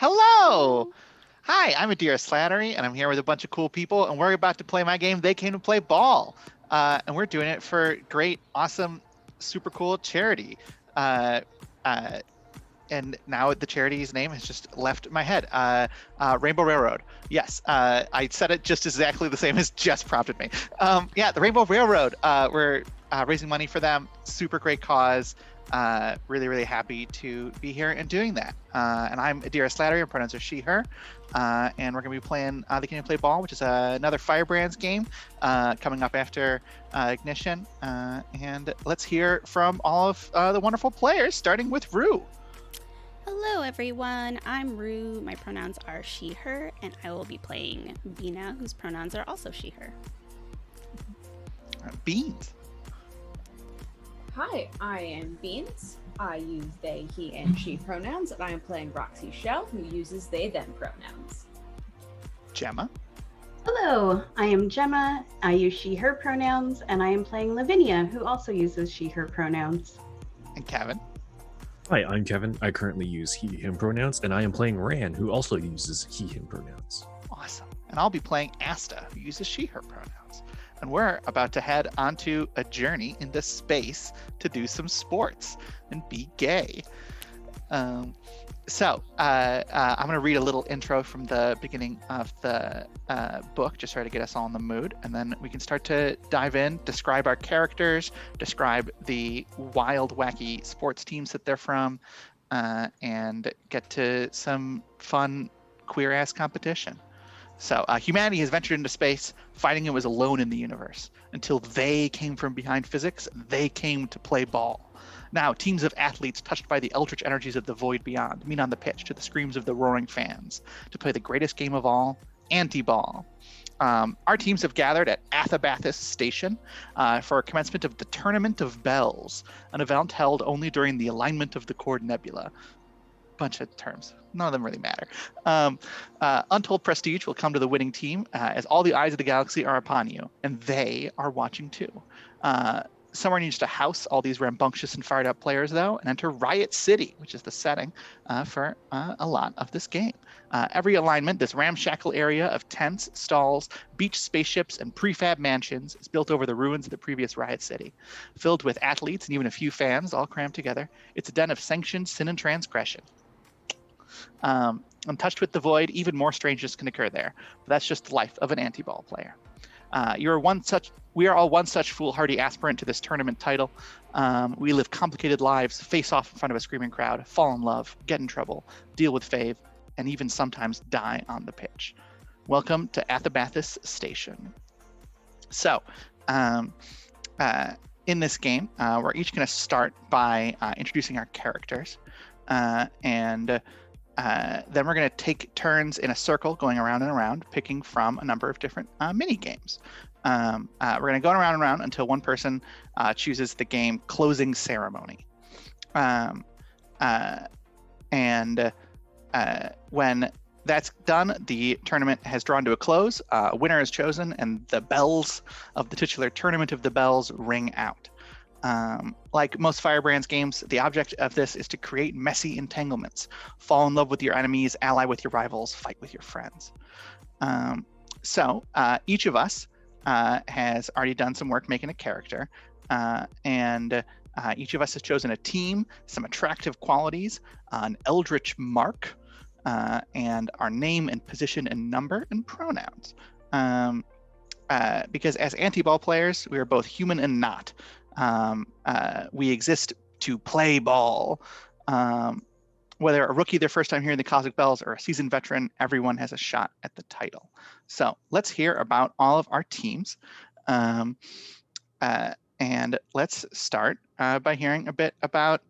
Hello! Hi, I'm Adira Slattery, and I'm here with a bunch of cool people, and we're about to play my game, They Came to Play Ball. And we're doing it for great, awesome, super cool charity. Uh, uh, and now the charity's name has just left my head. Rainbow Railroad. Yes, I said it just exactly the same as Jess prompted me. Yeah, the Rainbow Railroad. We're raising money for them. Super great cause. Really, really happy to be here and doing that. And I'm Adira Slattery, and pronouns are she, her. And we're going to be playing The Can You Play Ball, which is another Firebrands game coming up after Ignition. And let's hear from all of the wonderful players, starting with Rue. Hello everyone, I'm Rue, my pronouns are she, her, and I will be playing Bina, whose pronouns are also she, her. Beans. Hi, I am Beans. I use they, he, and she pronouns, and I am playing Roxy Shell, who uses they, them pronouns. Gemma. Hello, I am Gemma. I use she, her pronouns, and I am playing Lavinia, who also uses she, her pronouns. And Kevin. Hi, I'm Kevin. I currently use he, him pronouns, and I am playing Ran, who also uses he, him pronouns. Awesome. And I'll be playing Asta, who uses she, her pronouns. And we're about to head onto a journey into space to do some sports and be gay. So I'm going to read a little intro from the beginning of the book, just try to get us all in the mood, and then we can start to dive in, describe our characters, describe the wild, wacky sports teams that they're from, and get to some fun, queer-ass competition. So humanity has ventured into space, fighting it was alone in the universe, until they came from behind physics, they came to play ball. Now, teams of athletes touched by the eldritch energies of the void beyond meet on the pitch to the screams of the roaring fans to play the greatest game of all, anti-ball. Our teams have gathered at Athabasis Station for a commencement of the Tournament of Bells, an event held only during the alignment of the Chord Nebula. Bunch of terms. None of them really matter. Untold prestige will come to the winning team as all the eyes of the galaxy are upon you, and they are watching too. Somewhere needs to house all these rambunctious and fired up players, though, and enter Riot City, which is the setting for a lot of this game. Every alignment, this ramshackle area of tents, stalls, beach spaceships, and prefab mansions is built over the ruins of the previous Riot City. Filled with athletes and even a few fans all crammed together, it's a den of sanctioned sin and transgression. Untouched with the void, even more strangeness can occur there, but that's just the life of an anti-ball player. We are all one such foolhardy aspirant to this tournament title. We live complicated lives, face off in front of a screaming crowd, fall in love, get in trouble, deal with fave, and even sometimes die on the pitch. Welcome to Athabasis Station. So, in this game, we're each going to start by introducing our characters, and then we're going to take turns in a circle going around and around, picking from a number of different mini games. We're going to go around and around until one person chooses the game Closing Ceremony. When that's done, the tournament has drawn to a close, a winner is chosen, and the bells of the titular Tournament of the Bells ring out. Like most Firebrands games, the object of this is to create messy entanglements. Fall in love with your enemies, ally with your rivals, fight with your friends. So each of us has already done some work making a character, and each of us has chosen a team, some attractive qualities, an eldritch mark, and our name and position and number and pronouns. Because as anti-ball players, we are both human and not. We exist to play ball. Whether a rookie their first time hearing the Cosmic Bells or a seasoned veteran, everyone has a shot at the title. So let's hear about all of our teams. And let's start by hearing a bit about,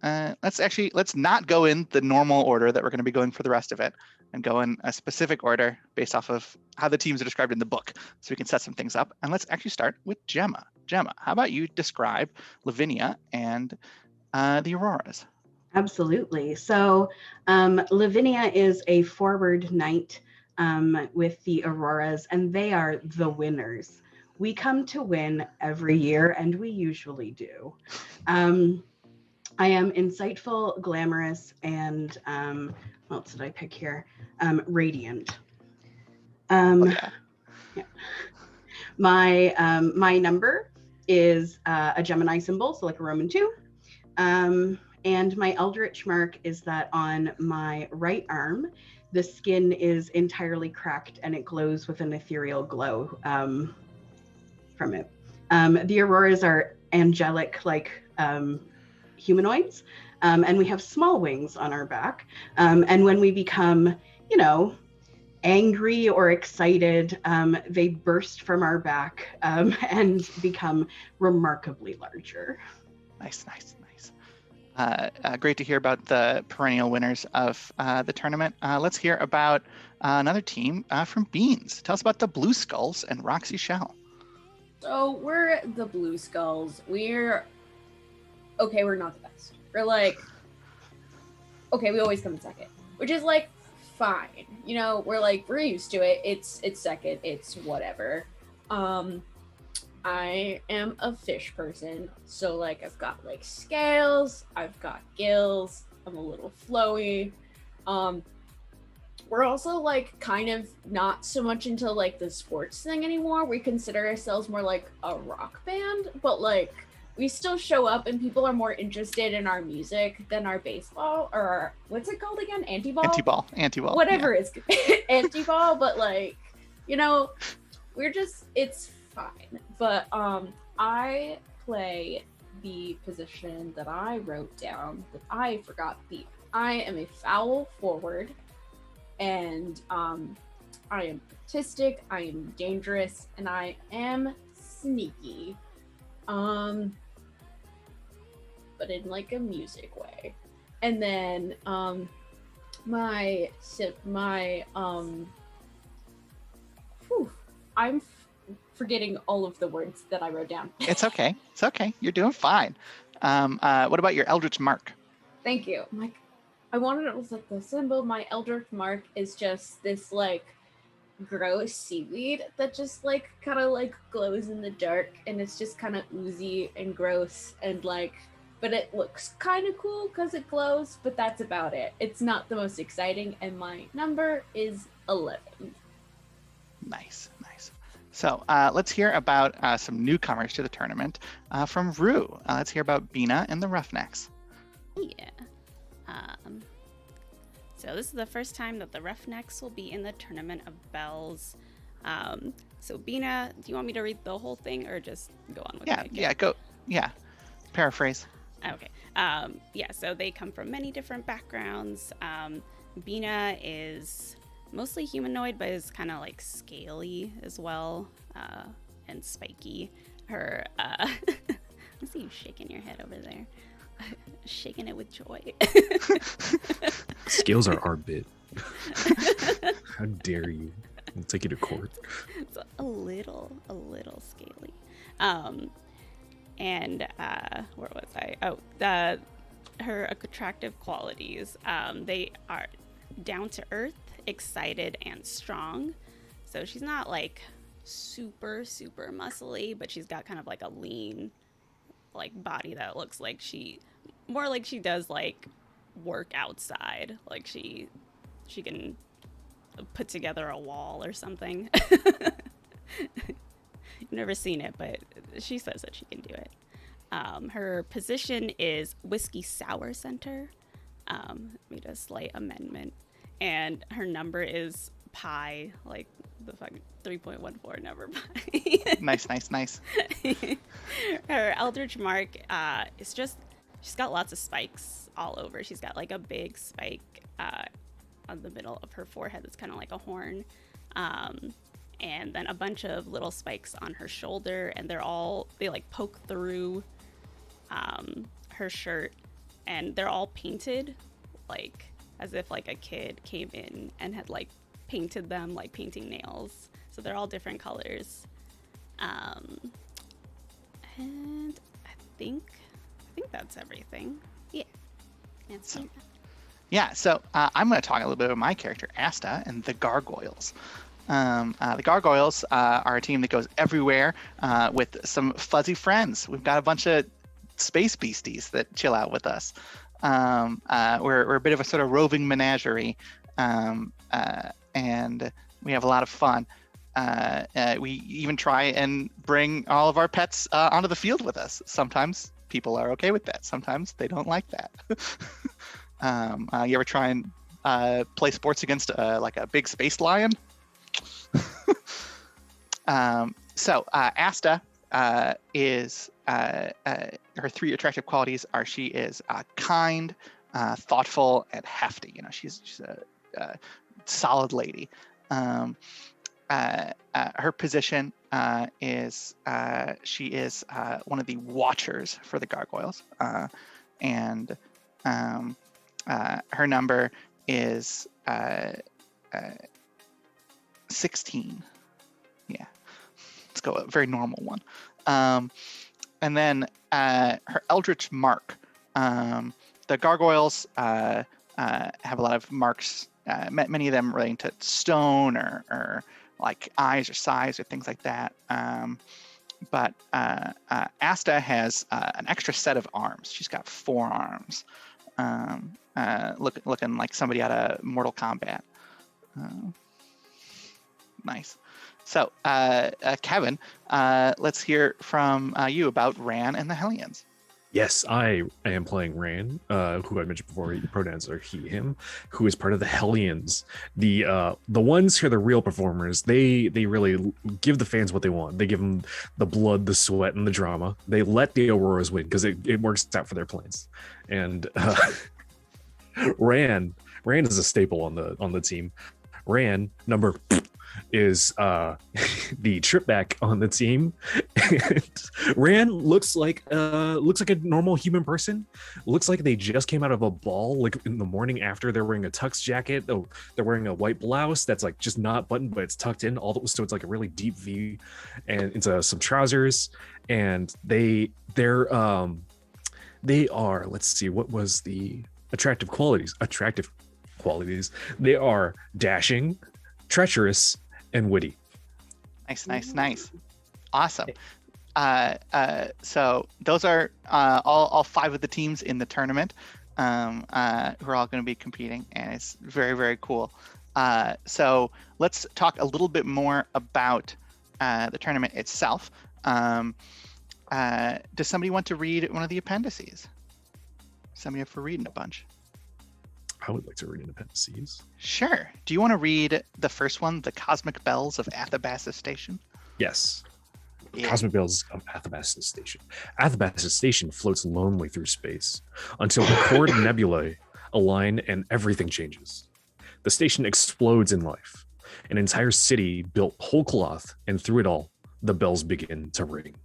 let's not go in the normal order that we're going to be going for the rest of it, and go in a specific order based off of how the teams are described in the book, so we can set some things up. And let's actually start with Gemma. Gemma, how about you describe Lavinia and the Auroras? Absolutely. So Lavinia is a forward knight with the Auroras, and they are the winners. We come to win every year, and we usually do. I am insightful, glamorous, and what else did I pick here? Radiant. Yeah. My number is a Gemini symbol, so like a Roman 2. And my Eldritch mark is that on my right arm, the skin is entirely cracked and it glows with an ethereal glow from it. The auroras are angelic, like humanoids, and we have small wings on our back. And when we become, angry or excited, they burst from our back and become remarkably larger. Nice. Great to hear about the perennial winners of the tournament. Let's hear about another team from Beans. Tell us about the Blue Skulls and Roxy Shell. So we're the Blue Skulls. We're not the best. We're we always come in second, which is fine. We're used to it. It's second. It's whatever. I am a fish person, so I've got scales, I've got gills, I'm a little flowy. We're also kind of not so much into the sports thing anymore. We consider ourselves more like a rock band, but we still show up and people are more interested in our music than our baseball or our, what's it called again? Anti-ball? Anti-ball. Whatever it's anti-ball, but we're just, it's fine. But I play the position that I wrote down that I forgot. I am a foul forward, and I am artistic, I am dangerous, and I am sneaky. But in a music way. And then I'm forgetting all of the words that I wrote down. It's okay. You're doing fine. What about your Eldritch Mark? Thank you. I wanted it was the symbol. My Eldritch Mark is just this gross seaweed that just kind of glows in the dark, and it's just kind of oozy and gross and but it looks kind of cool because it glows, but that's about it. It's not the most exciting, and my number is 11. Nice. So let's hear about some newcomers to the tournament from Rue. Let's hear about Bina and the Roughnecks. Yeah. So this is the first time that the Roughnecks will be in the Tournament of Bells. So Bina, do you want me to read the whole thing or just go on with it? Yeah, go. Yeah, paraphrase. Okay. So they come from many different backgrounds. Bina is mostly humanoid, but is kind of scaly as well, and spiky. Her, I see you shaking your head over there. Shaking it with joy. Scales are our bit. How dare you? I'll take you to court. It's a little scaly. And where was I? Her attractive qualities. They are down to earth, excited, and strong. So she's not super muscly, but she's got kind of a lean body that looks like she does work outside. She can put together a wall or something. Never seen it, but she says that she can do it. Her position is Whiskey Sour Center. Made a slight amendment. And her number is pi, the fucking 3.14 number pi. Nice. Her Eldritch Mark is just, she's got lots of spikes all over. She's got a big spike on the middle of her forehead that's kind of like a horn. And then a bunch of little spikes on her shoulder, and they poke through her shirt, and they're all painted as if a kid came in and had painted them painting nails. So they're all different colors. And I think that's everything. Yeah. So I'm going to talk a little bit about my character, Asta, and the Gargoyles. The Gargoyles are a team that goes everywhere with some fuzzy friends. We've got a bunch of space beasties that chill out with us. We're a bit of a sort of roving menagerie, and we have a lot of fun. We even try and bring all of our pets onto the field with us. Sometimes people are okay with that. Sometimes they don't like that. You ever try and play sports against like a big space lion? So Asta is her 3 attractive qualities are she is kind, thoughtful, and hefty. You know, she's a solid lady. Her position is she is one of the watchers for the Gargoyles, and her number is 16. Yeah, let's go a very normal one. And then her Eldritch Mark. The Gargoyles have a lot of marks, many of them relating to stone or like eyes or size or things like that. But Asta has an extra set of arms. She's got 4 arms, looking like somebody out of Mortal Kombat. Nice. So, Kevin, let's hear from you about Ran and the Hellions. Yes, I am playing Ran, who I mentioned before. Pronouns are he, him, who is part of the Hellions. The ones who are the real performers. They really give the fans what they want. They give them the blood, the sweat, and the drama. They let the Auroras win because it works out for their plans. And Ran is a staple on the team. Ran number is the trip back on the team, and Ran looks like a normal human person. Looks like they just came out of a ball, like in the morning after. They're wearing a tux jacket. Oh, they're wearing a white blouse that's like just not buttoned, but it's tucked in so it's like a really deep V, and into some trousers. And they are, let's see, what was the attractive qualities? They are dashing, treacherous, and witty. Nice. Awesome. So those are all 5 of the teams in the tournament who are all going to be competing, and it's very, very cool. So let's talk a little bit more about the tournament itself. Does somebody want to read one of the appendices? Somebody up for reading a bunch? I would like to read an appendices. Sure. Do you want to read the first one, The Cosmic Bells of Athabasis Station? Yes. Yeah. Cosmic Bells of Athabasis Station. Athabasis Station floats lonely through space until the core nebulae align and everything changes. The station explodes in life. An entire city built whole cloth, and through it all, the bells begin to ring.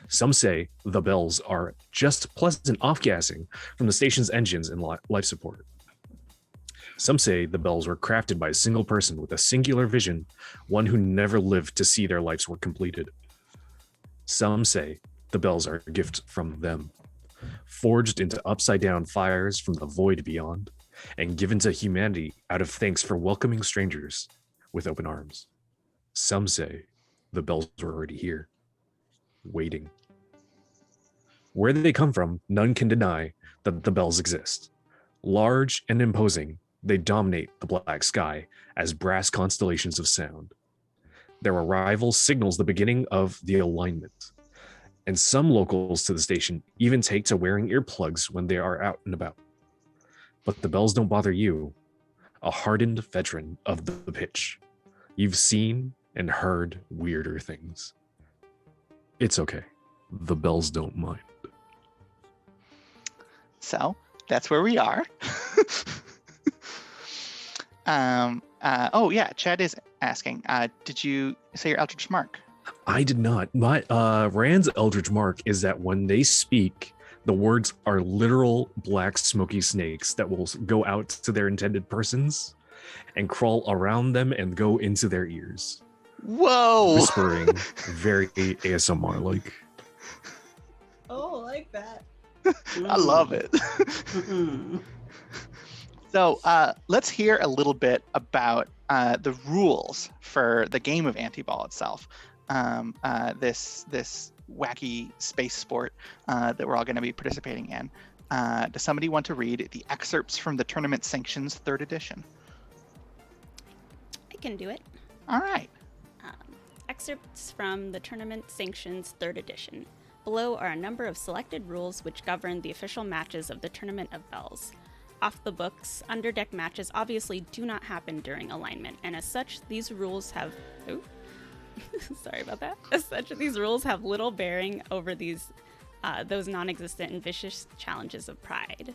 Some say the bells are just pleasant off-gassing from the station's engines and life support. Some say the bells were crafted by a single person with a singular vision, one who never lived to see their life's work completed. Some say the bells are a gift from them, forged into upside-down fires from the void beyond, and given to humanity out of thanks for welcoming strangers with open arms. Some say the bells were already here, waiting. Where they come from, none can deny that the bells exist. Large and imposing, they dominate the black sky as brass constellations of sound. Their arrival signals the beginning of the alignment, and some locals to the station even take to wearing earplugs when they are out and about. But the bells don't bother you, a hardened veteran of the pitch. You've seen and heard weirder things. It's okay. The bells don't mind. So that's where we are. Oh yeah, Chad is asking, did you say your Eldritch Mark? I did not. My Rand's Eldritch Mark is that when they speak, the words are literal black smoky snakes that will go out to their intended persons and crawl around them and go into their ears. Whoa! Whispering very ASMR like. Oh, I like that. I love it. So let's hear a little bit about the rules for the game of Anti-Ball itself. This wacky space sport that we're all going to be participating in. Does somebody want to read the excerpts from the Tournament Sanctions 3rd edition? I can do it. All right. Excerpts from the Tournament Sanctions 3rd edition. Below are a number of selected rules which govern the official matches of the Tournament of Bells. Off the books, underdeck matches obviously do not happen during alignment, and as such, these rules have... Sorry about that. As such, these rules have little bearing over those non-existent and vicious challenges of pride.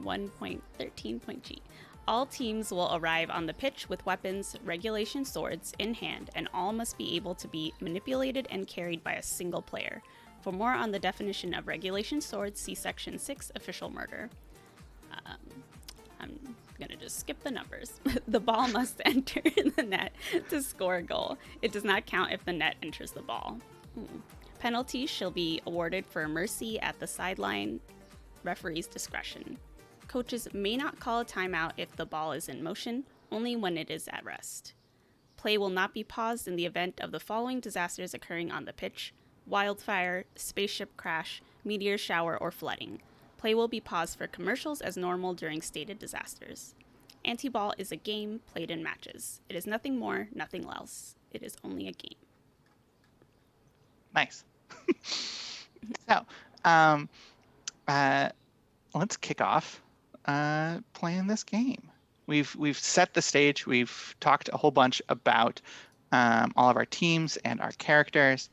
1.13.g. All teams will arrive on the pitch with weapons, regulation swords, in hand, and all must be able to be manipulated and carried by a single player. For more on the definition of regulation swords, see Section 6, Official Murder. I'm going to just skip the numbers. The ball must enter the net to score a goal. It does not count if the net enters the ball. Penalties shall be awarded for mercy at the sideline, referee's discretion. Coaches may not call a timeout if the ball is in motion, only when it is at rest. Play will not be paused in the event of the following disasters occurring on the pitch: wildfire, spaceship crash, meteor shower, or flooding. Play will be paused for commercials as normal during stated disasters. Anti-ball is a game played in matches. It is nothing more, nothing less. It is only a game. Nice. So, let's kick off playing this game. We've set the stage. We've talked a whole bunch about all of our teams and our characters,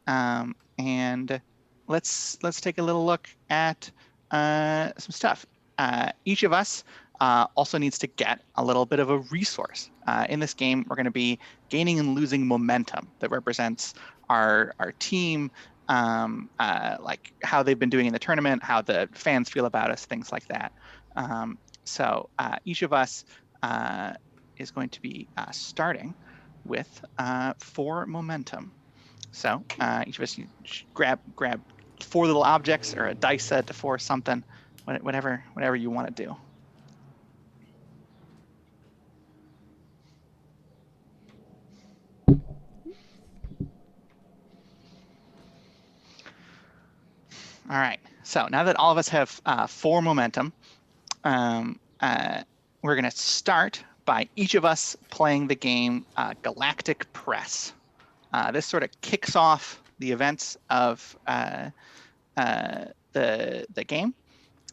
and let's take a little look at some stuff. Each of us also needs to get a little bit of a resource. In this game, we're going to be gaining and losing momentum that represents our team, like how they've been doing in the tournament, how the fans feel about us, things like that. So each of us is going to be starting with 4 momentum. So each of us, you grab 4 little objects or a dice set to 4 something, whatever you want to do. All right. So now that all of us have 4 momentum, we're going to start by each of us playing the game Galactic Press. This sort of kicks off the events of the game,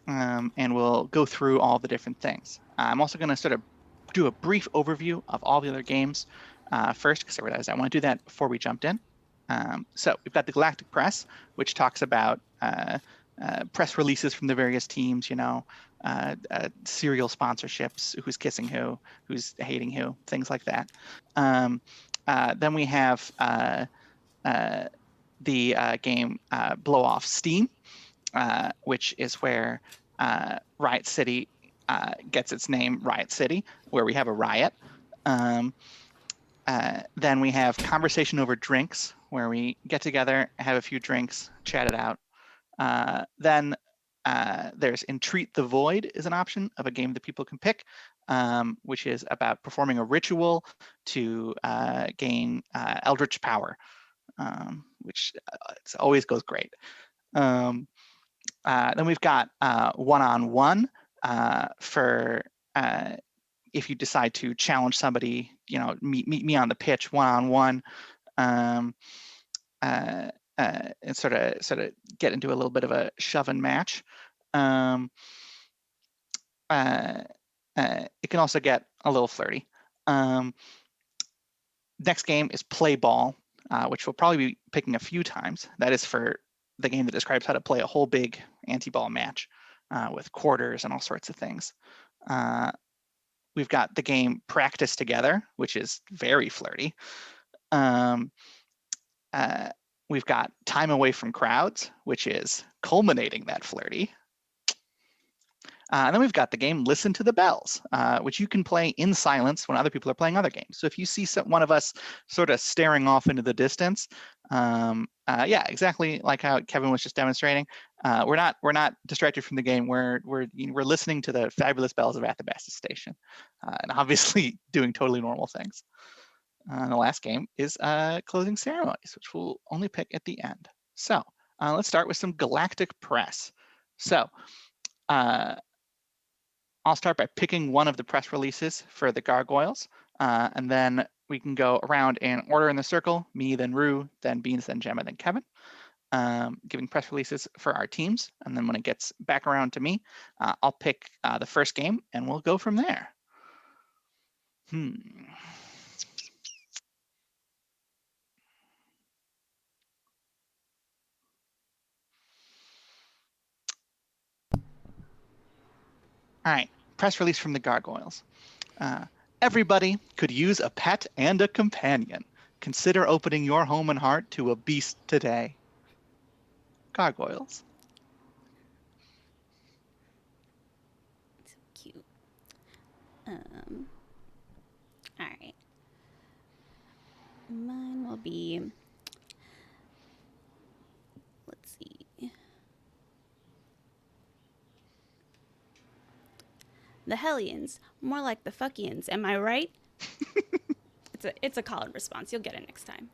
and we'll go through all the different things. I'm also going to sort of do a brief overview of all the other games first, because I realized I want to do that before we jumped in. So we've got the Galactic Press, which talks about press releases from the various teams, serial sponsorships, who's kissing who, who's hating who, things like that. Then we have the game Blow Off Steam, which is where Riot City gets its name, Riot City, where we have a riot. Then we have Conversation Over Drinks, where we get together, have a few drinks, chat it out. Then there's Entreat the Void is an option of a game that people can pick, which is about performing a ritual to gain eldritch power, which always goes great. Then we've got one-on-one for if you decide to challenge somebody, meet me on the pitch one-on-one, and sort of get into a little bit of a shove and match. It can also get a little flirty. Next game is Play Ball, which we'll probably be picking a few times. That is for the game that describes how to play a whole big anti-ball match with quarters and all sorts of things. We've got the game Practice Together, which is very flirty. We've got Time Away from Crowds, which is culminating that flirty. And then we've got the game Listen to the Bells, which you can play in silence when other people are playing other games. So if you see one of us sort of staring off into the distance, yeah, exactly like how Kevin was just demonstrating, we're not distracted from the game. We're listening to the fabulous bells of Athabasis Station, and obviously doing totally normal things. The last game is closing ceremonies, which we'll only pick at the end. So let's start with some galactic press. So I'll start by picking one of the press releases for the Gargoyles, and then we can go around in order in the circle, me, then Rue, then Beans, then Gemma, then Kevin, giving press releases for our teams. And then when it gets back around to me, I'll pick the first game and we'll go from there. All right, press release from the Gargoyles. Everybody could use a pet and a companion. Consider opening your home and heart to a beast today. Gargoyles. So cute. All right. Mine will be, let's see. The Hellions, more like the Fuckians, am I right? It's a call and response. You'll get it next time.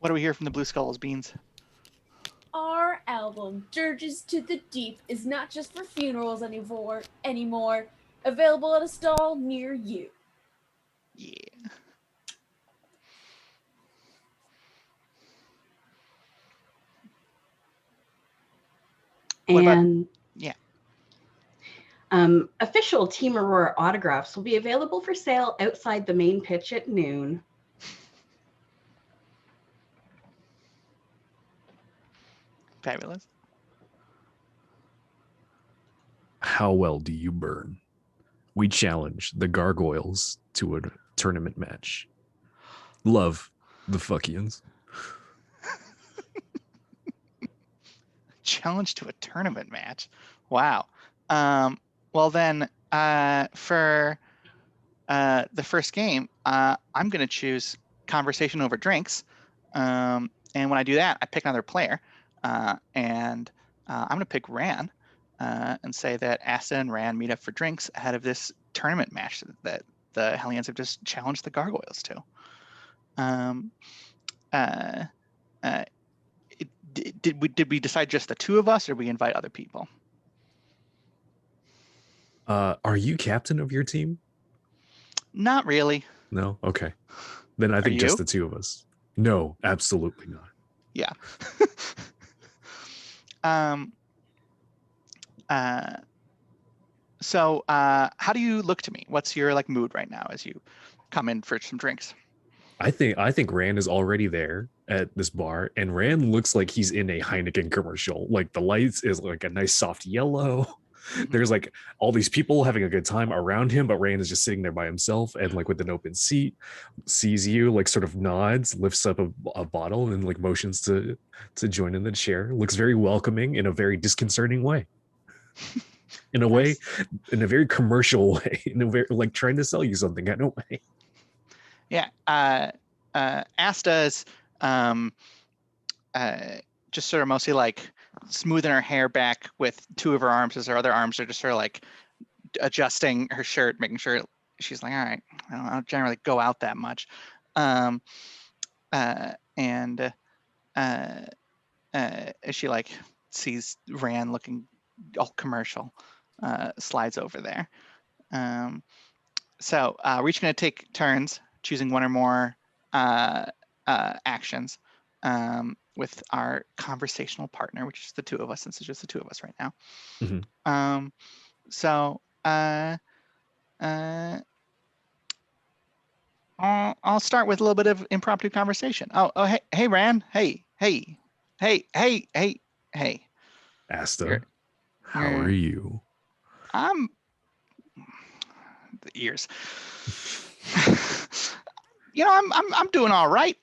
What do we hear from the Blue Skulls, Beans? Our album, Dirges to the Deep, is not just for funerals anymore. Available at a stall near you. Yeah. And yeah. Official Team Aurora autographs will be available for sale outside the main pitch at noon. Fabulous. How well do you burn? We challenge the Gargoyles to a tournament match. Love the Fuckians. Challenge to a tournament match. Wow. Well then, for the first game, I'm going to choose conversation over drinks. And when I do that, I pick another player. And I'm going to pick Ran and say that Asta and Ran meet up for drinks ahead of this tournament match that the Hellions have just challenged the Gargoyles to. Did we decide just the two of us, or we invite other people? Are you captain of your team? Not really. No? Okay. Then I think just the two of us. No, absolutely not. Yeah. So how do you look to me? What's your mood right now as you come in for some drinks? I think Rand is already there at this bar, and Rand looks like he's in a Heineken commercial. Like the lights is like a nice soft yellow. There's like all these people having a good time around him, but Rand is just sitting there by himself and like with an open seat, sees you, like sort of nods, lifts up a bottle and like motions to join in the chair. Looks very welcoming in a very disconcerting way. In a way, in a very commercial way, in a very like trying to sell you something kind of way. Yeah. Asta's just sort of mostly like smoothing her hair back with two of her arms as her other arms are just sort of like adjusting her shirt, making sure she's like, all right, I don't generally go out that much. And as she like sees Rand looking all commercial, slides over there. So we're each going to take turns choosing one or more actions with our conversational partner, which is the two of us, since it's just the two of us right now. Mm-hmm. So I'll start with a little bit of impromptu conversation. Oh, hey, Rand. Hey. Asta, how are you? I'm the ears. I'm doing all right.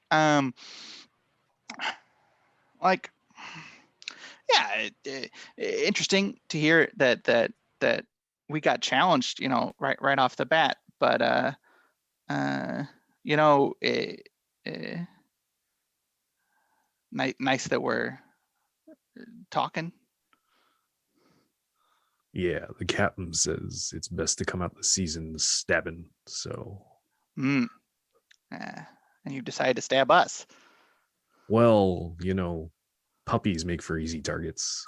Interesting to hear that we got challenged, right off the bat. But nice that we're talking. Yeah, the captain says it's best to come out the season stabbing, so... Hmm. And you decided to stab us. Well, puppies make for easy targets.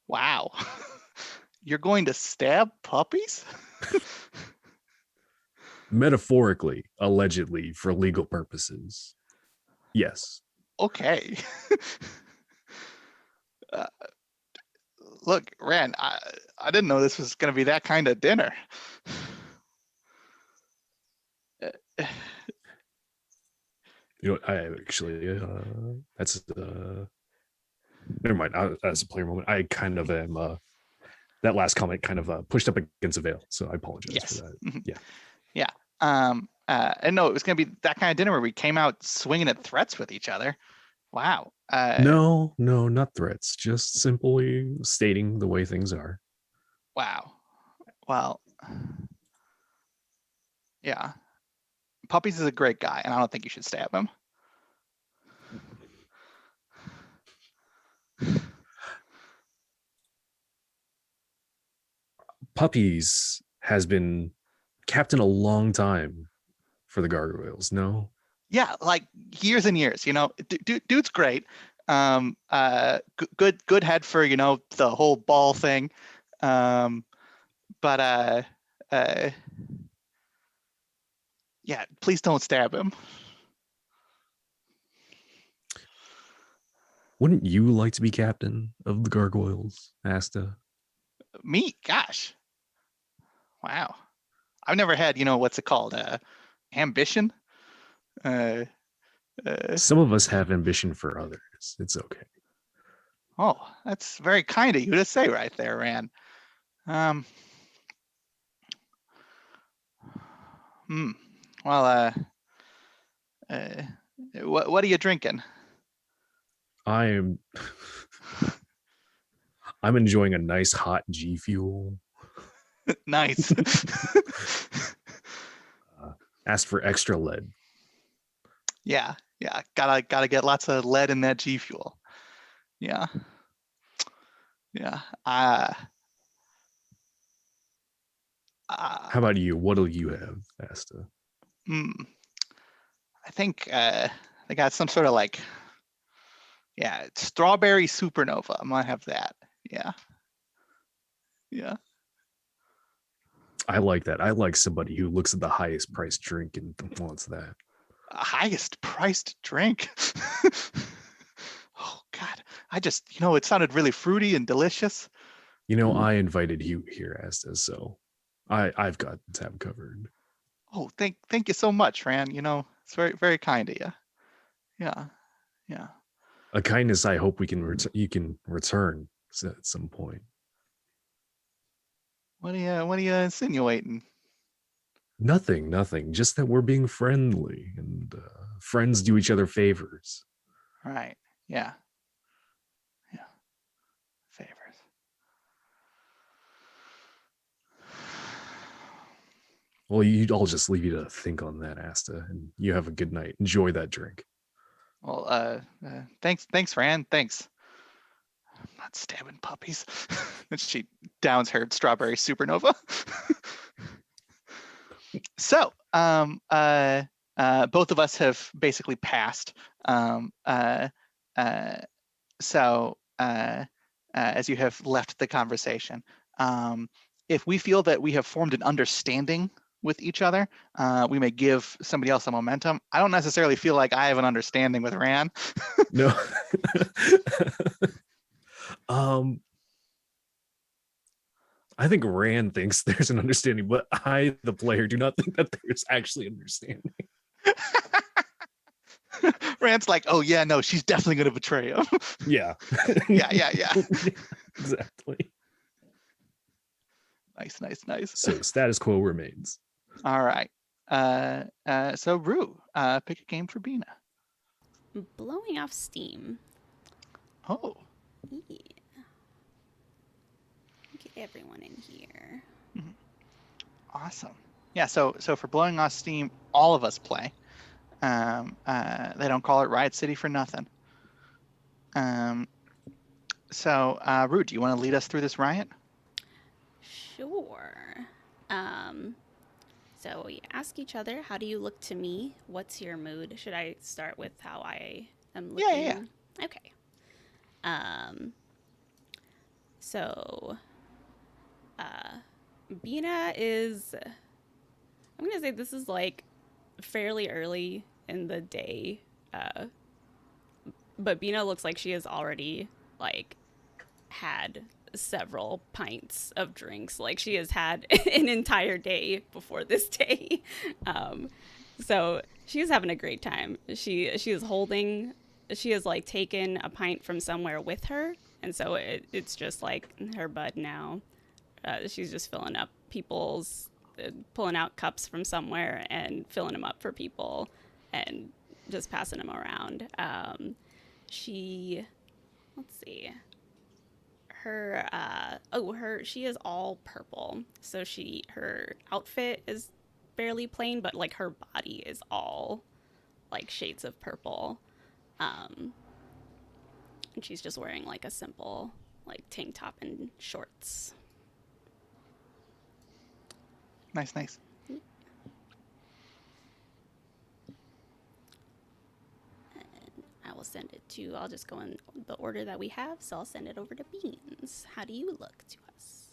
Wow. You're going to stab puppies? Metaphorically, allegedly, for legal purposes. Yes. Okay. uh, look, Rand, I didn't know this was going to be that kind of dinner. I actually, that's never mind. As a player moment, I kind of am. That last comment kind of pushed up against a veil, so I apologize for that. Mhm. Yeah. Yeah. And no, it was going to be that kind of dinner where we came out swinging at threats with each other. Wow. No, not threats. Just simply stating the way things are. Wow. Well, yeah. Puppies is a great guy, and I don't think you should stab him. Puppies has been captain a long time for the Gargoyles. No. Yeah, like years and years. Dude's great. Good head for the whole ball thing. But yeah, please don't stab him. Wouldn't you like to be captain of the Gargoyles, Asta? Me, gosh, wow. I've never had what's it called, ambition. Some of us have ambition for others. It's okay. Oh, that's very kind of you to say right there, Rand. Well, what are you drinking? I'm enjoying a nice hot G Fuel. Nice. Ask for extra lead. Yeah. Gotta get lots of lead in that G Fuel. Yeah. How about you? What'll you have, Asta? I think they got some sort of strawberry supernova. I'm gonna have that. Yeah. I like that. I like somebody who looks at the highest priced drink and wants that. Highest priced drink. Oh God, I just it sounded really fruity and delicious. I invited you here, Asta, so I've got the tab covered. Oh, thank you so much, Rand. It's very, very kind of you. Yeah. A kindness I hope you can return at some point. What are you insinuating? Nothing. Just that we're being friendly and friends do each other favors. Right. Yeah. Favors. Well, I'll just leave you to think on that, Asta, and you have a good night. Enjoy that drink. Well, thanks, Rand. Thanks. I'm not stabbing puppies. And she downs her strawberry supernova. So, both of us have basically passed. So, as you have left the conversation, if we feel that we have formed an understanding with each other, we may give somebody else a momentum. I don't necessarily feel like I have an understanding with Rand. No. I think Rand thinks there's an understanding, but I, the player, do not think that there's actually understanding. Rand's like, oh yeah, no, she's definitely going to betray him. Yeah. Yeah. Exactly. Nice. So status quo remains. All right. So Rue, pick a game for Bina. Blowing off steam. Oh. Yeah. Get everyone in here. Awesome. Yeah. So for blowing off steam, all of us play. They don't call it Riot City for nothing. So, Rue, do you want to lead us through this riot? Sure. So we ask each other, how do you look to me? What's your mood? Should I start with how I am looking? Yeah. Okay. So, Bina is, I'm going to say this is like fairly early in the day. But Bina looks like she has already like had several pints of drinks. Like she has had an entire day before this day. So she's having a great time. She has like taken a pint from somewhere with her, and so it's just like her bud now. She's just filling up pulling out cups from somewhere and filling them up for people and just passing them around. Let's see. She is all purple. So her outfit is fairly plain, but like her body is all like shades of purple. And she's just wearing like a simple like tank top and shorts. Nice. I will send it to, I'll just go in the order that we have, so I'll send it over to Beans. How do you look to us?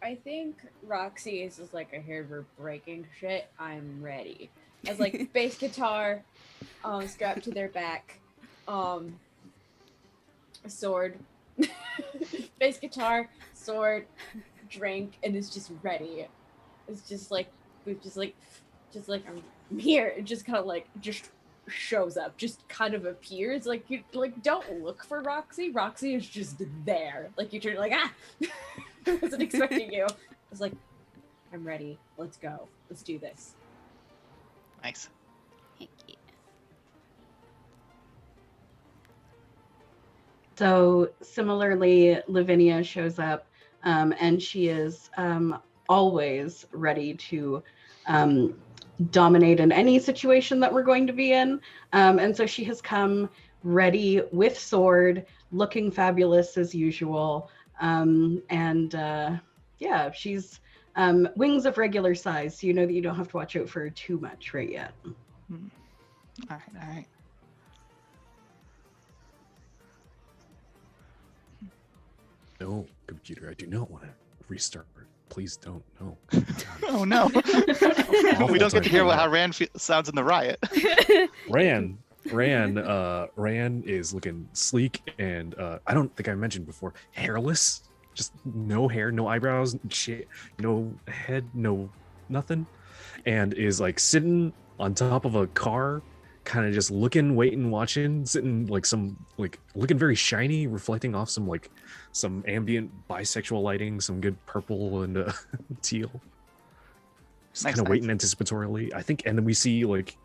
I think Roxy is just like, I hear we're breaking shit. I'm ready. As like bass guitar, strapped to their back, a sword, bass guitar, sword, drink, and it's just ready. It's just like I'm here. It just kind of like just shows up, just kind of appears. Like you like don't look for Roxy. Roxy is just there. Like you turn like I wasn't expecting you. I was like, I'm ready. Let's go. Let's do this. Nice. Thank you. So similarly, Lavinia shows up, and she is always ready to dominate in any situation that we're going to be in. And so she has come ready with sword, looking fabulous as usual. Yeah, she's wings of regular size, so you know that you don't have to watch out for her too much right yet. All right. No, computer, I do not want to restart. Please don't. No. Oh no. We don't get to hear how Rand sounds in the riot. Rand is looking sleek and I don't think I mentioned before, hairless. Just no hair, no eyebrows, no head, no nothing. And is like sitting on top of a car, kind of just looking, waiting, watching, sitting like looking very shiny, reflecting off some ambient bisexual lighting, some good purple and teal. Just kind of waiting anticipatorily, I think. And then we see like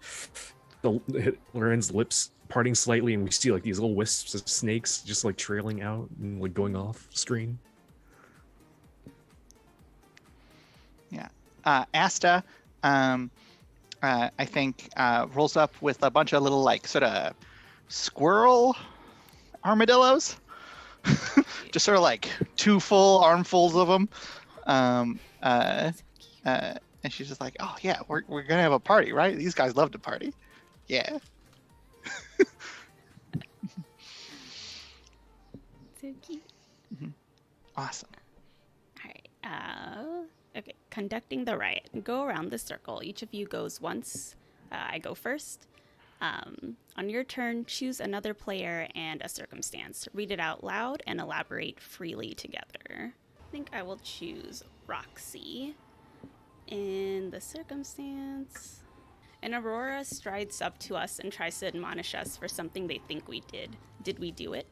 Loren's lips parting slightly, and we see like these little wisps of snakes just like trailing out and like going off screen. Yeah. Asta, I think, rolls up with a bunch of little like sort of squirrel armadillos. Just sort of like 2 full armfuls of them. And she's just like, oh yeah, we're gonna have a party, right? These guys love to party. Yeah. So cute. Mm-hmm. Awesome. All right. Okay. Conducting the riot. Go around the circle. Each of you goes once. I go first. On your turn, choose another player and a circumstance. Read it out loud and elaborate freely together. I think I will choose Roxy. In the circumstance, an Aurora strides up to us and tries to admonish us for something they think we did. Did we do it?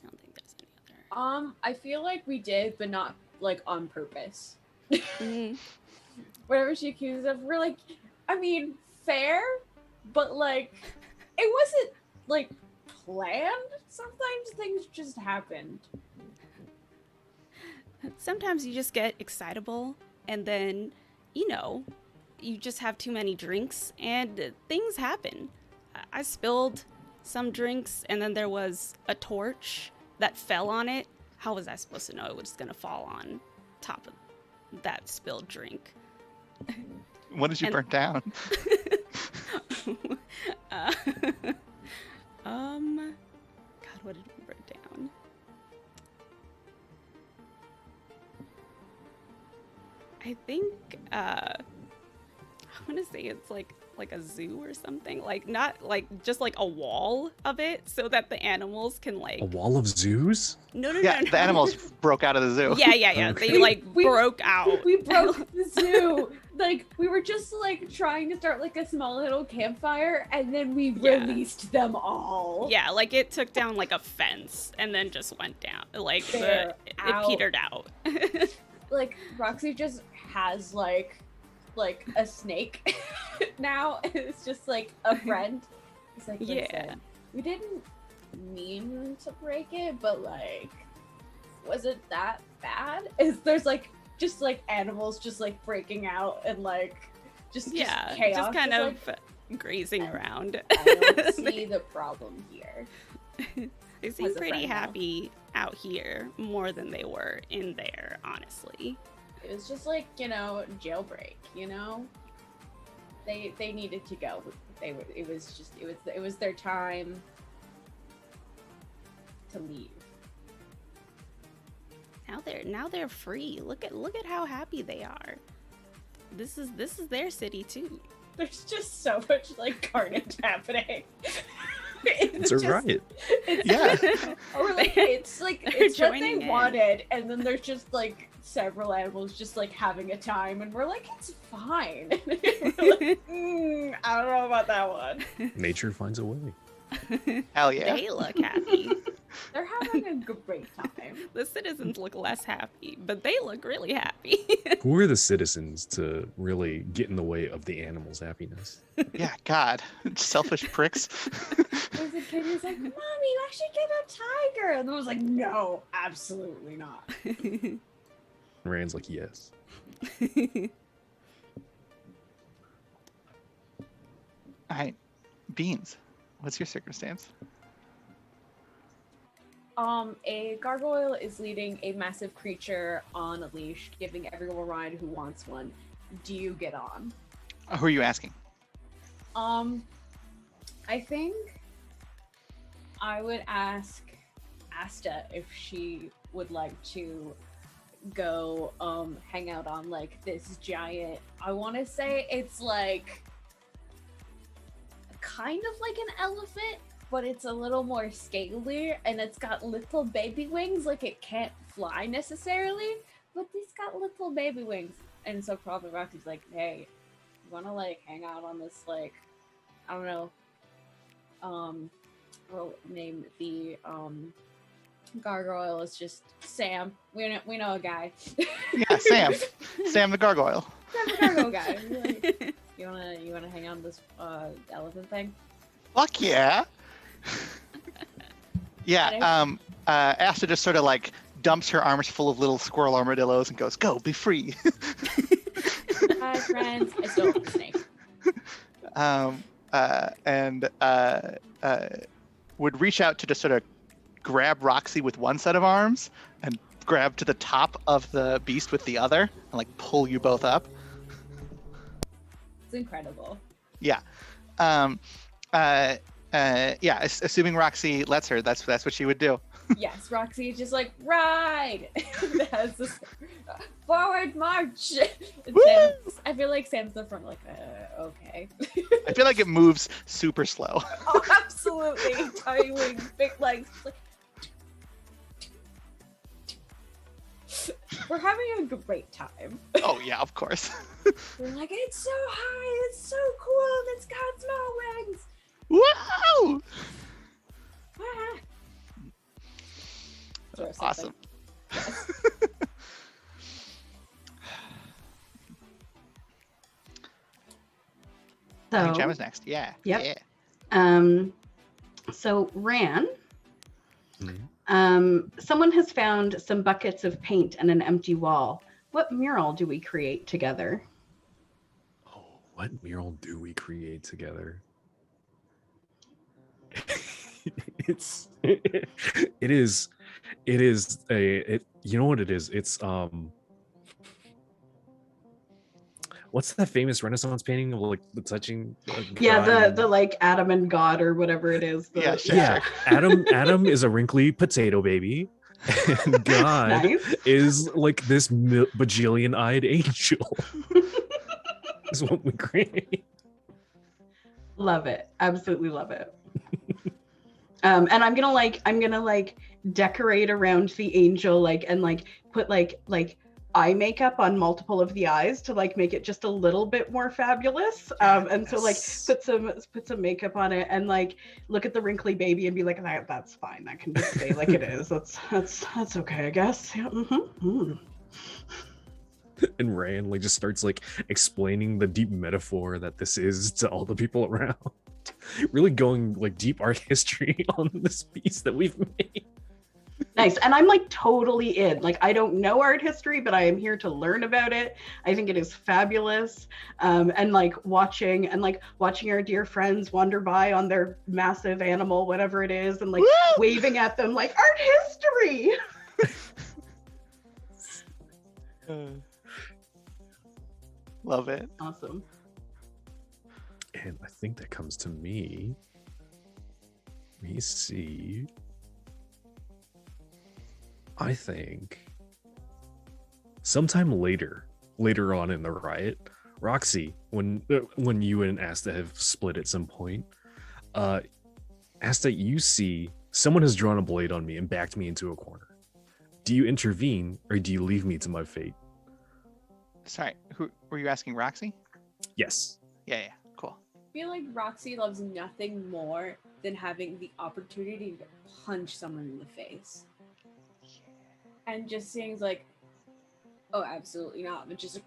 I don't think there's any other. I feel like we did, but not like on purpose. Mm-hmm. Whatever she accused of, we're like, I mean, fair, but like, it wasn't like planned. Sometimes things just happened. Sometimes you just get excitable, and then, you just have too many drinks and things happen. I spilled some drinks and then there was a torch that fell on it. How was I supposed to know it was going to fall on top of that spilled drink? What did you burn down? God, what did we burn down? I think I want to say it's like a zoo or something, like not like just like a wall of it so that the animals can like A wall of zoos? no Yeah, the animals broke out of the zoo. yeah they like broke out. We broke the zoo. Like we were just like trying to start like a small little campfire, and then we Yeah. released them all. Yeah, like it took down like a fence and then just went down, like They're it out. petered out. Like Roxy just has like a snake now. It's just like a friend. It's like, listen, Yeah. we didn't mean to break it, but like, was it that bad? There's like just like animals just like breaking out and like just Yeah, chaos. just kind It's of grazing around. I don't see the problem here. They seem as a pretty friend now. happy out here more than they were in there, honestly. It was just like, jailbreak, They needed to go. It was their time to leave. Now they're free. Look at how happy they are. This is their city too. There's just so much like carnage happening. It's a riot. Yeah. Or like it's what joining they in. wanted, and then there's just like several animals just like having a time, and we're like, it's fine. We're like, I don't know about that one. Nature finds a way. Hell yeah. They look happy. They're having a great time. The citizens look less happy, but they look really happy. Who are the citizens to really get in the way of the animals' happiness? Yeah, God. Selfish pricks. There's a kid who's like, Mommy, I should get a tiger. And I was like, no, absolutely not. Rand's like, yes. All right. Beans, what's your circumstance? A gargoyle is leading a massive creature on a leash, giving everyone a ride who wants one. Do you get on? Who are you asking? I think I would ask Asta if she would like to go hang out on like this giant, I want to say it's like kind of like an elephant, but it's a little more scaly, and it's got little baby wings. Like it can't fly necessarily, but it's got little baby wings. And so probably Rocky's like, hey, you want to like hang out on this, like, I don't know, we'll name the gargoyle is just Sam. We know a guy. Yeah, Sam. Sam the gargoyle. Sam the gargoyle guy. We're like, you wanna hang on this elephant thing? Fuck yeah. Yeah, Asta just sort of like dumps her arms full of little squirrel armadillos and goes, go, be free. Hi, friends. I stole the snake. And would reach out to just sort of grab Roxy with one set of arms and grab to the top of the beast with the other and like pull you both up. It's incredible. Yeah. Yeah, assuming Roxy lets her, that's what she would do. Yes, Roxy is just like, ride! Has this forward march! I feel like Sam's the front, like, okay. I feel like it moves super slow. Oh, absolutely. Tiny wings, big legs. Like... We're having a great time. Oh yeah, of course. We're like, it's so high, it's so cool, and it's got small wings. Whoa! Ah. Throw something. Awesome. Yes. I think So, Gemma's next. Yeah. Yep. Yeah. so Ran, Mhm. someone has found some buckets of paint and an empty wall. What mural do we create together? Oh. What mural do we create together? It is you know what it is? It's what's that famous Renaissance painting of like the touching the like Adam and God or whatever it is. Sure. Adam is a wrinkly potato baby, and God is like this bajillion-eyed angel. Is what we create. Love it. Absolutely love it. And I'm gonna decorate around the angel and put eye makeup on multiple of the eyes to make it just a little bit more fabulous. And so put some makeup on it and look at the wrinkly baby and be like, that's fine. That can just stay like it is. That's okay, I guess. Yeah. Mm-hmm. And Rand just starts explaining the deep metaphor that this is to all the people around. Really going deep art history on this piece that we've made. Nice. And I'm totally in. I don't know art history, but I am here to learn about it. I think it is fabulous. And watching our dear friends wander by on their massive animal, whatever it is, and waving at them art history. Love it. Awesome. And I think that comes to me. Let me see. I think sometime later on in the riot, Roxy, when you and Asta have split at some point, Asta, you see someone has drawn a blade on me and backed me into a corner. Do you intervene or do you leave me to my fate? Sorry, who were you asking? Roxy? Yes. Yeah, cool. I feel like Roxy loves nothing more than having the opportunity to punch someone in the face. And just seeing oh, absolutely not. But just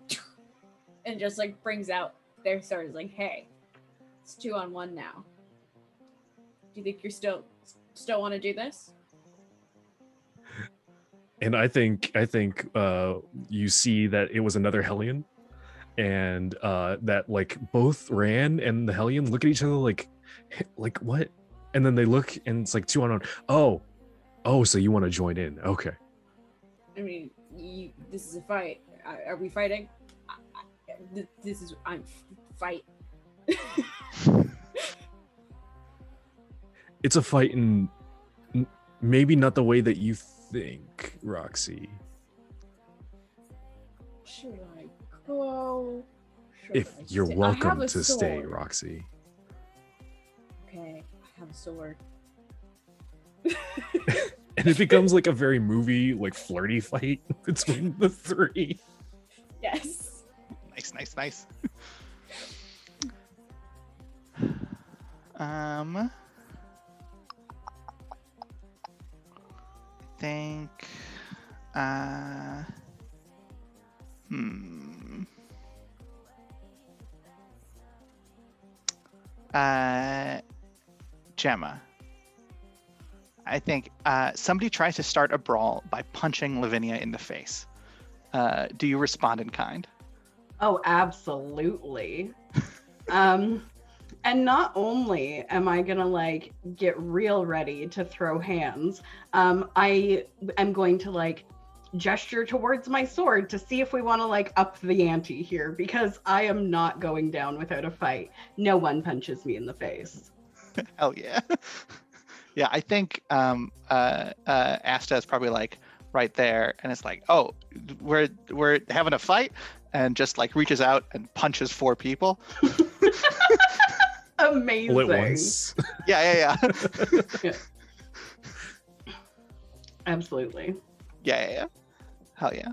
and just brings out their sword hey, it's 2-on-1 now. Do you think you're still want to do this? And I think you see that it was another Hellion, and that both Ran and the Hellion look at each other like what? And then they look and it's 2-on-1. Oh, so you want to join in? Okay. I mean, this is a fight. Are we fighting? I'm fight. It's a fight in maybe not the way that you think, Roxy. Should I go? You're welcome to stay, Roxy. Okay, I have a sword. And it becomes a very movie, flirty fight between the three. Yes. Nice. I think Gemma. I think somebody tries to start a brawl by punching Lavinia in the face. Do you respond in kind? Oh, absolutely. And not only am I gonna get real ready to throw hands, I am going to gesture towards my sword to see if we want to up the ante here, because I am not going down without a fight. No one punches me in the face. Hell yeah. Yeah, I think Asta is probably right there, and it's oh, we're having a fight, and just reaches out and punches 4 people. Amazing. All at once. Yeah. Yeah. Absolutely. Yeah. Hell yeah.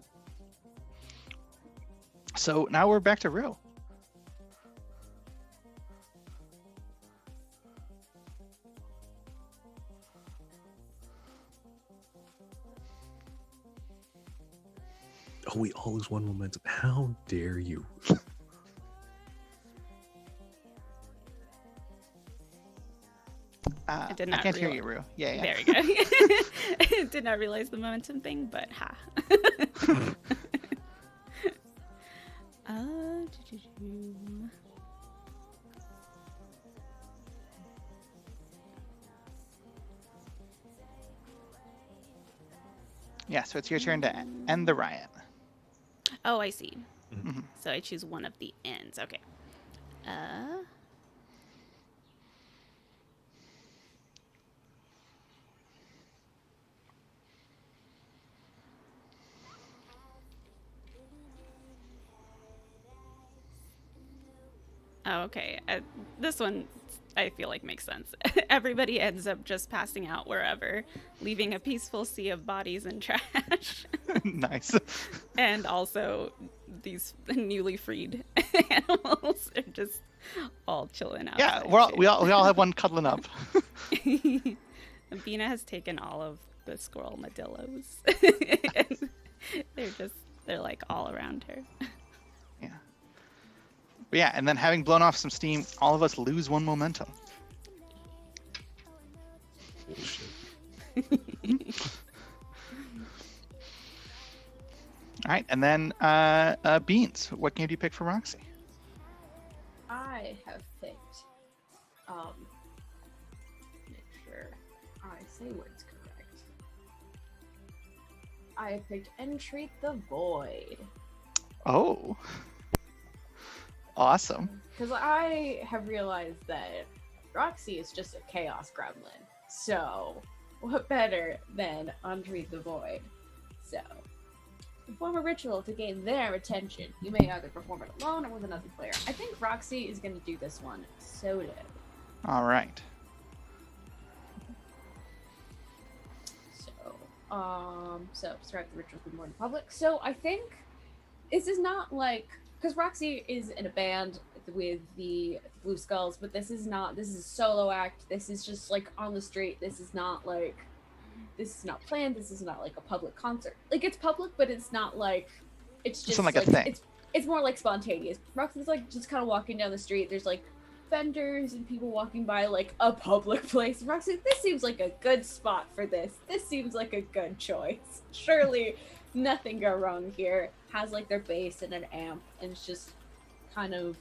So now we're back to Rue. Oh, we all lose 1 momentum. How dare you? I can't hear you, Rue. Yeah. There we go. Did not realize the momentum thing, but ha. Yeah, so it's your turn to end the riot. Oh, I see. Mhm. So I choose one of the ends. Okay. Oh, okay. This one, I feel like makes sense. Everybody ends up just passing out wherever, leaving a peaceful sea of bodies and trash. Nice. And also, these newly freed animals are just all chilling outside. Yeah, we all have one cuddling up. Bina has taken all of the squirrel medillos. And they're like all around her. Yeah. But yeah, and then having blown off some steam, all of us lose one momentum. Bullshit. All right, and then Beans. What game do you pick for Roxy? I have picked, make sure I say what's correct. I have picked Entreat the Void. Oh. Awesome. Because I have realized that Roxy is just a chaos gremlin. So, what better than Entreat the Void? So, perform a ritual to gain their attention. You may either perform it alone or with another player. I think Roxy is going to do this one solo. All right. So start the ritual with more in public. So I think this is not like, because Roxy is in a band with the Blue Skulls, but this is a solo act. This is just like on the street. This is not planned. This is not like a public concert. Like, it's public, but it's not like, it's just like a thing. It's more like spontaneous. Roxy's like just kind of walking down the street. There's like vendors and people walking by like a public place. Roxy, this seems like a good spot for this. This seems like a good choice. Surely nothing go wrong here. Has like their bass and an amp, and it's just kind of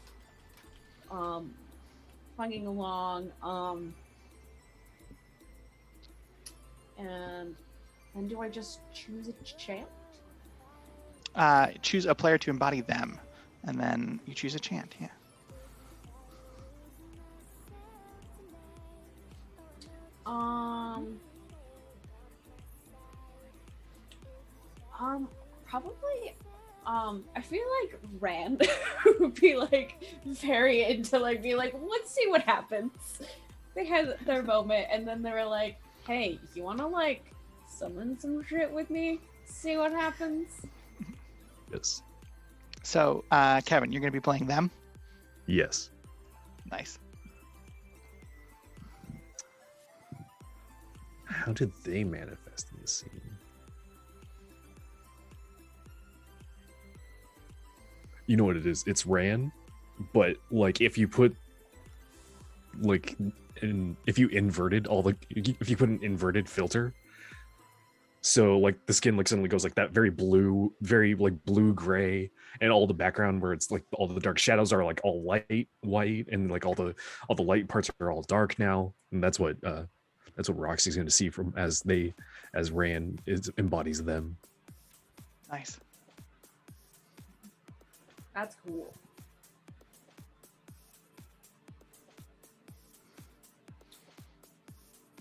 plugging along. And do I just choose a chant? Choose a player to embody them, and then you choose a chant. Yeah. Probably, I feel like Rand would be like very into like be like, let's see what happens. They had their moment, and then they were like, hey, you wanna like summon some shit with me? See what happens? Yes. So, Kevin, you're gonna be playing them. Yes. Nice. How did they manifest in the scene? You know what it is? It's Ran, but like if you put like if you put an inverted filter, so like the skin like suddenly goes like that very blue, very like blue gray, and all the background where it's like all the dark shadows are like all light white, and like all the light parts are all dark now, and that's what Roxy's going to see from as Ran embodies them. Nice. That's cool.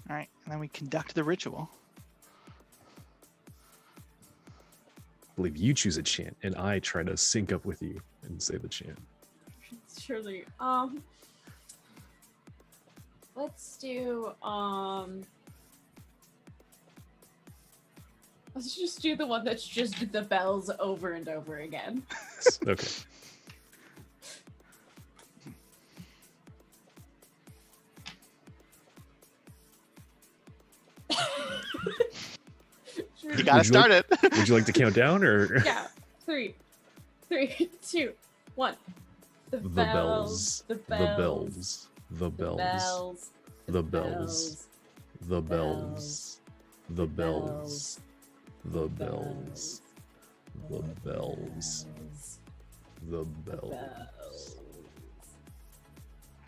All right, and then we conduct the ritual. I believe you choose a chant, and I try to sync up with you and say the chant. Surely. Let's do let's just do the one that's just the bells over and over again. Okay. You gotta start it. Would you like to count down or? Yeah. 3, 2, 1. The bells. The bells. The bells. The bells. The bells. The bells. The bells. The bells. The bells.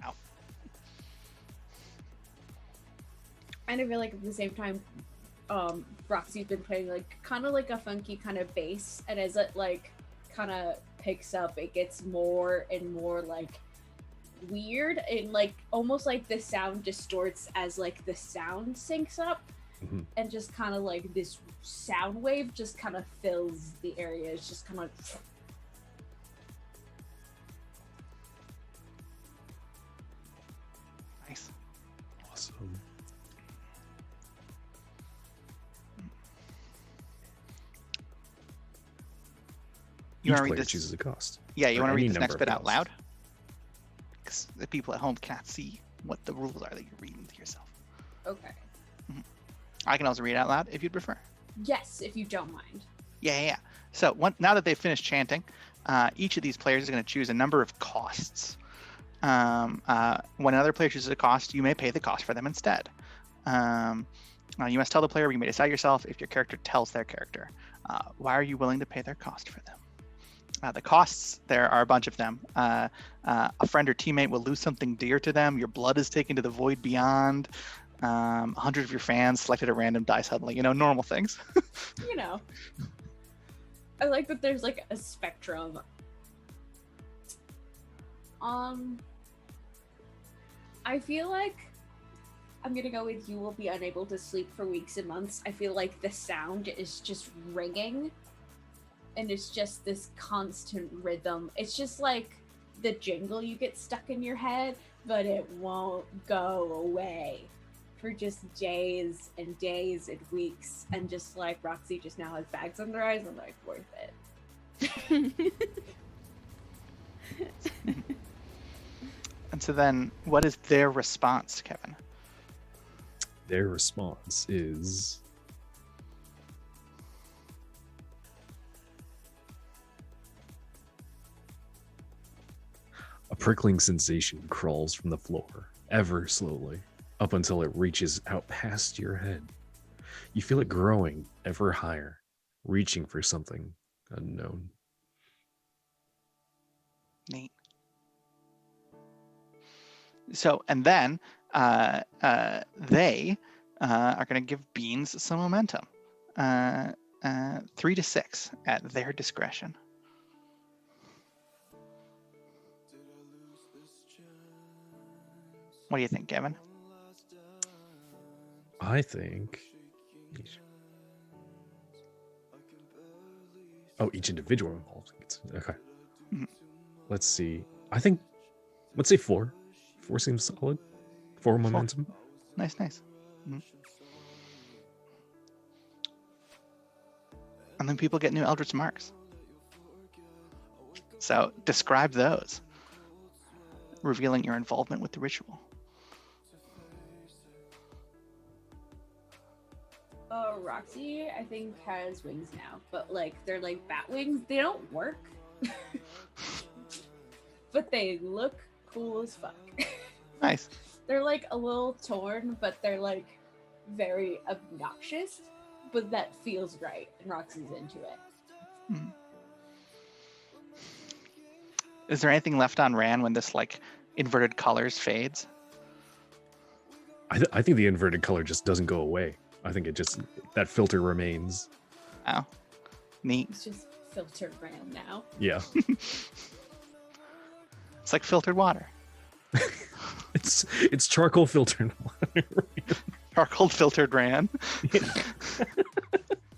Ow. And I feel like at the same time, Roxy's been playing like kind of like a funky kind of bass, and as it like kind of picks up, it gets more and more like weird, and like almost like the sound distorts as like the sound syncs up. Mhm. And just kind of like this sound wave just kind of fills the area. It's just kind of Nice. Awesome. You Each want to read player this? chooses a cost. Yeah, you or want to any read this number next of bit out costs. loud? Because the people at home cannot see what the rules are that you're reading to yourself. okay. I can also read it out loud if you'd prefer. Yes, if you don't mind. Yeah. So now that they've finished chanting, each of these players is going to choose a number of costs. When another player chooses a cost, you may pay the cost for them instead. You must tell the player, you may decide yourself if your character tells their character. Why are you willing to pay their cost for them? The costs, there are a bunch of them. A friend or teammate will lose something dear to them. Your blood is taken to the void beyond. 100 of your fans selected at random die suddenly. Normal things. You know. I like that there's like a spectrum. I feel like I'm gonna go with you will be unable to sleep for weeks and months. I feel like the sound is just ringing, and it's just this constant rhythm. It's just like the jingle you get stuck in your head, but it won't go away for just days and days and weeks. And just like Roxy just now has bags under her eyes, I'm like, worth it. And so then, what is their response, Kevin? Their response is a prickling sensation crawls from the floor, ever slowly, up until it reaches out past your head. You feel it growing ever higher, reaching for something unknown. Neat. So, and then they are going to give Beans some momentum. 3 to 6 at their discretion. What do you think, Kevin? I think. Oh, each individual involved. Okay. Mhm. Let's see. I think. Let's say 4. 4 seems solid. 4 momentum. Nice. Mhm. And then people get new Eldritch marks. So describe those, revealing your involvement with the ritual. Roxy, I think, has wings now, but like they're like bat wings. They don't work, but they look cool as fuck. Nice. They're like a little torn, but they're like very obnoxious, but that feels right, and Roxy's into it. Hmm. Is there anything left on Ran when this like inverted colors fades? I think the inverted color just doesn't go away. I think it just, that filter remains. Oh, neat. It's just filtered round now. Yeah. It's like filtered water. It's charcoal filtered water. Charcoal filtered Ran.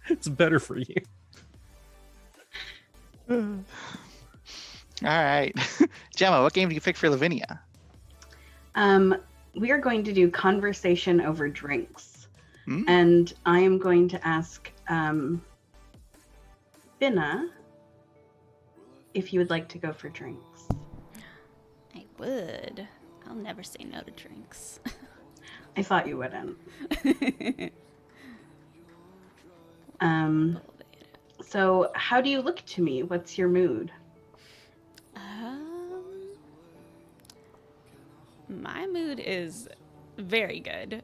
It's better for you. All right. Gemma, what game do you pick for Lavinia? We are going to do conversation over drinks. Hmm? And I am going to ask Binna if you would like to go for drinks. I would. I'll never say no to drinks. I thought you wouldn't. So how do you look to me? What's your mood? My mood is very good.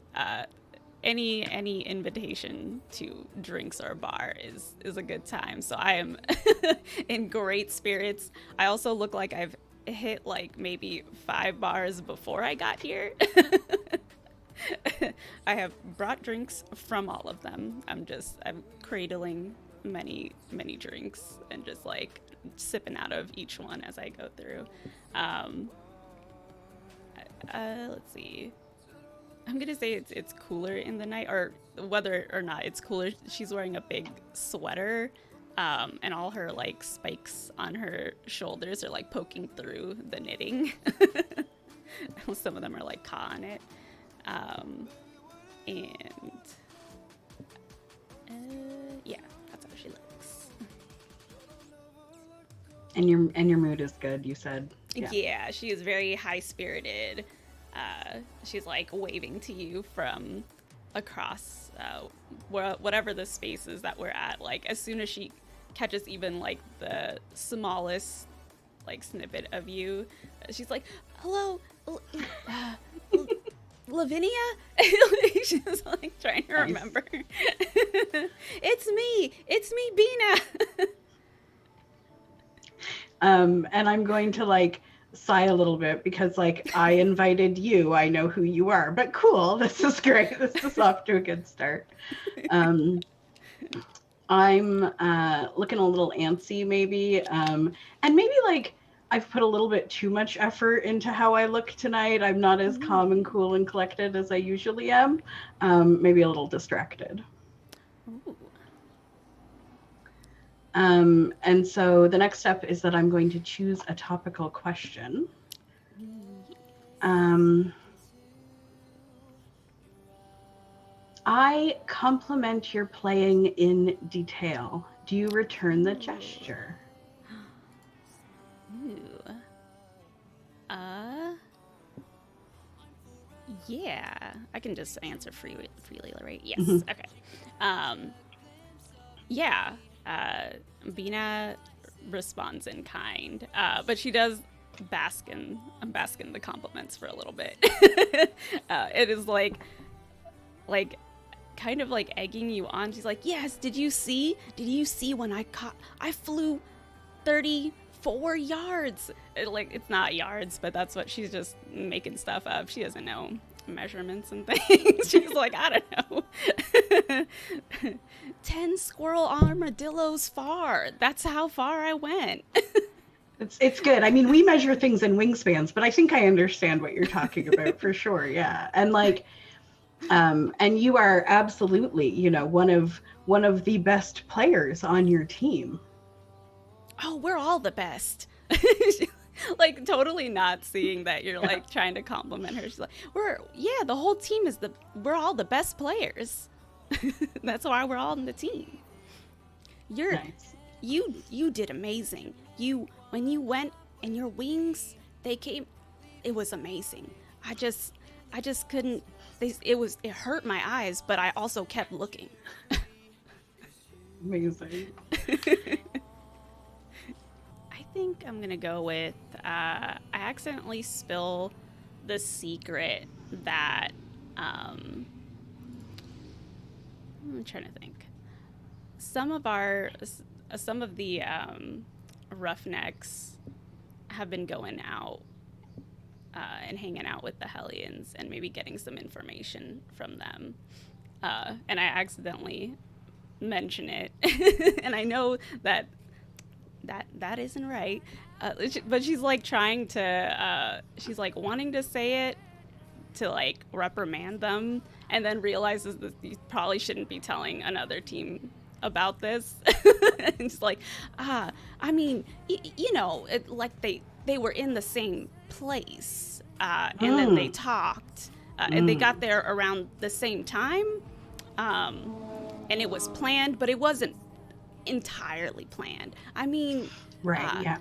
Any invitation to drinks or bar is a good time. So I am in great spirits. I also look like I've hit like maybe 5 bars before I got here. I have brought drinks from all of them. I'm cradling many drinks and just like sipping out of each one as I go through. Let's see. I'm gonna say it's cooler in the night, or whether or not it's cooler. She's wearing a big sweater, and all her like spikes on her shoulders are like poking through the knitting. Some of them are like caught on it, yeah, that's how she looks. And your mood is good, you said. Yeah, she is very high spirited. She's like waving to you from across whatever the spaces that we're at. Like as soon as she catches even like the smallest like snippet of you, she's like, "Hello, Lavinia?" She's like trying to remember. It's me, Bina. And I'm going to like sigh a little bit because like I invited you, I know who you are, but cool, this is great. This is off to a good start. I'm looking a little antsy maybe, and maybe like I've put a little bit too much effort into how I look tonight. I'm not as calm and cool and collected as I usually am. Maybe a little distracted. Ooh. And so the next step is that I'm going to choose a topical question. I compliment your playing in detail. Do you return the gesture? Ooh. Yeah. I can just answer freely, right? Yes. Mm-hmm. Okay. Yeah. Bina responds in kind, but she does bask in the compliments for a little bit. It is like kind of like egging you on. She's like, "Yes, did you see when I flew 34 yards?" It's not yards, but that's what she's just making stuff up. She doesn't know measurements and things. She's like, "I don't know. 10 squirrel armadillos far. That's how far I went." It's good. I mean, we measure things in wingspans, but I think I understand what you're talking about for sure. Yeah. And like, and you are absolutely, one of the best players on your team. Oh, we're all the best. Like totally not seeing that you're like trying to compliment her. She's like, the whole team we're all the best players. That's why we're all on the team. Nice. You did amazing. When you went and your wings, they came, it was amazing. I just couldn't, it hurt my eyes, but I also kept looking. Amazing. I think I'm gonna go with I accidentally spill the secret that I'm trying to think. Some of the roughnecks have been going out and hanging out with the Hellions and maybe getting some information from them. And I accidentally mention it, and I know that isn't right, but she's like trying to she's like wanting to say it to like reprimand them, and then realizes that you probably shouldn't be telling another team about this. And it's like, I mean, like they were in the same place, and then they talked, and they got there around the same time, and it was planned, but it wasn't entirely planned. I mean, right, yeah.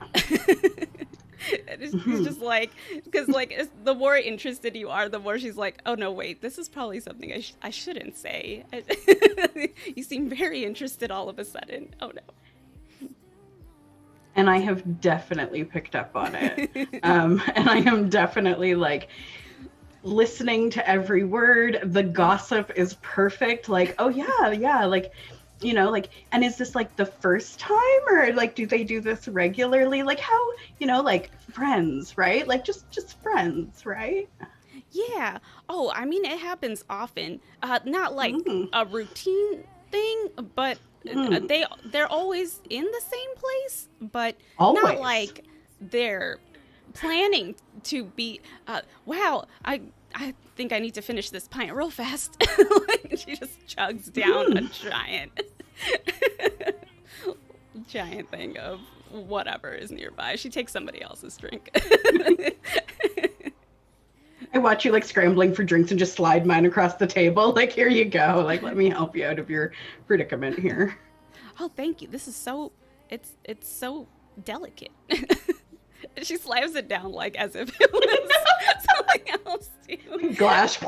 It's just like, because like the more interested you are, the more she's like, "Oh no, wait, this is probably something I shouldn't say." You seem very interested all of a sudden. Oh no. And I have definitely picked up on it. And I am definitely like listening to every word. The gossip is perfect. Like, oh yeah, like, like, and is this like the first time, or like do they do this regularly? Like how, like friends, right? Like just friends, right? Yeah. Oh, I mean, it happens often. Not like Mm. a routine thing, but Mm. they're always in the same place, but not Always. like they're planning to be. Wow, I think I need to finish this pint real fast. Like, she just chugs down a giant thing of whatever is nearby. She takes somebody else's drink. I watch you like scrambling for drinks and just slide mine across the table. Like, here you go. Like, let me help you out of your predicament here. Oh, thank you. This is so, it's so delicate. She slams it down like as if it was something else too. Glass.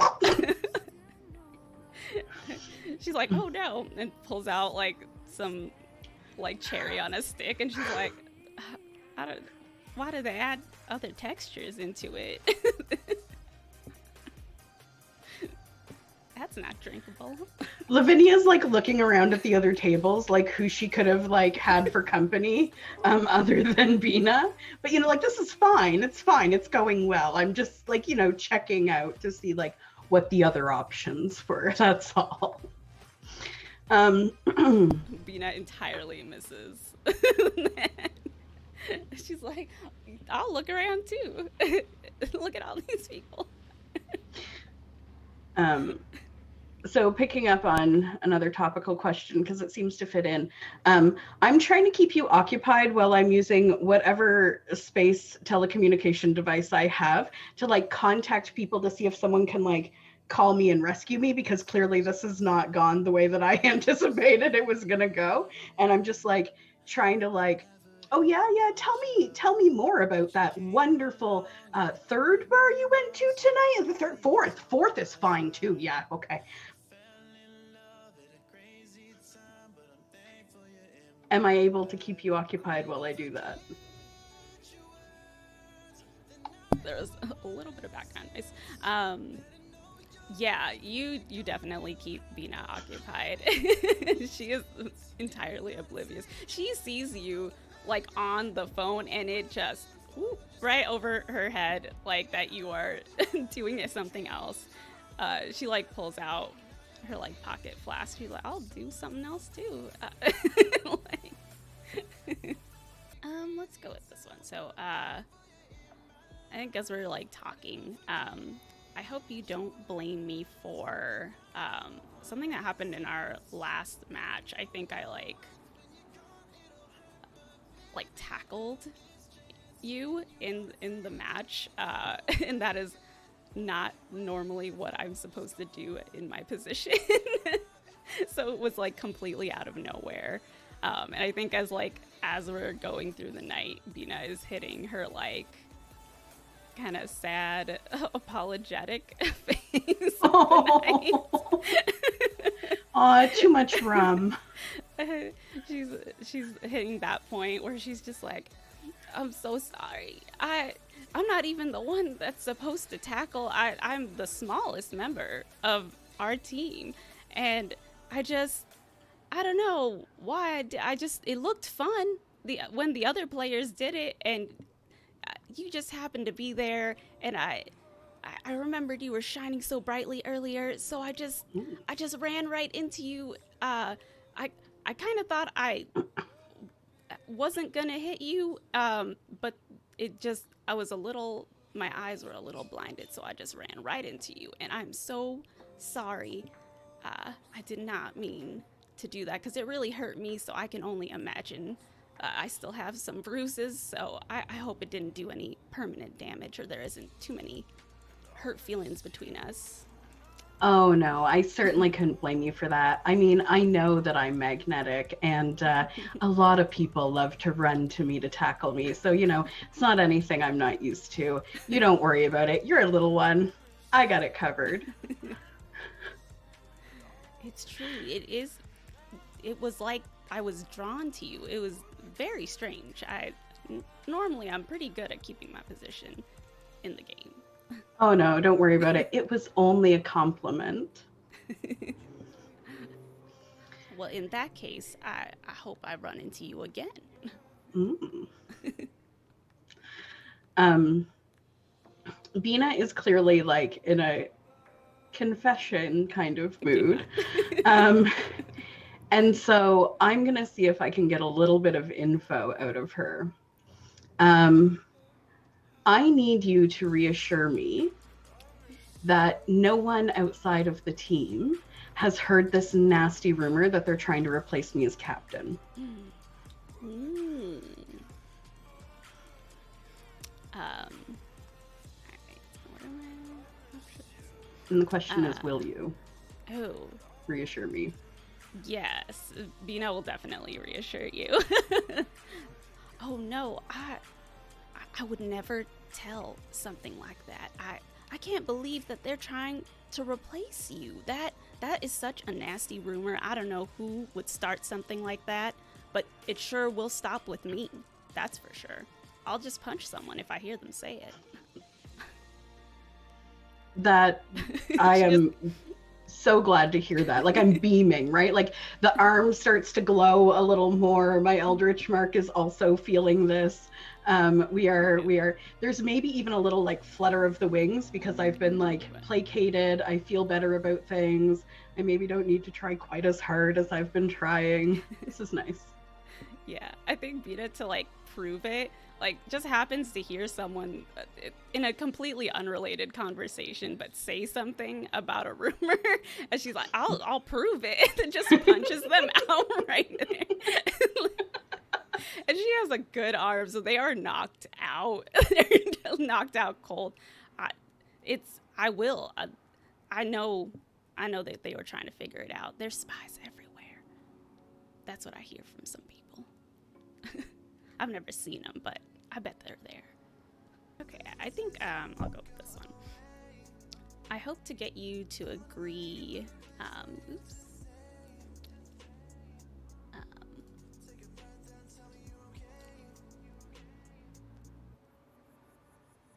She's like, oh no, and pulls out like some like cherry on a stick, and she's like, why do they add other textures into it? That's not drinkable. Lavinia's like looking around at the other tables, like who she could have like had for company, other than Bina. But like, this is fine. It's fine. It's going well. I'm just like, checking out to see like what the other options were. That's all. Bina entirely misses. She's like, I'll look around too. Look at all these people. So picking up on another topical question, because it seems to fit in, I'm trying to keep you occupied while I'm using whatever space telecommunication device I have to like contact people to see if someone can like call me and rescue me, because clearly this has not gone the way that I anticipated it was gonna go. And I'm just like trying to like, oh yeah, tell me more about that wonderful third bar you went to tonight. The fourth is fine too. Yeah, okay. Am I able to keep you occupied while I do that? There's a little bit of background noise. Yeah, you definitely keep Bina occupied. She is entirely oblivious. She sees you like on the phone, and it just right over her head, like that you are doing something else. She like pulls out her like pocket flask. She's like, I'll do something else too. Let's go with this one. So I think as we're like talking, I hope you don't blame me for something that happened in our last match. I think I like tackled you in the match, and that is not normally what I'm supposed to do in my position. So it was like completely out of nowhere. And I think as we're going through the night, Bina is hitting her like kind of sad, apologetic phase. Oh, too much rum. She's hitting that point where she's just like, I'm so sorry. I'm not even the one that's supposed to tackle. I'm the smallest member of our team, and I don't know why. It looked fun when the other players did it, and you just happened to be there, and I remembered you were shining so brightly earlier, so I just ran right into you. I kind of thought I wasn't gonna hit you, but my eyes were a little blinded, so I just ran right into you, and I'm so sorry. I did not mean to do that, because it really hurt me, so I can only imagine. I still have some bruises, so I hope it didn't do any permanent damage, or there isn't too many hurt feelings between us. Oh no, I certainly couldn't blame you for that. I mean, I know that I'm magnetic, and a lot of people love to run to me to tackle me, so it's not anything I'm not used to. You don't worry about it. You're a little one. I got it covered. It's true. It was like I was drawn to you. It was very strange. Normally I'm pretty good at keeping my position in the game. Oh no, don't worry about it. It was only a compliment. Well, in that case, I hope I run into you again. Bina is clearly like in a confession kind of mood. And so I'm going to see if I can get a little bit of info out of her. I need you to reassure me that no one outside of the team has heard this nasty rumor that they're trying to replace me as captain. And the question is, will you reassure me? Yes, Bina will definitely reassure you. Oh no, I would never tell something like that. I can't believe that they're trying to replace you. That is such a nasty rumor. I don't know who would start something like that, but it sure will stop with me. That's for sure. I'll just punch someone if I hear them say it. That I am so glad to hear that. Like, I'm beaming, right? Like, the arm starts to glow a little more. My Eldritch Mark is also feeling this. We are, there's maybe even a little like flutter of the wings because I've been like placated. I feel better about things. I maybe don't need to try quite as hard as I've been trying. This is nice. Yeah, I think Bina, to like prove it, like just happens to hear someone in a completely unrelated conversation but say something about a rumor, and she's like, I'll prove it, and just punches them out right there. And she has a good arm, so they are knocked out. They're knocked out cold. I know that they were trying to figure it out. There's spies everywhere. That's what I hear from some people. I've never seen them, but I bet they're there. Okay, I think I'll go with this one. I hope to get you to agree.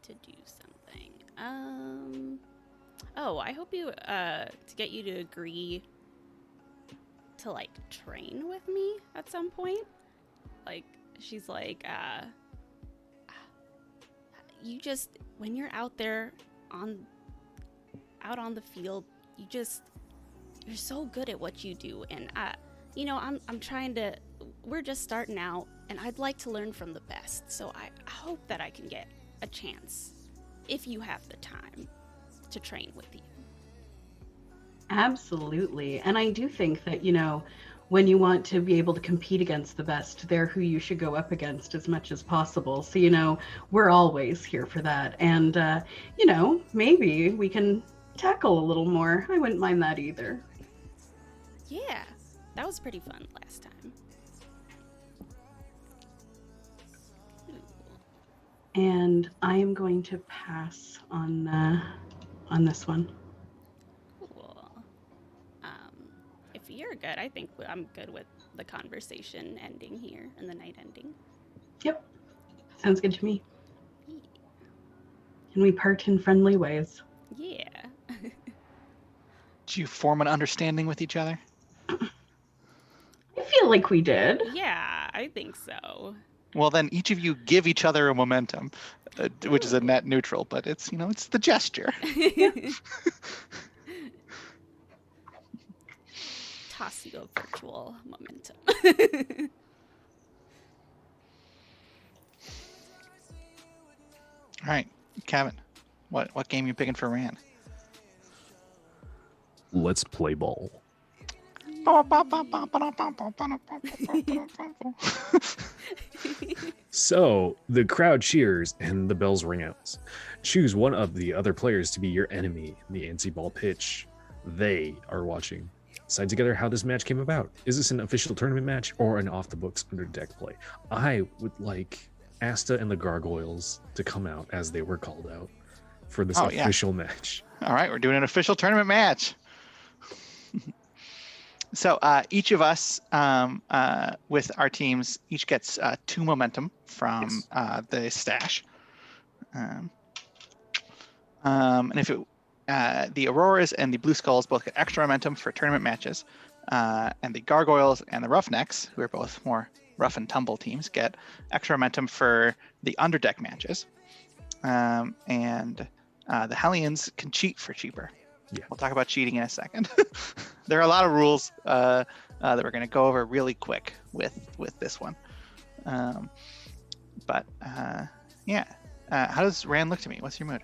To do something. I hope you to get you to agree to like train with me at some point. Like, she's like, you just, when you're out there out on the field, you're so good at what you do, and I'm trying to, we're just starting out, and I'd like to learn from the best, so I hope that I can get a chance, if you have the time, to train with you. Absolutely. And I do think that, when you want to be able to compete against the best, they're who you should go up against as much as possible. So, we're always here for that. And, maybe we can tackle a little more. I wouldn't mind that either. Yeah, that was pretty fun last time. And I am going to pass on this one. Cool. If you're good, I think I'm good with the conversation ending here and the night ending. Yep. Sounds good to me. Yeah. And we part in friendly ways. Yeah. Did you form an understanding with each other? I feel like we did. Yeah, I think so. Well, then each of you give each other a momentum, which is a net neutral, but it's, it's the gesture. Toss you a virtual momentum. All right, Kevin, what game you picking for Rand? Let's play ball. So the crowd cheers and the bells ring out. Choose one of the other players to be your enemy in the anti ball pitch. They are watching. Decide together how this match came about. Is this an official tournament match or an off the books under deck play? I would like Asta and the Gargoyles to come out as they were called out for this official match. All right, we're doing an official tournament match. So each of us with our teams each gets 2 momentum from the stash. And if the Auroras and the Blue Skulls both get extra momentum for tournament matches, and the Gargoyles and the Roughnecks, who are both more rough and tumble teams, get extra momentum for the underdeck matches. And The Hellions can cheat for cheaper. Yeah. We'll talk about cheating in a second. There are a lot of rules that we're going to go over really quick with this one. Yeah. How does Rand look to me? What's your mood?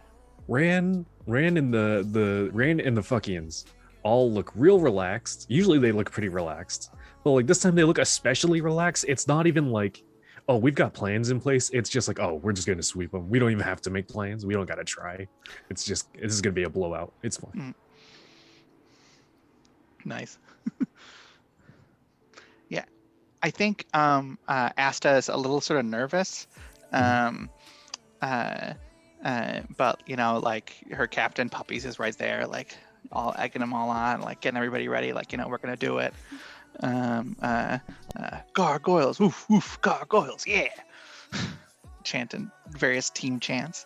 Ran and the Fuckians all look real relaxed. Usually they look pretty relaxed, but like this time they look especially relaxed. It's not even like, oh, we've got plans in place. It's just like, oh, we're just gonna sweep them. We don't even have to make plans. We don't gotta try. This is gonna be a blowout. It's fine. Nice. Yeah, I think Asta is a little sort of nervous. But you know, like her captain Puppies is right there, like all egging them all on, like getting everybody ready, like, you know, we're gonna do it. Gargoyles, woof woof, gargoyles, yeah. Chanting various team chants.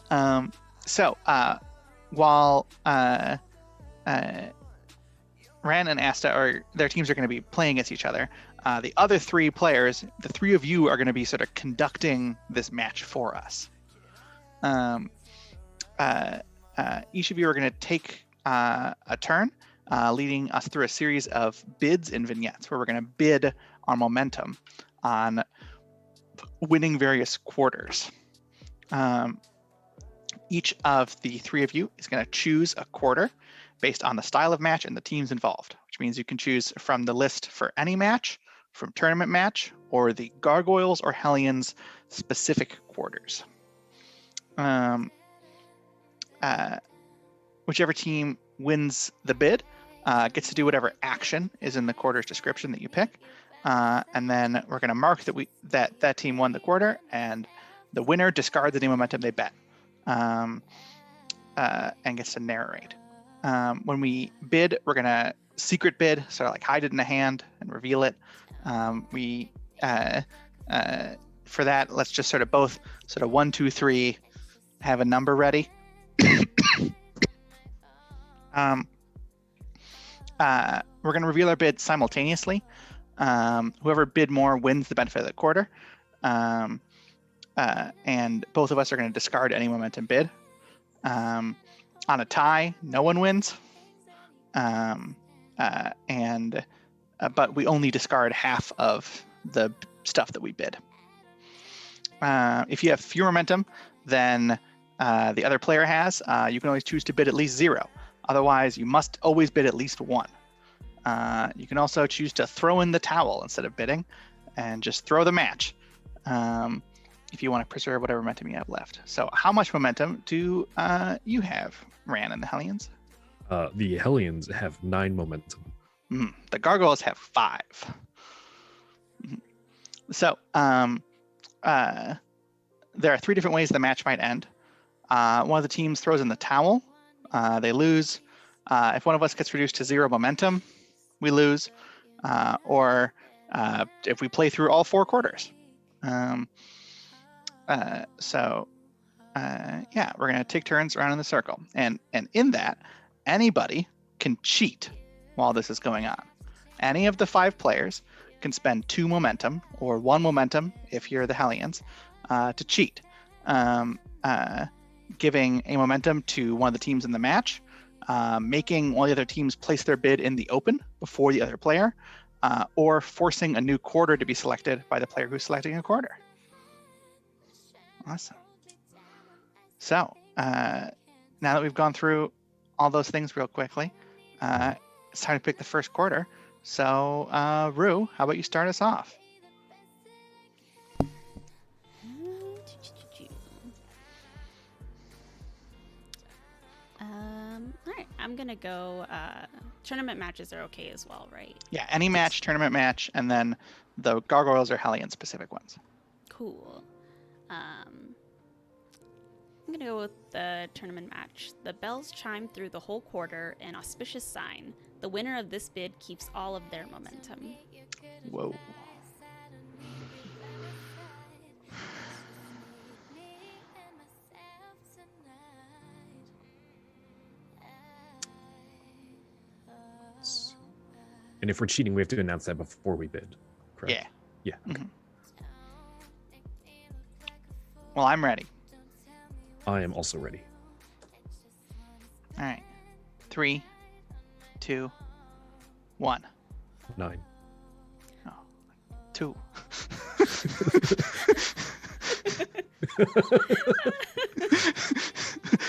While Ran and Asta their teams are going to be playing against each other, the other three players, the three of you, are going to be sort of conducting this match for us. Each of you are going to take a turn, leading us through a series of bids and vignettes where we're going to bid our momentum on winning various quarters. Each of the three of you is going to choose a quarter based on the style of match and the teams involved, which means you can choose from the list for any match, from tournament match, or the Gargoyles or Hellions specific quarters. Whichever team wins the bid gets to do whatever action is in the quarter's description that you pick, and then we're going to mark that team won the quarter, and the winner discards any momentum they bet, and gets to narrate. When we bid, we're going to secret bid, sort of like hide it in a hand and reveal it. For that, let's just sort of both sort of 1, 2, 3 have a number ready. We're going to reveal our bid simultaneously. Whoever bid more wins the benefit of the quarter. And both of us are going to discard any momentum bid. On a tie, no one wins. But we only discard half of the stuff that we bid. If you have fewer momentum than the other player has, you can always choose to bid at least 0. Otherwise, you must always bid at least 1. You can also choose to throw in the towel instead of bidding and just throw the match if you want to preserve whatever momentum you have left. So how much momentum do you have, Ran and the Hellions? The Hellions have 9 momentum. The Gargoyles have 5. So there are 3 different ways the match might end. One of the teams throws in the towel. They lose. If one of us gets reduced to 0 momentum, we lose. Or if we play through all 4 quarters. We're going to take turns around in the circle. And in that, anybody can cheat while this is going on. Any of the 5 players can spend 2 momentum or 1 momentum if you're the Hellions to cheat. Giving a momentum to one of the teams in the match, making one of the other teams place their bid in the open before the other player, or forcing a new quarter to be selected by the player who's selecting a quarter. Awesome. So now that we've gone through all those things real quickly, it's time to pick the first quarter. So, Rue, how about you start us off? All right, I'm gonna go. Tournament matches are okay as well, right? Yeah, any match, tournament match, and then the Gargoyles or Hellion specific ones. Cool. I'm gonna go with the tournament match. The bells chime through the whole quarter, an auspicious sign. The winner of this bid keeps all of their momentum. Whoa. And if we're cheating, we have to announce that before we bid, correct? Yeah. Yeah. Okay. Well, I'm ready. I am also ready. All right. 3, 2, 1. 9. 2.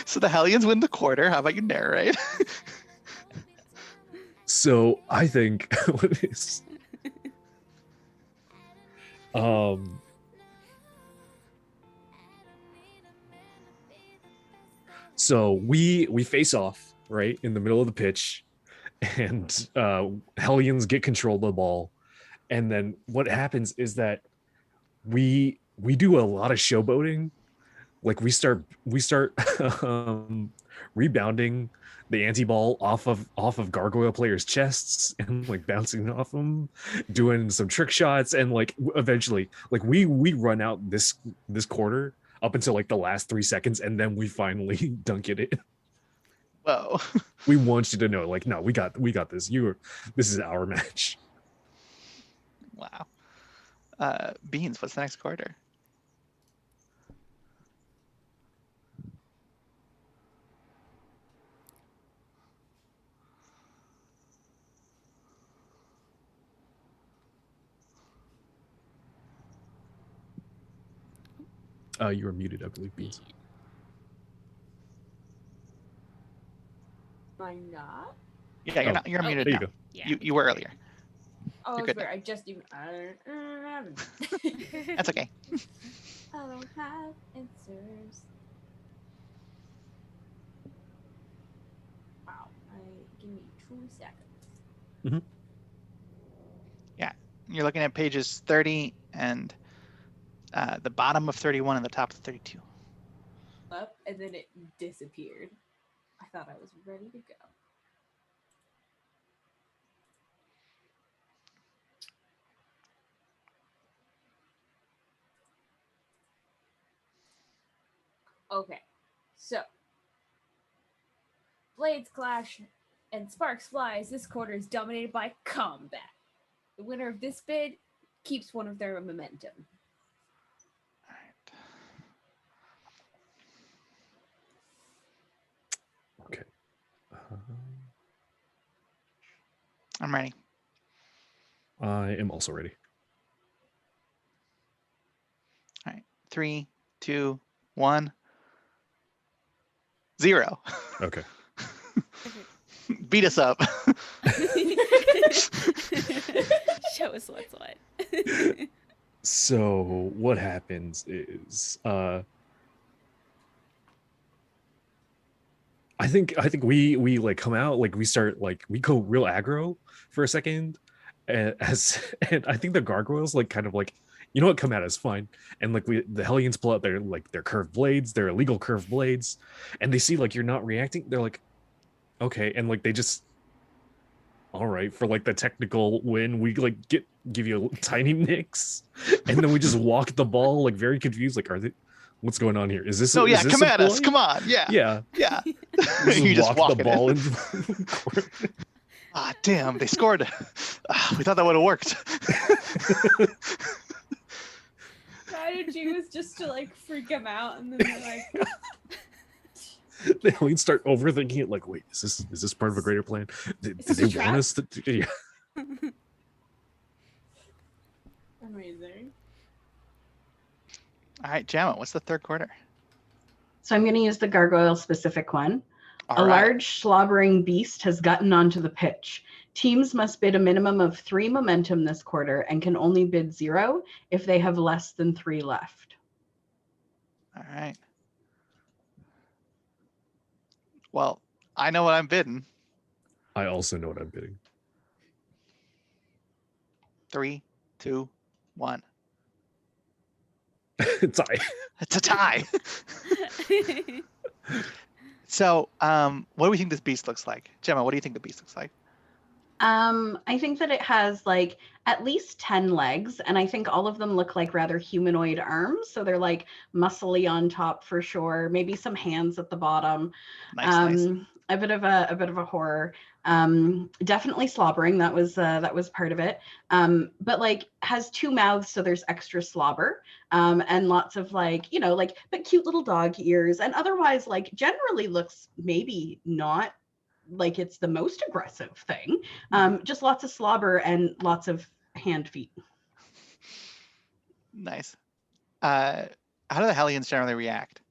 So the Hellions win the quarter. How about you narrate? So I think what is so we face off right in the middle of the pitch, and Hellions get control of the ball, and then what happens is that we do a lot of showboating. Like we start rebounding the anti-ball off of gargoyle players' chests and like bouncing off them, doing some trick shots, and like eventually like we run out this quarter up until like the last 3 seconds, and then we finally dunk it in. Whoa. We want you to know, like, no, we got this. This is our match. Wow. Beans, what's the next quarter? You are muted, I believe, Beans. Am I not? Yeah, you're not. You're muted there now. you go. Yeah. You were earlier. Oh, You're good I just even. I That's okay. don't have answers. Wow. Give me 2 seconds. You're looking at pages 30 and the bottom of 31 and the top of 32. Up and then it disappeared. I thought I was ready to go. Okay, so blades clash and sparks fly as this quarter is dominated by combat. The winner of this bid keeps one of their momentum. All right. Okay. I'm ready. I am also ready. All right. 3, 2, 1. 0. Okay. Beat us up. Show us what's what. So what happens is I think we like come out, like we start, like we go real aggro for a second, and I think the gargoyles like kind of like, you know what, come at us, fine. And like the Hellions pull out their curved blades, their illegal curved blades, and they see like you're not reacting. They're like, okay, and like they just, all right, for like the technical win, we like give you tiny nicks, and then we just walk the ball like very confused, like, are they, what's going on here? Is this? No, yeah, is this come a at us. play? Come on. Yeah. Yeah. Yeah. You just walk the it ball in. in. Ah, damn, they scored. We thought that would have worked. Strategy was just to like freak him out, and then they're like, The Hellions start overthinking it, like, wait, is this part of a greater plan? Did this they a trap? want us to? Yeah. amazing. All right, Gemma, what's the third quarter? So I'm going to use the gargoyle specific one. All A right. large slobbering beast has gotten onto the pitch. Teams must bid a minimum of 3 momentum this quarter and can only bid 0 if they have less than 3 left. All right. Well, I know what I'm bidding. I also know what I'm bidding. 3, 2, 1. Tie. It's a tie. So, what do we think this beast looks like? Gemma, what do you think the beast looks like? I think that it has like at least 10 legs, and I think all of them look like rather humanoid arms. So they're like muscly on top for sure. Maybe some hands at the bottom. Nice. A bit of a horror. Definitely slobbering. That was part of it. But like has 2 mouths, so there's extra slobber, and lots of like, you know, like but cute little dog ears, and otherwise like generally looks maybe not like it's the most aggressive thing. Just lots of slobber and lots of hand feet. Nice. How do the Hellions generally react?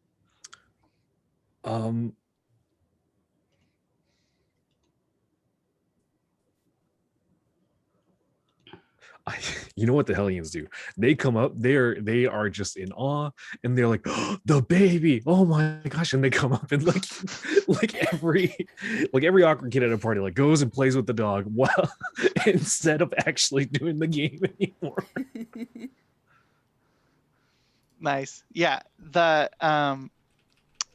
You know what the Hellions do? They come up, they are just in awe, and they're like, oh, the baby, oh my gosh, and they come up and like every awkward kid at a party like goes and plays with the dog while instead of actually doing the game anymore. Nice. Yeah, the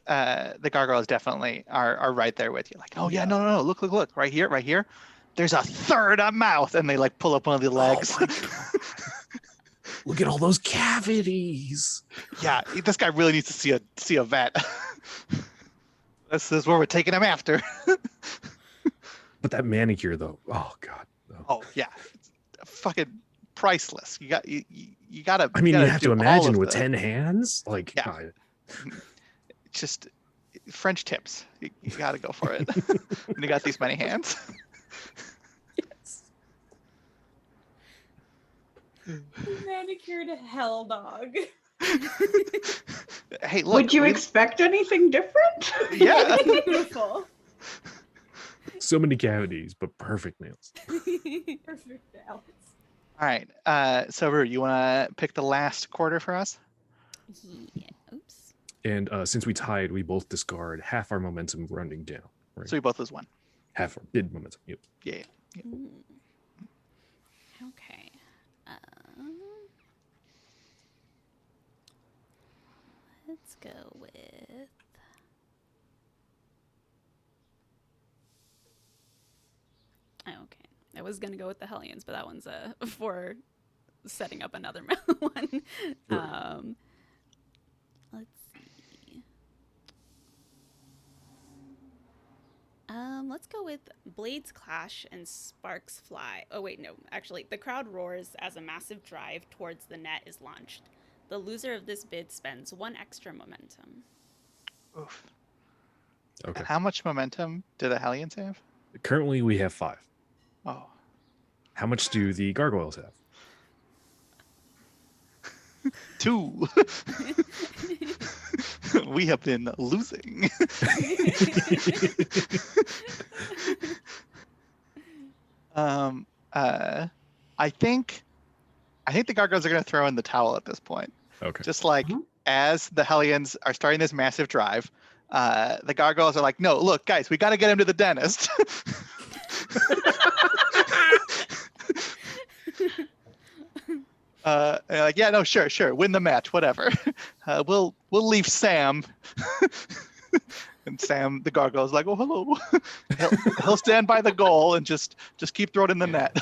gargoyles definitely are right there with you. Like, oh yeah, no, look, right here. There's a third a mouth, and they like pull up one of the legs. Oh look at all those cavities. Yeah, this guy really needs to see a vet. This is where we're taking him after. But that manicure though, oh god. No. Oh yeah, it's fucking priceless. You gotta. I mean, you have to imagine with 10 hands, like yeah. Just French tips. You gotta go for it. When you got these many hands. Manicured hell dog. Hey, look. Would you expect anything different? Yeah. Beautiful. So many cavities, but perfect nails. Perfect balance. All right. So Rue, you want to pick the last quarter for us? Yeah. Oops. And since we tied, we both discard half our momentum running down. Right? So we both lose 1. Half our bid momentum. Yep. Yeah. Okay. Let's go with. Oh, okay. I was gonna go with the Hellions, but that one's for setting up another one. Right. Let's see. Let's go with Blades Clash and Sparks Fly. Oh wait, no. Actually, the crowd roars as a massive drive towards the net is launched. The loser of this bid spends 1 extra momentum. Oof. Okay. And how much momentum do the Hellions have? Currently, we have 5. Oh. How much do the gargoyles have? 2. We have been losing. I think the gargoyles are going to throw in the towel at this point. Okay. Just like as the Hellions are starting this massive drive, the gargoyles are like, no, look, guys, we got to get him to the dentist. Like, yeah, no, sure, win the match, whatever. We'll leave Sam. And Sam, the gargoyle, is like, oh, hello. He'll stand by the goal and just keep throwing in the net.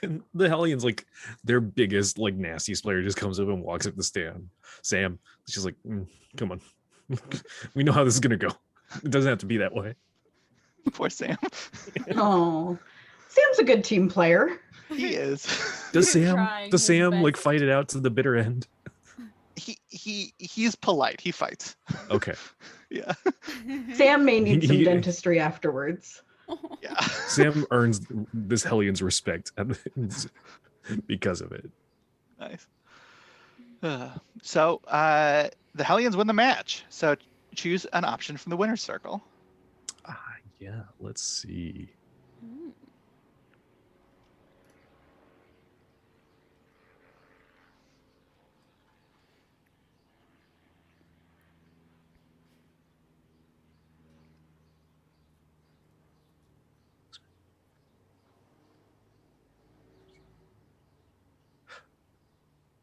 And the Hellions, like their biggest, like nastiest player, just comes up and walks up the stand. Sam, she's like, come on, we know how this is gonna go. It doesn't have to be that way. Poor Sam. Oh, Sam's a good team player. He is. Does You're Sam trying does his Sam like best. fight it out to the bitter end? He's polite. He fights. Okay. Yeah. Sam may need some He- dentistry afterwards. Yeah. Sam earns this Hellion's respect because of it. Nice. So the Hellions win the match. So choose an option from the winner's circle. Yeah, let's see.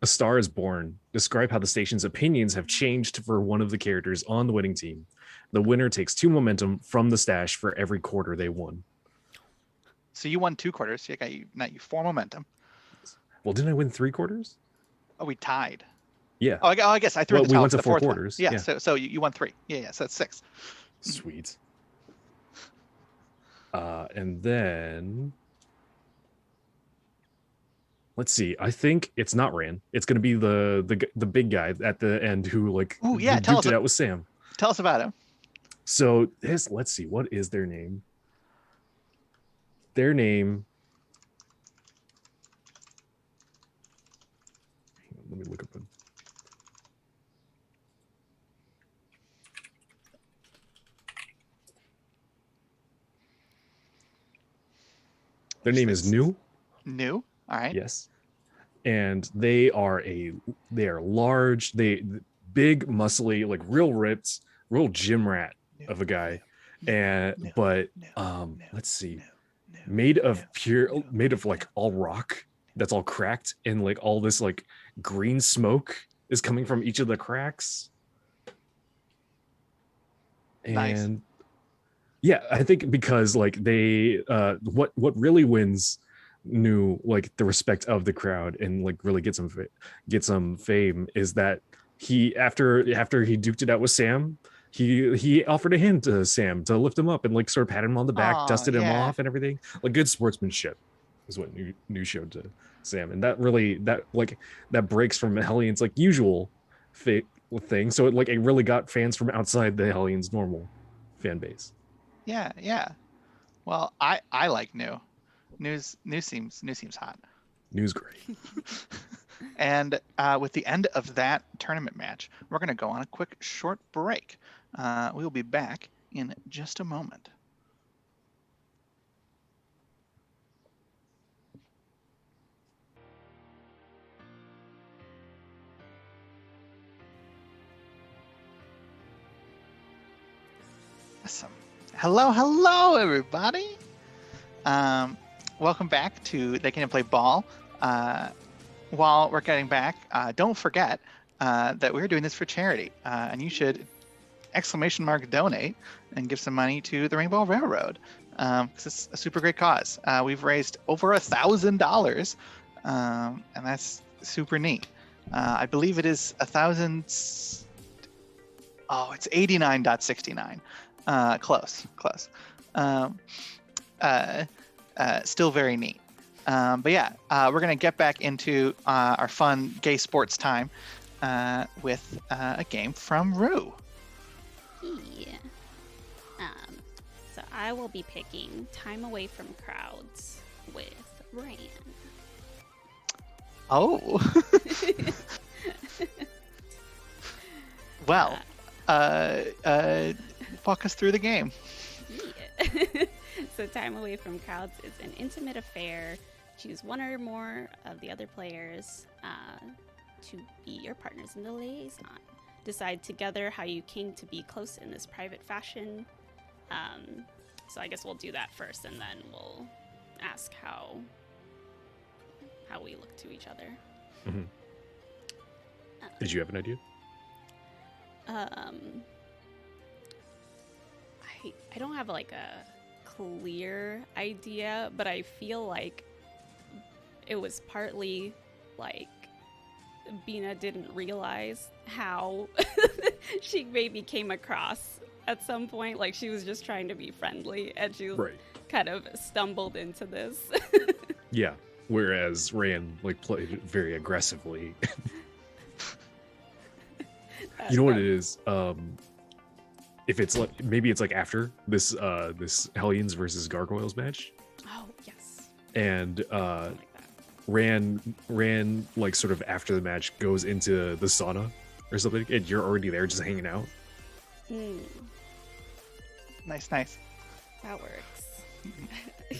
A Star is Born. Describe how the station's opinions have changed for one of the characters on the winning team. The winner takes 2 momentum from the stash for every quarter they won. So you won 2 quarters. So you got 4 momentum. Well, didn't I win 3 quarters? Oh, we tied. Yeah. Oh, I guess I threw Well, in the we top, went to the 4 fourth one. quarters. Yeah, so you won 3. Yeah, so that's 6. Sweet. And then let's see. I think it's not Ran. It's going to be the big guy at the end who like Ooh, yeah, who duked it out with Sam. Tell us about him. So let's see. What is their name? Their name. Hang on, let me look up them. Their name is New. New. All right. Yes. And they are large, big, muscly, like real ripped, real gym rat of a guy. Let's see. Made of like all rock that's all cracked, and like all this like green smoke is coming from each of the cracks. And nice. Yeah, I think because like they what really wins New like the respect of the crowd and like really get some fame is that he after he duked it out with Sam, he offered a hand to Sam to lift him up and like sort of pat him on the back, dusted him off and everything. Like good sportsmanship is what New showed to Sam, and that breaks from Hellions like usual thing. So it really got fans from outside the Hellions normal fan base. Yeah. Well, I like New. New seems hot. New's great. And with the end of that tournament match, we're going to go on a quick short break. We will be back in just a moment. Awesome. Hello, everybody. Welcome back to They Can Play Ball. While we're getting back, don't forget that we're doing this for charity, and you should ! Donate and give some money to the Rainbow Railroad because it's a super great cause. We've raised over $1,000, and that's super neat. I believe it is 1,000. Oh, it's 89.69. Close. Still very neat. But yeah, we're going to get back into our fun gay sports time with a game from Rue. Yeah. So I will be picking Time Away from Crowds with Ran. Oh. Well, walk us through the game. Yeah. So Time Away from Crowds is an intimate affair. Choose one or more of the other players to be your partners in the liaison. Decide together how you came to be close in this private fashion. So I guess we'll do that first, and then we'll ask how we look to each other. Mm-hmm. Did you have an idea? I don't have like a clear idea, but I feel like it was partly like Bina didn't realize how she maybe came across at some point. Like she was just trying to be friendly, and she kind of stumbled into this. Yeah, whereas Ran like played very aggressively. You know what it is? If it's like maybe it's like after this Hellions versus Gargoyles match. Oh yes. And Ran like sort of after the match goes into the sauna or something, and you're already there just hanging out. Nice. That works.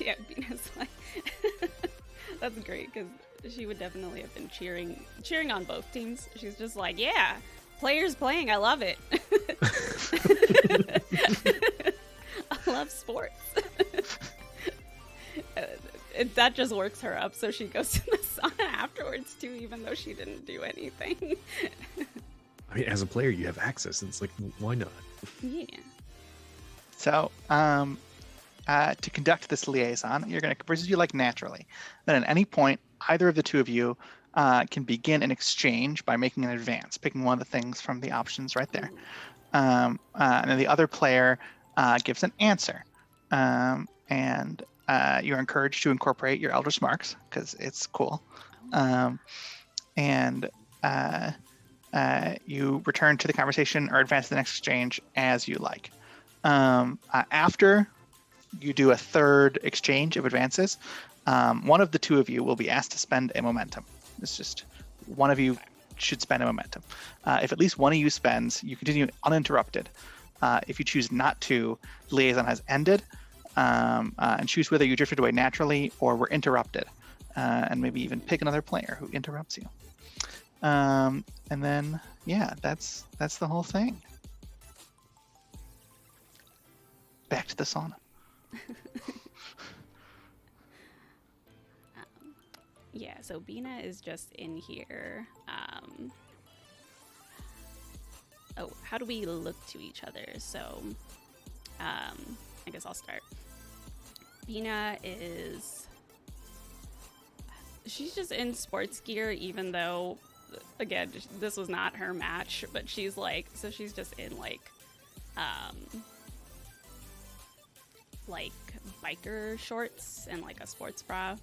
Yeah, Bina's like that's great because she would definitely have been cheering on both teams. She's just like, yeah, players playing, I love it. I love sports. That just works her up, so she goes to the sauna afterwards too, even though she didn't do anything. I mean, as a player, you have access, and it's like, why not? Yeah. So, to conduct this liaison, you're going to converse you like naturally. Then at any point, either of the two of you can begin an exchange by making an advance, picking one of the things from the options right there. And then the other player gives an answer. And you're encouraged to incorporate your Eldritch Marks because it's cool. And you return to the conversation or advance to the next exchange as you like. After you do a third exchange of advances, one of the two of you will be asked to spend a momentum. It's just one of you should spend a momentum. If at least one of you spends, you continue uninterrupted. If you choose not to, the liaison has ended, and choose whether you drifted away naturally or were interrupted, and maybe even pick another player who interrupts you. And then, yeah, that's the whole thing. Back to the sauna. Yeah, so Bina is just in here. How do we look to each other? So, I guess I'll start. Bina she's just in sports gear, even though, again, this was not her match, but she's just in like biker shorts and like a sports bra.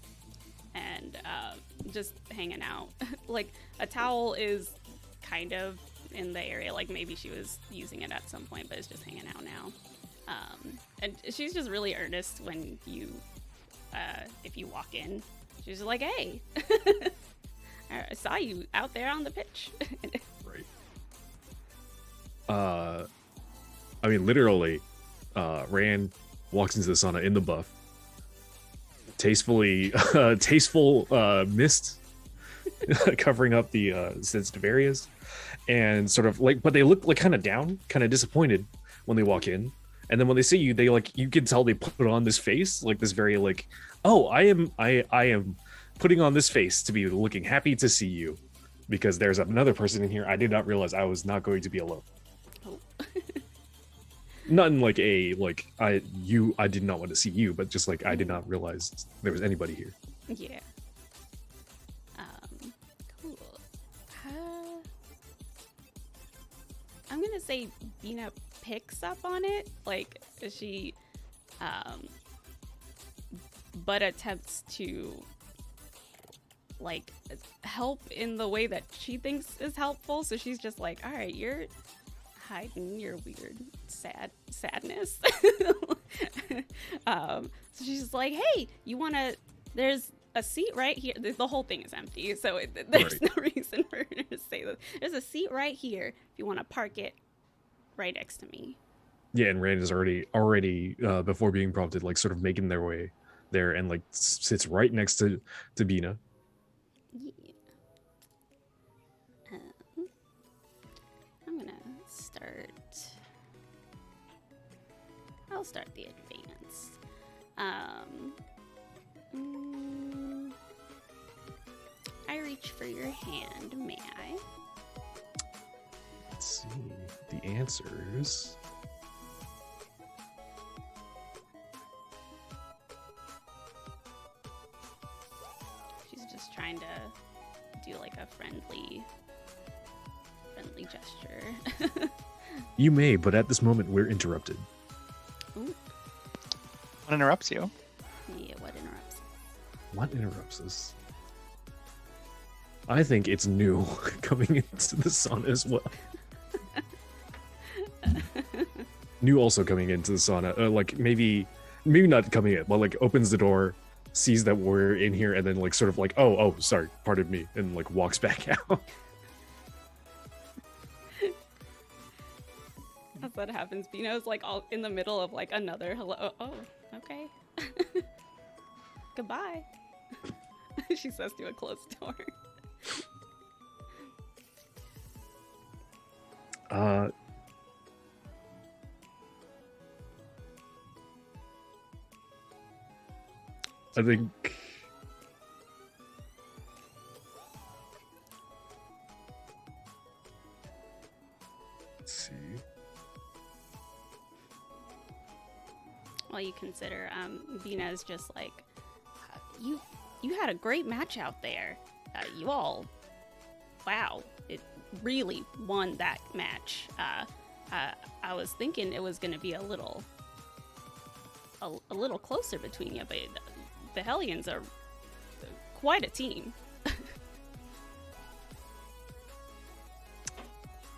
And just hanging out. Like, a towel is kind of in the area, like maybe she was using it at some point, but it's just hanging out now. And she's just really earnest when if you walk in. She's just like, hey, I saw you out there on the pitch. Right. I mean, literally, Rand walks into the sauna in the buff. Tasteful mist covering up the sensitive areas, and sort of like, but they look like kind of down, kind of disappointed when they walk in, and then when they see you, they like, you can tell they put on this face, like this very like, oh, I am putting on this face to be looking happy to see you, because there's another person in here. I did not realize I was not going to be alone. Oh. Not in like I did not want to see you, but just like I did not realize there was anybody here. Yeah. Cool. I'm gonna say Bina picks up on it, like she but attempts to like help in the way that she thinks is helpful. So she's just like, all right, you're hiding your weird sadness. So she's just like, hey, there's a seat right here. The whole thing is empty, so there's no reason for her to say that. There's a seat right here if you want to park it right next to me. Yeah, and Rand is already before being prompted, like sort of making their way there, and like sits right next to Bina. Yeah. I'm gonna start. I'll start the advance. I reach for your hand, may I? Let's see the answers. She's just trying to do like a friendly gesture. You may, but at this moment we're interrupted. Ooh. What interrupts you? Yeah, what interrupts? What interrupts us? I think it's new coming into the sauna as well. New also coming into the sauna, like maybe not coming in, but like opens the door, sees that we're in here, and then like sort of like, oh, sorry, pardon me, and like walks back out. That's what happens. Bino's like all in the middle of like another hello. Oh, okay. Goodbye. She says to a closed door. I think let's see. Well, you consider Bina is just like, you had a great match out there. you all, wow, it really won that match. I was thinking it was going to be a little closer between you, but the Hellions are quite a team.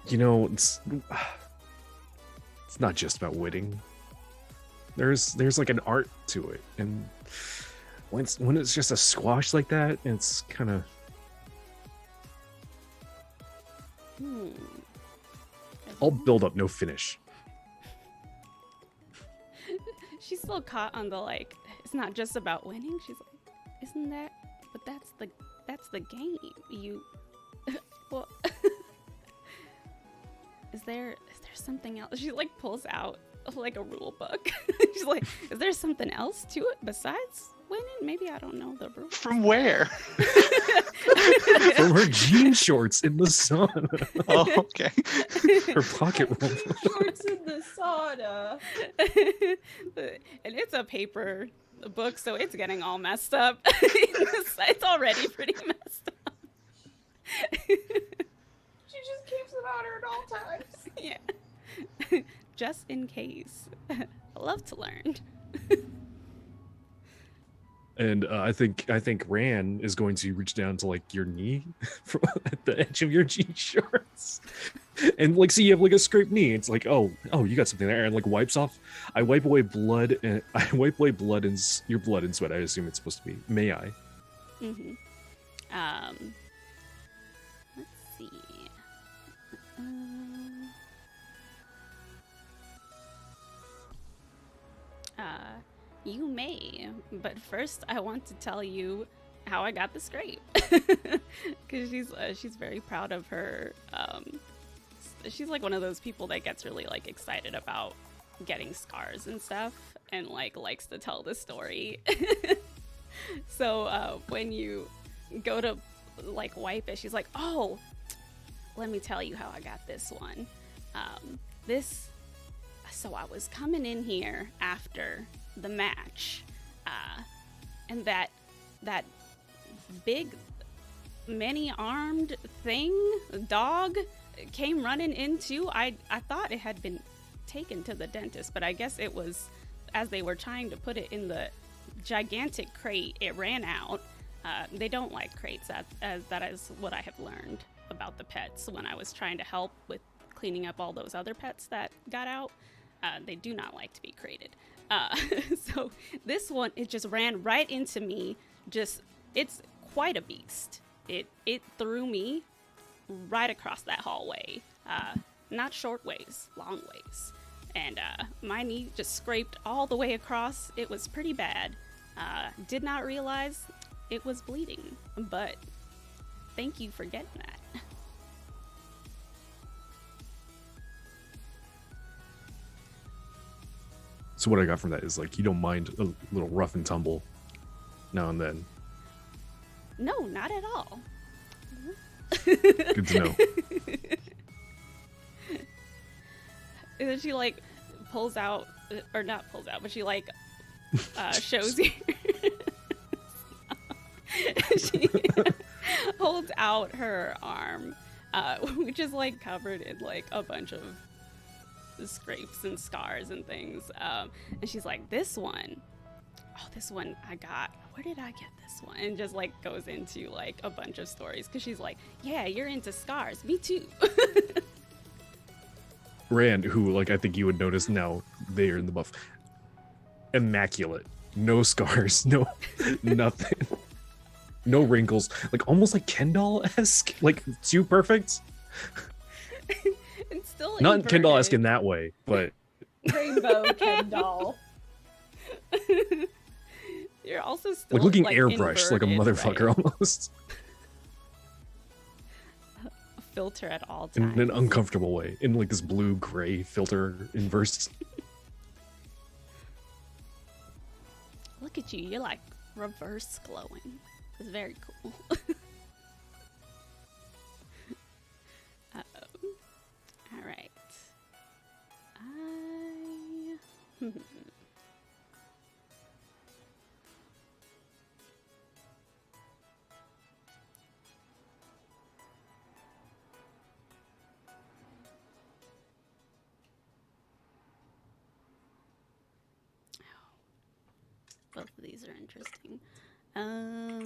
You know, it's not just about winning. There's like an art to it, and when it's just a squash like that, it's kind of. All build up, no finish. She's still caught on the like. It's not just about winning. She's like, isn't that? But that's the game. You, well, is there something else? She like pulls out like a rule book. She's like, is there something else to it besides winning? Maybe I don't know the rules. From where? From her jean shorts in the sun. Oh, okay. Her pocket roll. Shorts in the sauna. And it's a paper book, so it's getting all messed up. It's already pretty messed up. She just keeps it on her at all times. Yeah. Just in case. I love to learn. And I think Ran is going to reach down to like your knee from at the edge of your jean shorts, and like see you have like a scraped knee. It's like oh you got something there, and like wipes off. I wipe away blood and your blood and sweat. I assume it's supposed to be. May I? Mm-hmm. Let's see. You may, but first I want to tell you how I got the scrape, because she's very proud of her. She's like one of those people that gets really like excited about getting scars and stuff, and like likes to tell the story. So when you go to like wipe it, she's like, "Oh, let me tell you how I got this one. So I was coming in here after the match, and that big many-armed dog came running into. I thought it had been taken to the dentist, but I guess it was, as they were trying to put it in the gigantic crate, it ran out. They don't like crates, as that is what I have learned about the pets when I was trying to help with cleaning up all those other pets that got out. They do not like to be crated. So this one, it just ran right into me. It's quite a beast. It threw me right across that hallway. Not short ways, long ways. And my knee just scraped all the way across. It was pretty bad. Did not realize it was bleeding, but thank you for getting that. So what I got from that is like you don't mind a little rough and tumble now and then. No, not at all. Good to know. And then she like pulls out, or not pulls out, but she like shows you. She holds out her arm, which is like covered in like a bunch of scrapes and scars and things, and she's like, this one I got, where did I get this one? And just like goes into like a bunch of stories, because she's like, yeah, you're into scars, me too. Rand, who like I think you would notice now they're in the buff, immaculate, no scars, no nothing, no wrinkles, like almost like Ken doll-esque, like too perfect. It's still not inverted. Ken doll-esque in that way, but Rainbow Ken doll. You're also still like looking like, airbrushed like a inverted, motherfucker right? almost. A filter at all times. In an uncomfortable way, in like this blue-gray filter inverse. Look at you, you're like reverse glowing. It's very cool. All right. Both of these are interesting. All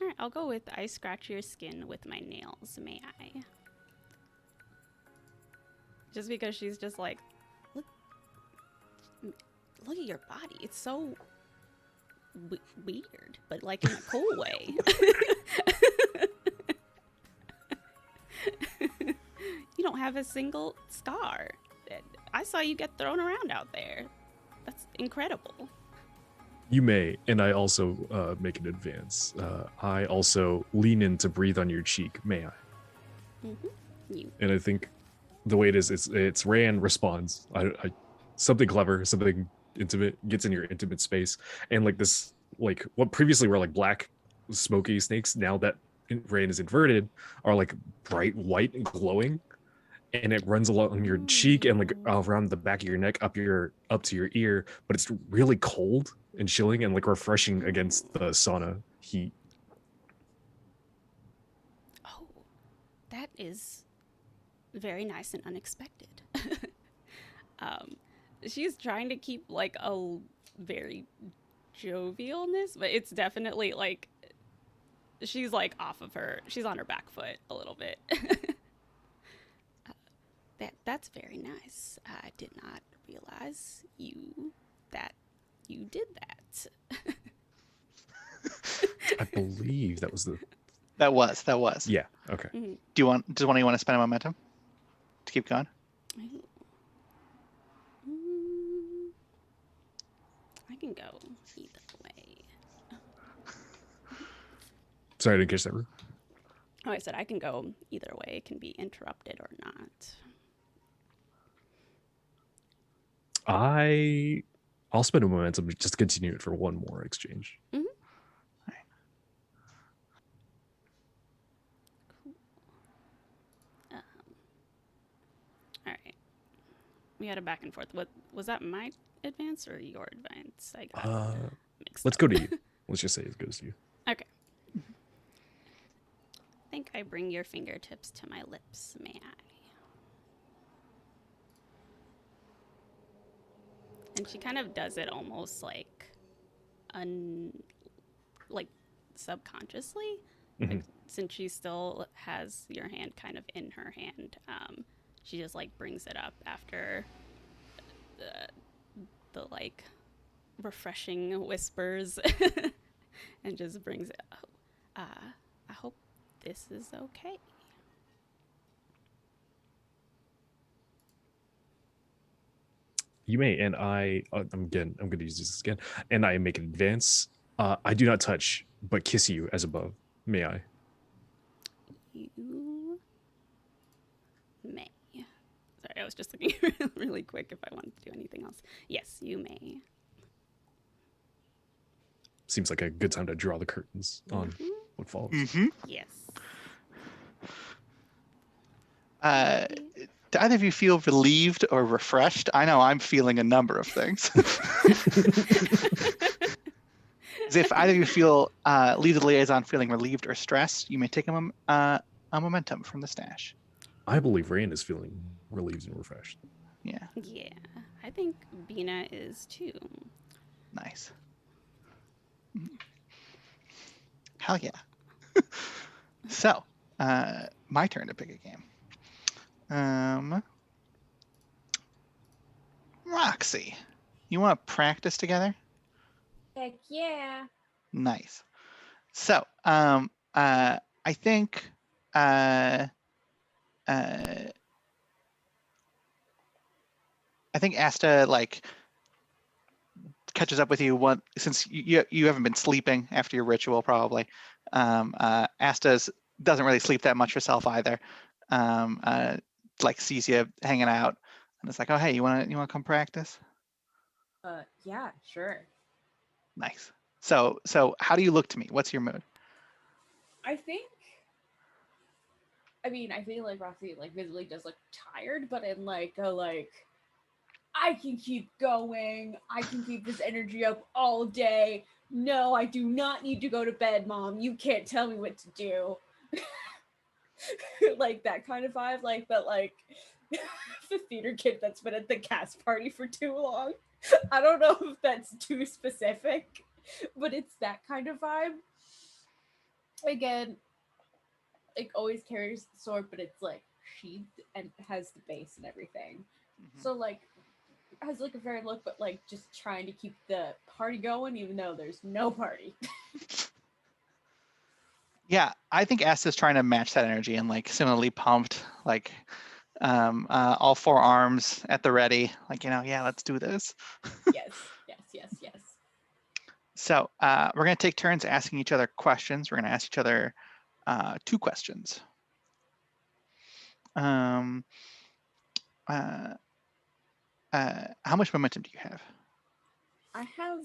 right, I'll go with I scratch your skin with my nails, may I? Just because she's just like, look at your body. It's so weird, but like in a cool way. You don't have a single scar. I saw you get thrown around out there. That's incredible. You may, and I also make an advance. I also lean in to breathe on your cheek, may I? Mm-hmm. You. And I think the way it is, it's Rand responds. Something clever, something intimate, gets in your intimate space, and like this, like what previously were like black, smoky snakes, now that Rand is inverted, are like bright white and glowing, and it runs along your cheek and like around the back of your neck, up to your ear, but it's really cold and chilling and like refreshing against the sauna heat. Oh, that is very nice and unexpected. She's trying to keep like a very jovialness, but it's definitely like she's like she's on her back foot a little bit. That's very nice. I did not realize that you did that. I believe that was That was. yeah, okay. Mm-hmm. Does one of you want to spend a momentum to keep going? I can go either way. Sorry, I didn't catch that. Oh, I said I can go either way. It can be interrupted or not. I'll spend a momentum just to continue it for one more exchange. Mm-hmm. Cool. All right. We had a back and forth. What was that? My advance or your advance? I got mixed Let's up. go to you. Let's just say it goes to you. Okay. I think I bring your fingertips to my lips, may I? And she kind of does it almost like subconsciously. Mm-hmm. Like, since she still has your hand kind of in her hand, she just like brings it up after the like refreshing whispers and just brings it up. I hope this is okay. You may, and I'm going to use this again, and I make an advance. I do not touch, but kiss you as above. May I? You may. Sorry, I was just looking really quick if I wanted to do anything else. Yes, you may. Seems like a good time to draw the curtains on what follows. Mm-hmm. Yes. Do either of you feel relieved or refreshed? I know I'm feeling a number of things. If either of you feel lead the liaison feeling relieved or stressed, you may take a momentum from the stash. I believe Rand is feeling relieved and refreshed. Yeah. Yeah, I think Bina is too. Nice. Hell yeah. So, my turn to pick a game. Roxy, you want to practice together? Heck yeah. Nice. So, I think, Asta like catches up with you since you haven't been sleeping after your ritual probably. Asta doesn't really sleep that much herself either. Like sees you hanging out and it's like, oh hey, you wanna come practice? Yeah, sure. Nice. So how do you look to me? What's your mood? I think like Roxy like visibly does look tired, but in like a like I can keep going. I can keep this energy up all day. No, I do not need to go to bed, Mom. You can't tell me what to do. Like that kind of vibe, like, but like the theater kid that's been at the cast party for too long. I don't know if that's too specific, but it's that kind of vibe. Again, like always carries the sword, but it's like sheathed and has the base and everything. So like has like a very look, but like just trying to keep the party going, even though there's no party. Yeah, I think Asta's trying to match that energy and like similarly pumped, like all four arms at the ready, like, yeah, let's do this. Yes. So we're going to take turns asking each other questions. We're going to ask each other 2 questions. How much momentum do you have? I have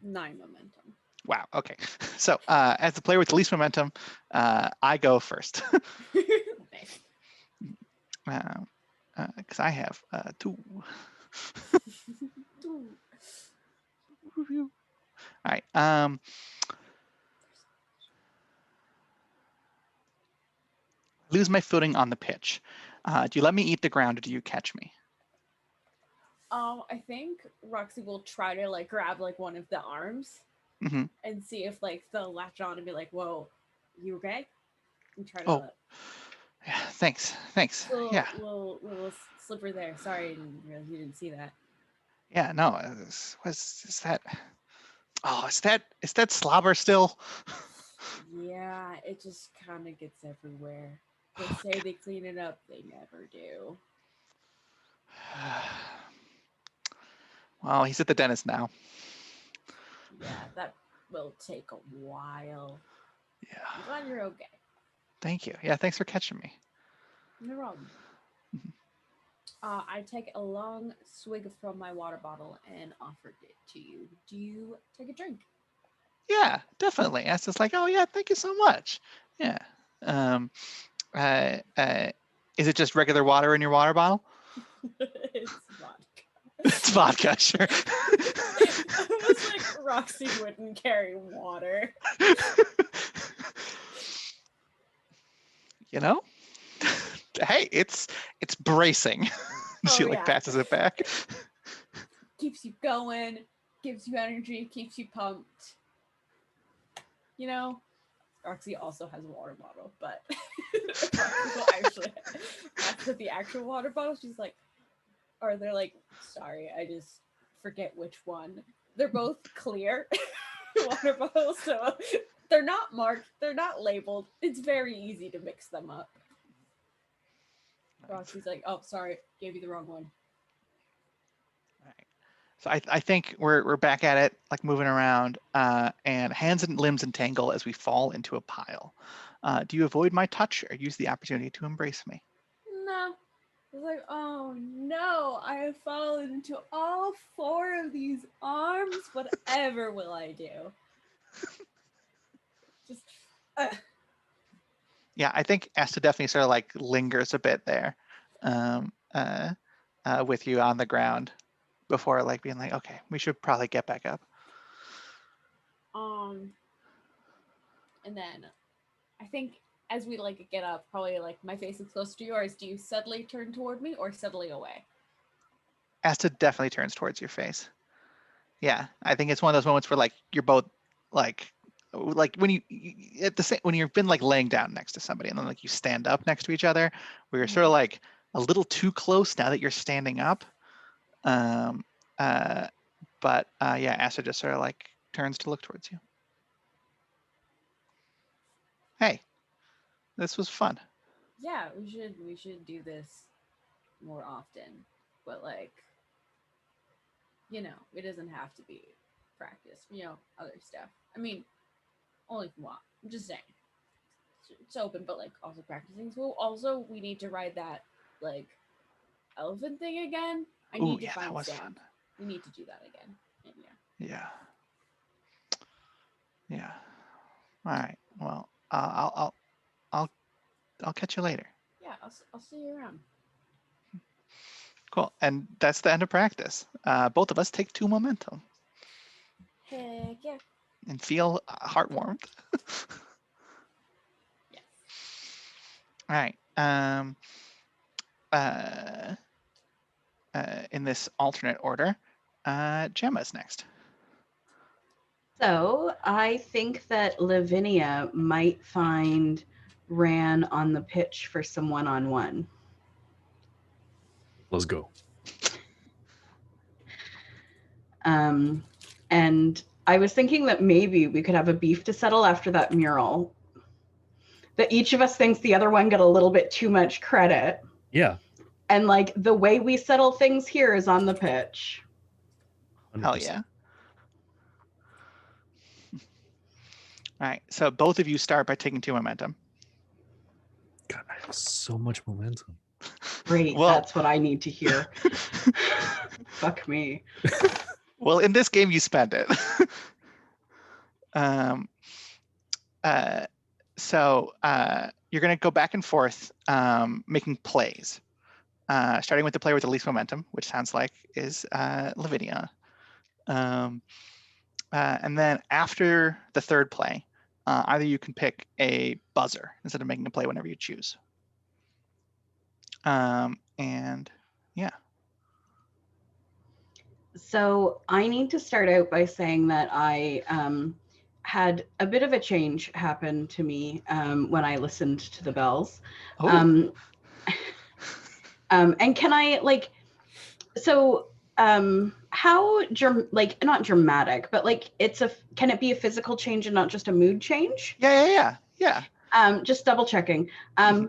9 momentum. Wow. Okay. So as the player with the least momentum, I go first. Nice. Because I have 2. All right. Lose my footing on the pitch. Do you let me eat the ground or do you catch me? I think Roxy will try to like grab like one of the arms and see if like they'll latch on and be like, "Whoa, you okay?" And try to. Oh, yeah, thanks. Yeah. Little slipper there. Sorry, I didn't realize you didn't see that. Yeah. No. Is that? Oh, is that slobber still? Yeah, it just kind of gets everywhere. They say they clean it up, they never do. Well, he's at the dentist now. Yeah, that will take a while. Yeah. I'm glad you're okay. Thank you. Yeah, thanks for catching me. No problem. I take a long swig from my water bottle and offered it to you. Do you take a drink? Yeah, definitely. Asta's like, oh yeah, thank you so much. Yeah. Is it just regular water in your water bottle? It's vodka. It's vodka, sure. I was like, Roxy wouldn't carry water. Hey, it's bracing. She like passes it back. Keeps you going, gives you energy, keeps you pumped. Roxy also has a water bottle, but Roxy will actually after the actual water bottle, she's like, or they're like, sorry, I just forget which one. They're both clear water bottles, so they're not marked, they're not labeled. It's very easy to mix them up. Nice. Roxy's like, oh, sorry, gave you the wrong one. All right. So I think we're back at it, like moving around, and hands and limbs entangle as we fall into a pile. Do you avoid my touch or use the opportunity to embrace me? No. It's like, oh no, I have fallen into all 4 of these arms. Whatever will I do? Just. Yeah, I think Asta definitely sort of like lingers a bit there, with you on the ground, before like being like, okay, we should probably get back up. And then I think as we like get up, probably like my face is close to yours. Do you suddenly turn toward me or suddenly away? Asta definitely turns towards your face. Yeah, I think it's one of those moments where like you're both like when you at the same when you've been like laying down next to somebody and then like you stand up next to each other, where you're sort of like a little too close now that you're standing up. But yeah, Asta just sort of like turns to look towards you. Hey, this was fun. Yeah, we should do this more often. But like, it doesn't have to be practice. Other stuff. I mean, only if you want. I'm just saying. It's open, but like also practicing. So also we need to ride that like elephant thing again. I need to find sand. Fun. We need to do that again. Yeah. Yeah. All right. Well, I'll catch you later. Yeah, I'll see you around. Cool. And that's the end of practice. Both of us take 2 momentum. Heck yeah. And feel heart warmth. Yes. All right. In this alternate order, Gemma's next. So I think that Lavinia might find Ran on the pitch for some one-on-one. Let's go. And I was thinking that maybe we could have a beef to settle after that mural. That each of us thinks the other one got a little bit too much credit. Yeah. And like the way we settle things here is on the pitch. 100%. Hell yeah. All right, so both of you start by taking 2 momentum. God, I have so much momentum. Great, Well- that's what I need to hear. Fuck me. Well, in this game, you spend it. So you're going to go back and forth, making plays, starting with the player with the least momentum, which sounds like is Lavinia. And then after the third play, either you can pick a buzzer instead of making a play whenever you choose. And yeah. So I need to start out by saying that I had a bit of a change happen to me when I listened to the bells. Oh. And can I like, so how not dramatic, but like can it be a physical change and not just a mood change? Yeah. Just double checking. I've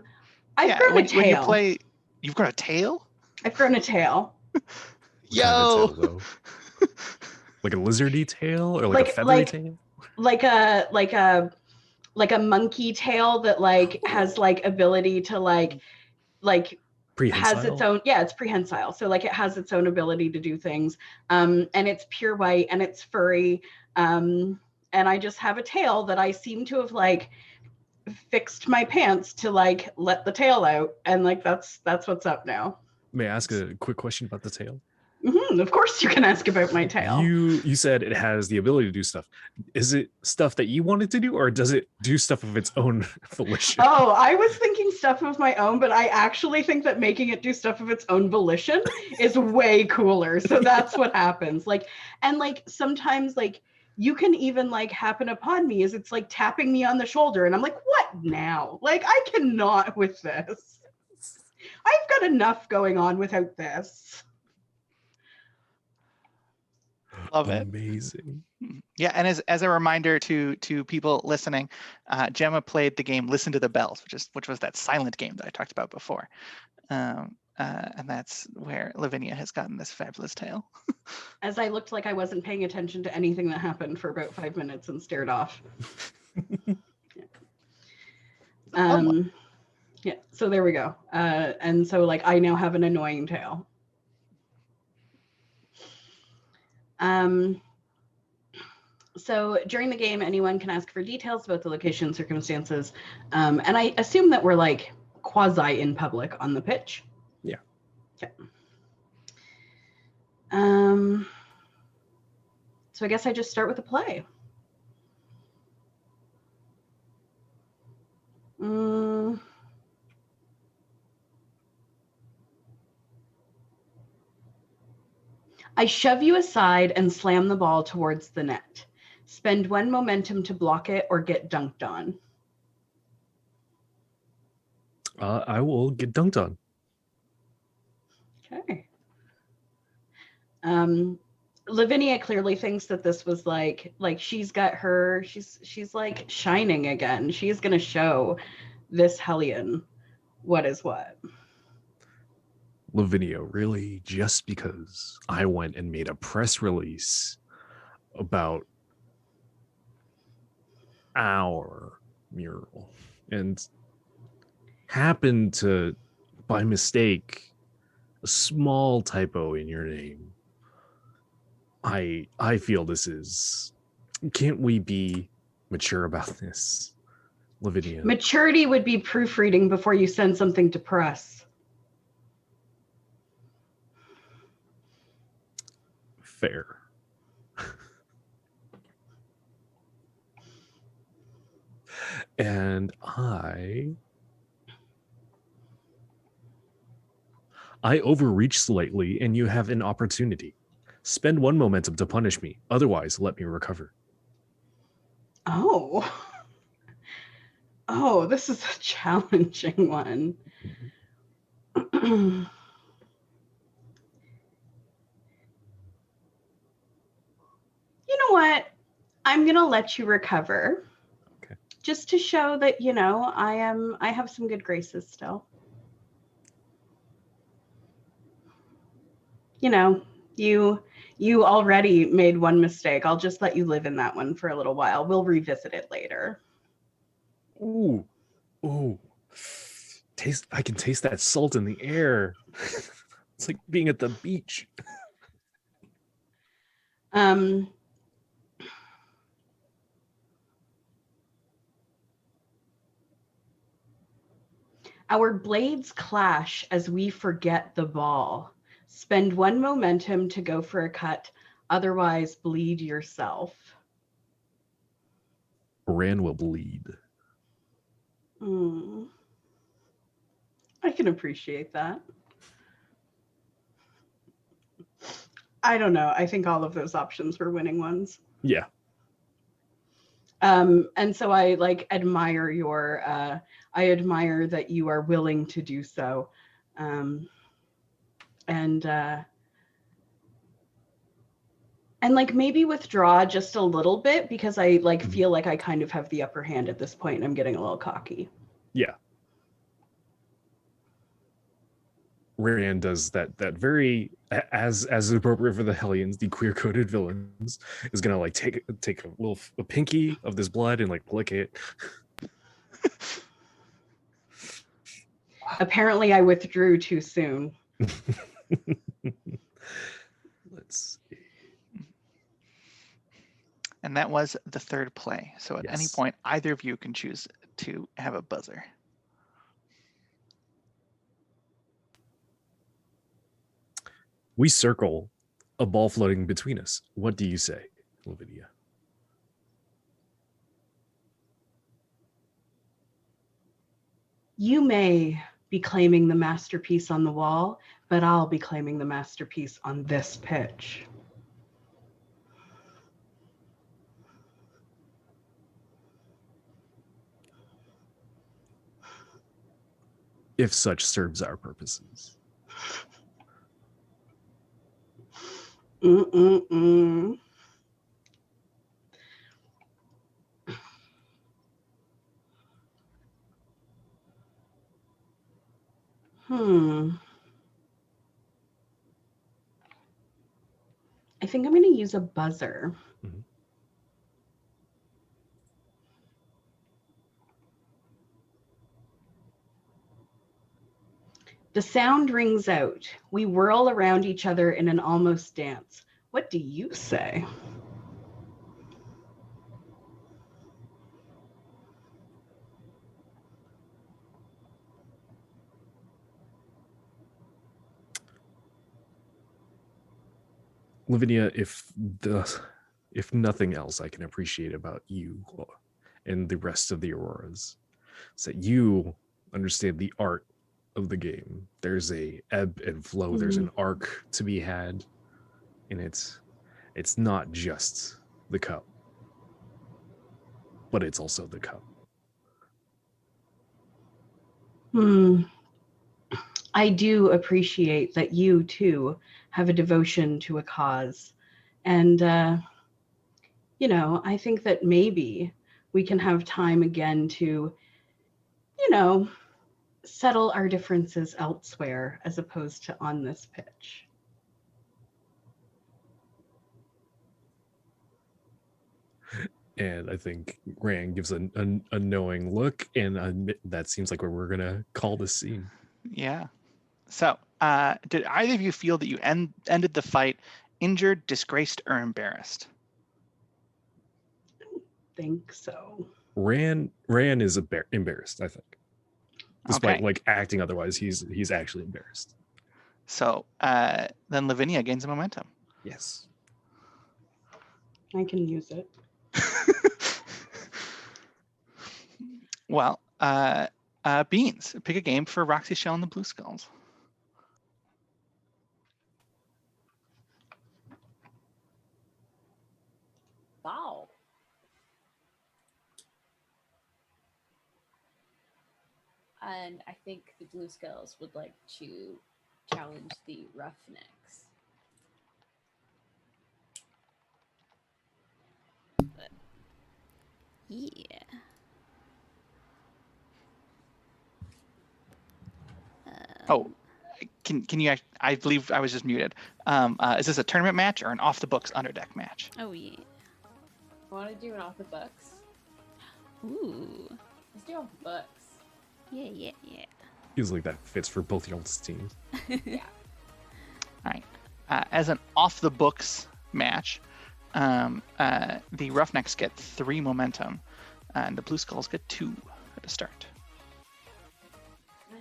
grown a tail. When you play, you've grown a tail? I've grown a tail. What kind of Yo. tail, though? Like a lizardy tail or like a feathery tail? Like a monkey tail that like has like ability to like has its own, it's prehensile, so like it has its own ability to do things, and it's pure white and it's furry, and I just have a tail that I seem to have like fixed my pants to like let the tail out, and like that's what's up now. May I ask a quick question about the tail? Of course you can ask about my tail. You said it has the ability to do stuff. Is it stuff that you wanted to do, or does it do stuff of its own volition? Oh, I was thinking stuff of my own, but I actually think that making it do stuff of its own volition is way cooler. So that's what happens. Like, and like sometimes like you can even like happen upon me as it's like tapping me on the shoulder, and I'm like, what now? Like I cannot with this. I've got enough going on without this. Love it. Amazing. Yeah, and as a reminder to people listening, Gemma played the game Listen to the Bells, which was that silent game that I talked about before. And that's where Lavinia has gotten this fabulous tale. As I looked like I wasn't paying attention to anything that happened for about 5 minutes and stared off. Yeah, so there we go. And so like I now have an annoying tail. So during the game, anyone can ask for details about the location and circumstances. And I assume that we're like quasi in public on the pitch. Yeah. Okay. So I guess I just start with a play. I shove you aside and slam the ball towards the net. Spend 1 momentum to block it or get dunked on. I will get dunked on. Okay. Lavinia clearly thinks that this was like she's got her, she's like shining again. She's gonna show this Hellion what is what. Lavinia, really, just because I went and made a press release about our mural and happened to, by mistake, a small typo in your name, I feel this is... Can't we be mature about this, Lavinia? Maturity would be proofreading before you send something to press. Fair. And I overreach slightly, and you have an opportunity. Spend 1 momentum to punish me. Otherwise, let me recover. Oh. Oh, this is a challenging one. You know what? I'm going to let you recover. Okay. Just to show that, I have some good graces still. You already made one mistake. I'll just let you live in that one for a little while. We'll revisit it later. Ooh. I can taste that salt in the air. It's like being at the beach. Our blades clash as we forget the ball. Spend 1 momentum to go for a cut, otherwise bleed yourself. Ran will bleed. I can appreciate that. I don't know. I think all of those options were winning ones. Yeah. And so I admire I admire that you are willing to do so. And maybe withdraw just a little bit, because I feel like I kind of have the upper hand at this point and I'm getting a little cocky. Yeah. Rand does that very, as is appropriate for the Hellions, the queer-coded villains, is gonna take a pinky of this blood and lick it. Apparently I withdrew too soon. Let's see. And that was the third play. So at any Yes. point, either of you can choose to have a buzzer. We circle a ball floating between us. What do you say, Lavinia? You may be claiming the masterpiece on the wall, but I'll be claiming the masterpiece on this pitch. If such serves our purposes. I think I'm going to use a buzzer. Mm-hmm. The sound rings out. We whirl around each other in an almost dance. What do you say? Lavinia, if nothing else I can appreciate about you and the rest of the Auroras, is that you understand the art of the game. There's a ebb and flow. There's an arc to be had, and it's not just the cup, but it's also the cup. I do appreciate that you too have a devotion to a cause. And, I think that maybe we can have time again to, settle our differences elsewhere as opposed to on this pitch. And I think Rand gives a knowing look, and that seems like where we're going to call this scene. Yeah. So did either of you feel that you ended the fight injured, disgraced, or embarrassed? I don't think so. Rand is embarrassed, I think. Despite acting otherwise, he's actually embarrassed. So then Lavinia gains momentum. Yes. I can use it. Well, Beans, pick a game for Roxy Shell and the Blue Skulls. And I think the Blue Skulls would like to challenge the Roughnecks. Yeah. Oh, can you? I believe I was just muted. Is this a tournament match or an off the books underdeck match? Oh yeah. I want to do an off the books. Ooh. Let's do off the books. Yeah. Feels like that fits for both y'all's teams. Yeah. All right. As an off the books match, the Roughnecks get 3 momentum, and the Blue Skulls get 2 at the start. Nice.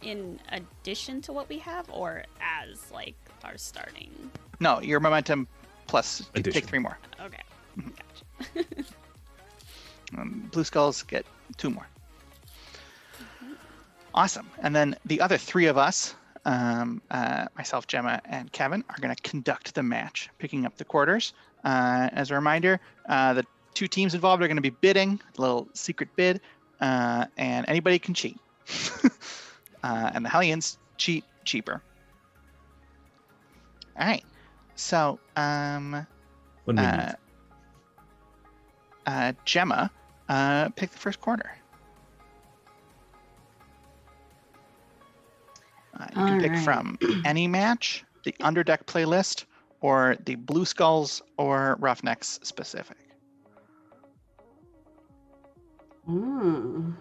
In addition to what we have, or as like our starting? No, your momentum plus you Addition. take 3 more. Okay. Mhm. Gotcha. Blue Skulls get 2 more. Awesome. And then the other 3 of us, myself, Gemma, and Kevin, are going to conduct the match, picking up the quarters. As a reminder, the 2 teams involved are going to be bidding, a little secret bid, and anybody can cheat. And the Hellions cheat cheaper. All right. So, When we meet. Gemma, pick the first quarter. You can All pick right. from any match, the Underdeck playlist, or the Blue Skulls or Roughnecks specific. Mm.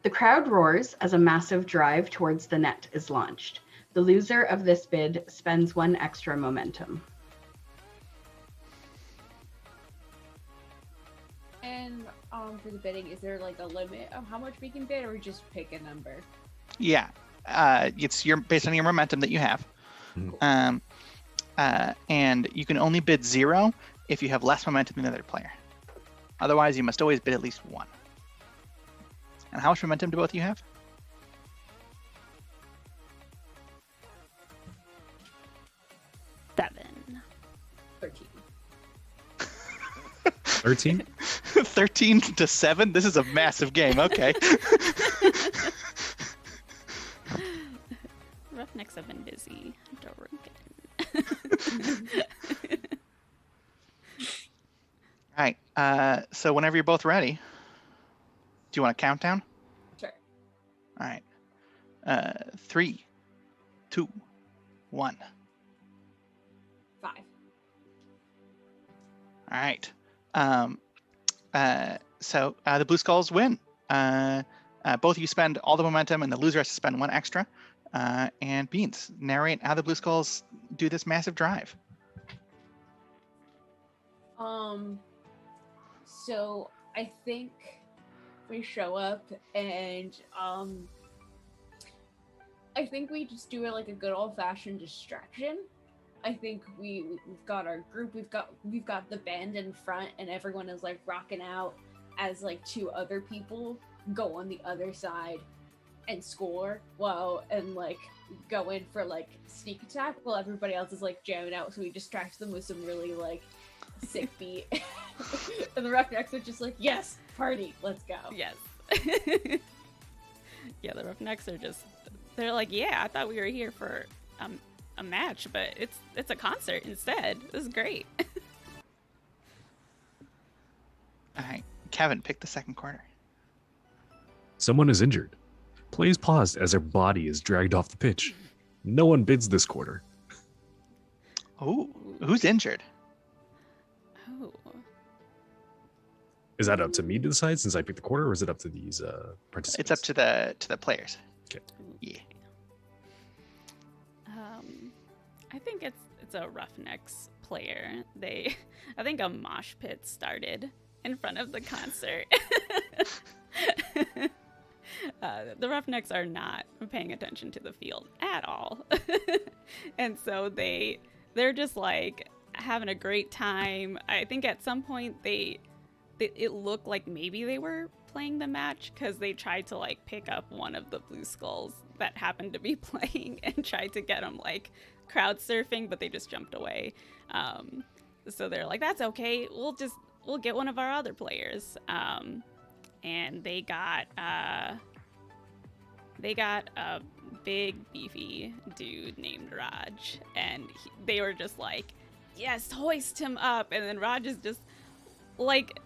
The crowd roars as a massive drive towards the net is launched. The loser of this bid spends 1 extra momentum. And for the bidding, is there like a limit of how much we can bid, or we just pick a number? Yeah, it's based on your momentum that you have. Mhm. And you can only bid 0 if you have less momentum than the other player. Otherwise, you must always bid at least 1. And how much momentum do both of you have? Seven. 13. 13? 13 to 7? This is a massive game. Okay. Roughnecks have been busy drinking. All right. So whenever you're both ready, do you want a countdown? Sure. All right. 3, 2, 1. 5. All right. So the Blue Skulls win. Both of you spend all the momentum, and the loser has to spend 1 extra. And Beans, narrate how the Blue Skulls do this massive drive. So I think we show up and I think we just do it like a good old-fashioned distraction. I think we've got our group, we've got the band in front, and everyone is like rocking out as like 2 other people go on the other side and score and like go in for like sneak attack while everybody else is like jamming out, so we distract them with some really like sick beat. And the Roughnecks are just like, yes, party, let's go. Yes. Yeah, the Roughnecks are they're like, yeah, I thought we were here for a match, but it's a concert instead. This is great. All right. Kevin, pick the second quarter. Someone is injured. Play is paused as their body is dragged off the pitch. No one bids this quarter. Oh, who's injured? Oh. Is that up to me to decide since I picked the quarter, or is it up to these participants? It's up to the players. Okay. Yeah. I think it's a Roughnecks player. I think a mosh pit started in front of the concert. The Roughnecks are not paying attention to the field at all. And so they're just like having a great time. I think at some point it looked like maybe they were playing the match because they tried to like pick up one of the Blue Skulls that happened to be playing and tried to get them like crowd surfing, but they just jumped away. So they're like, that's okay. We'll get one of our other players. And they got a big beefy dude named Raj, and they were just like, yes, hoist him up. And then Raj is just like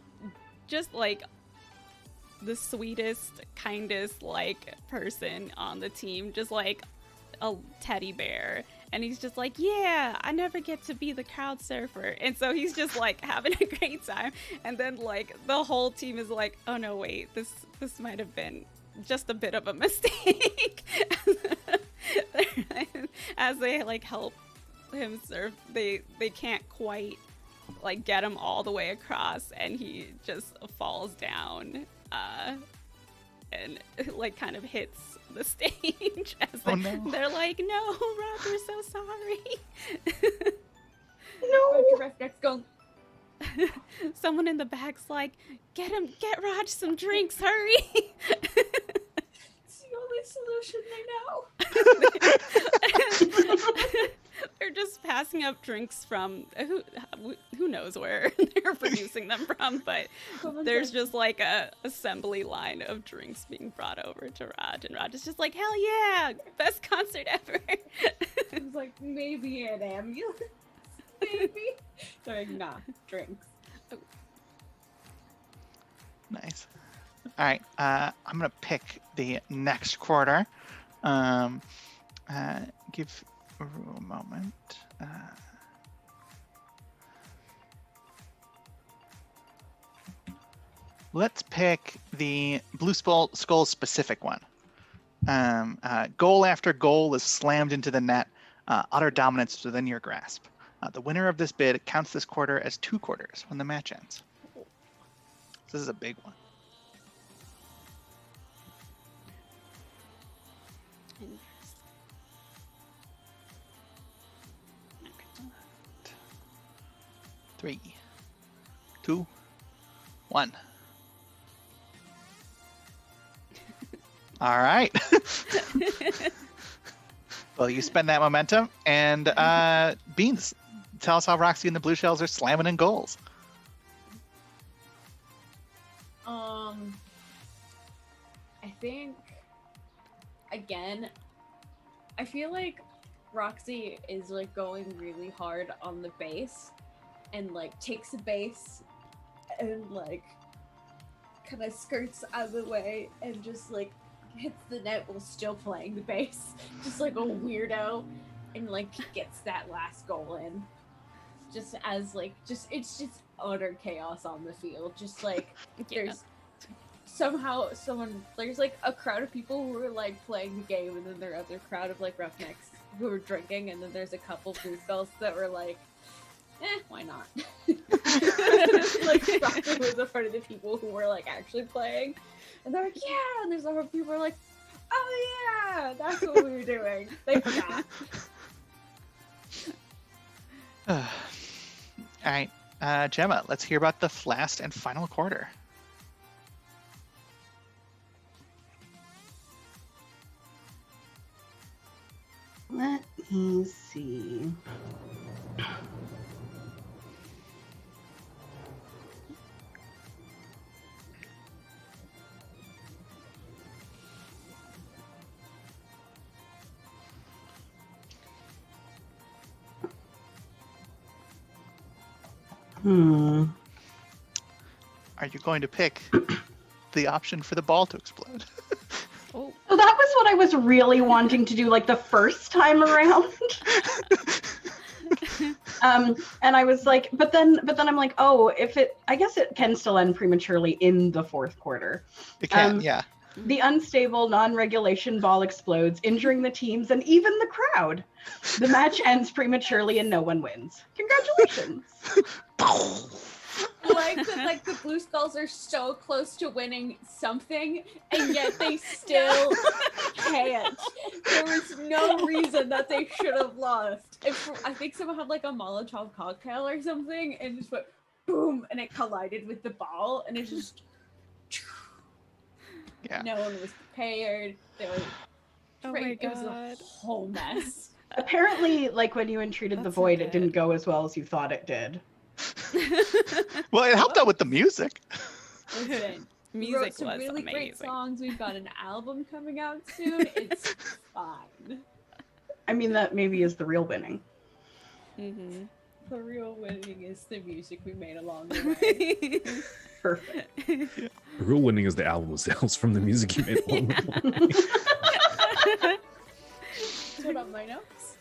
the sweetest, kindest like person on the team, just like a teddy bear. And he's just like, yeah, I never get to be the crowd surfer. And so he's just like having a great time. And then like the whole team is like, oh no, wait, this might have been just a bit of a mistake. As they like help him surf, they can't quite like get him all the way across, and he just falls down and like kind of hits the stage as they're like, no, Rob, we're so sorry. No. Next go. Someone in the back's like, get Raj some drinks, hurry. It's the only solution they know. They're just passing up drinks from who knows where they're producing them from, but there's just like a assembly line of drinks being brought over to Raj, and Raj is just like, hell yeah, best concert ever. It's like, maybe an ambulance, maybe. Sorry, nah, drinks. Nice. All right, I'm gonna pick the next quarter. Give a moment. Let's pick the Blue Skull specific one. Goal after goal is slammed into the net. Utter dominance is within your grasp. The winner of this bid counts this quarter as 2 quarters when the match ends. So this is a big one. Three, 2, 1. All right. Well, you spend that momentum, and Beans, tell us how Roxy and the Blue Shells are slamming in goals. I think, again, I feel like Roxy is like going really hard on the base, and like takes a base and like kind of skirts out of the way and just like hits the net while still playing the bass, just like a weirdo, and like gets that last goal in. Just as like it's just utter chaos on the field. Just like there's there's like a crowd of people who are like playing the game, and then there are other crowd of like roughnecks who are drinking, and then there's a couple Blue Skulls that were like, why not? Like Roxy was in front of the people who were like actually playing, and they're like, yeah, and there's other people who are like, oh yeah, that's what we were doing. They forgot. All right, Gemma, let's hear about the last and final quarter. Let me see. Are you going to pick the option for the ball to explode? Oh. So that was what I was really wanting to do, like the first time around. And I was like, but then I'm like, oh, I guess it can still end prematurely in the fourth quarter. It can, yeah. The unstable non-regulation ball explodes, injuring the teams and even the crowd. The match ends prematurely and no one wins. Congratulations. Like the Blue Skulls are so close to winning something, and yet they still can't. There was no reason that they should have lost. I think someone had like a Molotov cocktail or something, and just went boom, and it collided with the ball, and it just. Yeah. No one was prepared. They were Oh Right, my it was a god. whole mess. Apparently, like when you entreated the That's so void, it good. didn't go as well as you thought it did. Well, it helped out with the music. Listen, we Music wrote some was really great amazing. songs. We've got an album coming out soon. It's fine. I mean, that maybe is the real winning. Mm-hmm. The real winning is the music we made along the way. Perfect. The real winning is the album sales from the music you made along the way. What up, my notes?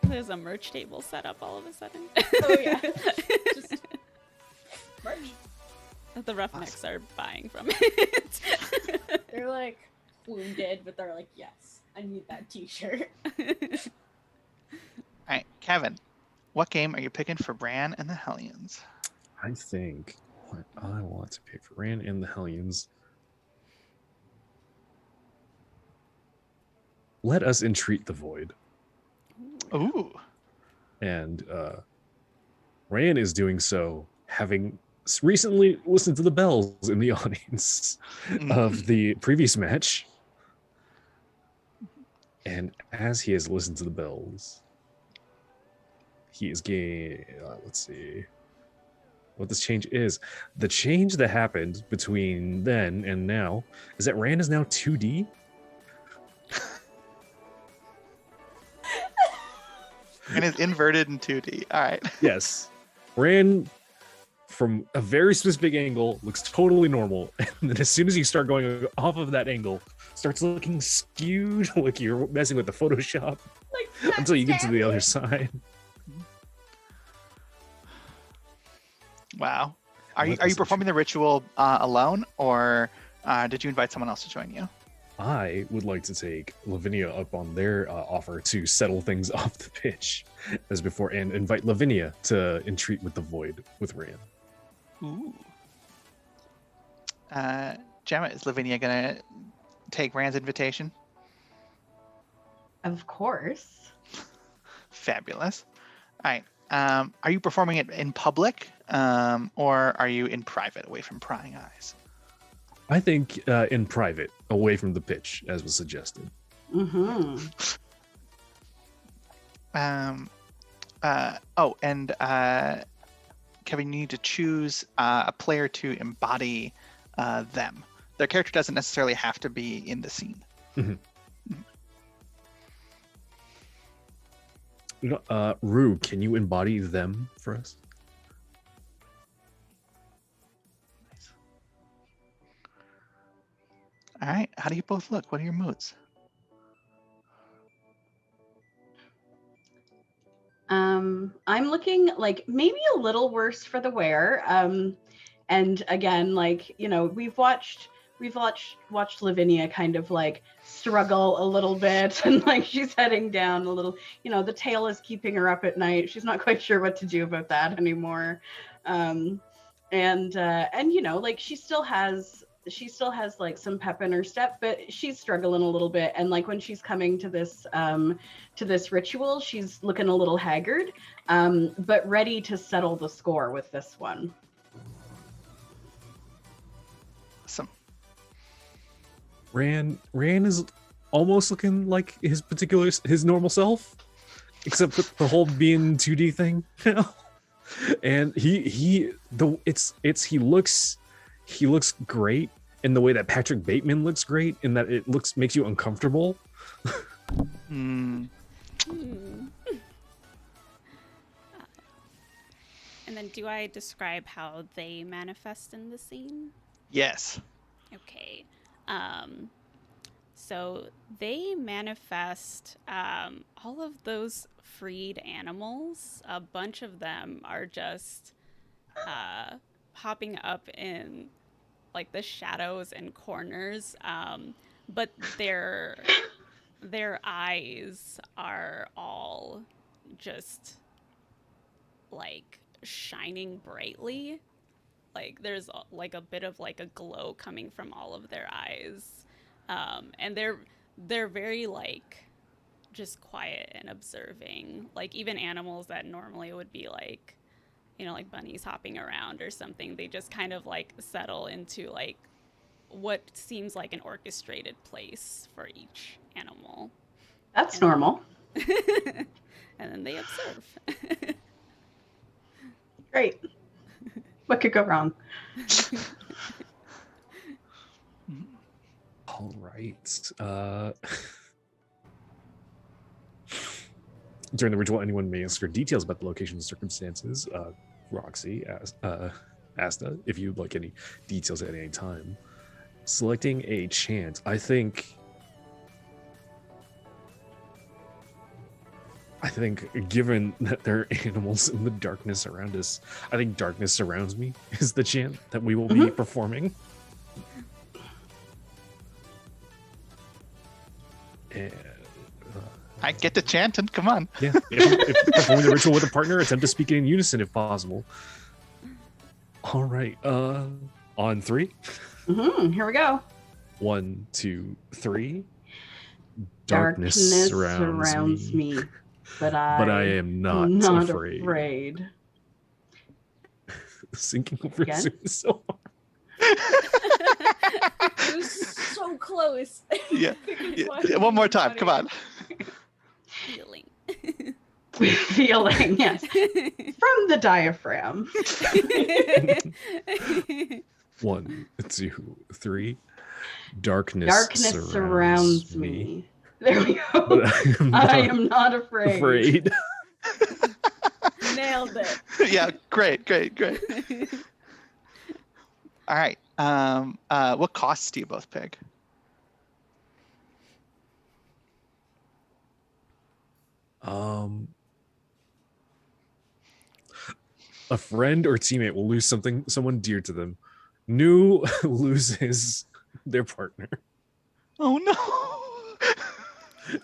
There's a merch table set up all of a sudden. Oh yeah, just merch. The Roughnecks are buying from it. They're like wounded, but they're like, yes, I need that T-shirt. All right, Kevin, what game are you picking for Bran and the Hellions? I think what I want to pick for Rand and the Hellions. Let us entreat the void. Ooh. And Rand is doing so having recently listened to the bells in the audience of the previous match. And as he has listened to the bells, he is getting, let's see what this change is. The change that happened between then and now is that Rand is now 2D. And it's inverted in 2D. All right. Yes. Rand, from a very specific angle, looks totally normal. And then as soon as you start going off of that angle, starts looking skewed, like you're messing with the Photoshop, Like until you get to the other side. Wow. Are What you is the performing the ritual alone, or did you invite someone else to join you? I would like to take Lavinia up on their offer to settle things off the pitch as before and invite Lavinia to entreat with the void with Rand. Ooh. Gemma, is Lavinia gonna take Rand's invitation? Of course. Fabulous. All right. Are you performing it in public, or are you in private, away from prying eyes? I think in private, away from the pitch, as was suggested. Mm-hmm. Kevin, you need to choose a player to embody them. Their character doesn't necessarily have to be in the scene. Rue, can you embody them for us? All right. How do you both look? What are your moods? I'm looking like maybe a little worse for the wear. And again, like, you know, we've watched Lavinia kind of like struggle a little bit, and like she's heading down a little, you know, the tail is keeping her up at night. She's not quite sure what to do about that anymore. And you know, like she still has like some pep in her step, but she's struggling a little bit. And like when she's coming to this ritual, she's looking a little haggard, but ready to settle the score with this one. Awesome. Rand is almost looking like his normal self, except with the whole being 2D thing, you know? And he looks great in the way that Patrick Bateman looks great, in that it makes you uncomfortable. Mm. And then do I describe how they manifest in the scene? Yes. Okay. So they manifest all of those freed animals. A bunch of them are just popping up in like the shadows and corners, but their eyes are all just like shining brightly. Like there's like a bit of like a glow coming from all of their eyes, and they're very like just quiet and observing. Like even animals that normally would be like, you know, like bunnies hopping around or something, they just kind of like settle into like what seems like an orchestrated place for each animal. That's And- normal. And then they observe. Great. What could go wrong? All right. During the ritual, anyone may ask for details about the location and circumstances. Roxy, Asta, if you'd like any details at any time. Selecting a chant, I think given that there are animals in the darkness around us, I think darkness surrounds me is the chant that we will be performing. And, I get to chanting. Come on. yeah, if performing the ritual with a partner, attempt to speak in unison if possible. All right, on 3. Here we go. 1, 2, 3. Darkness surrounds me, but I am not afraid. Sinking over Again? soon so hard. It was so close. Yeah. I think it's Yeah. why Yeah, one more it's time. funny. Come on. Feeling. Feeling, yes. From the diaphragm. 1, 2, 3. Darkness surrounds me. There we go. But I am not afraid. afraid. Nailed it. Yeah. Great. All right. What costs do you both pick? A friend or teammate will lose someone dear to them. New loses their partner. Oh no.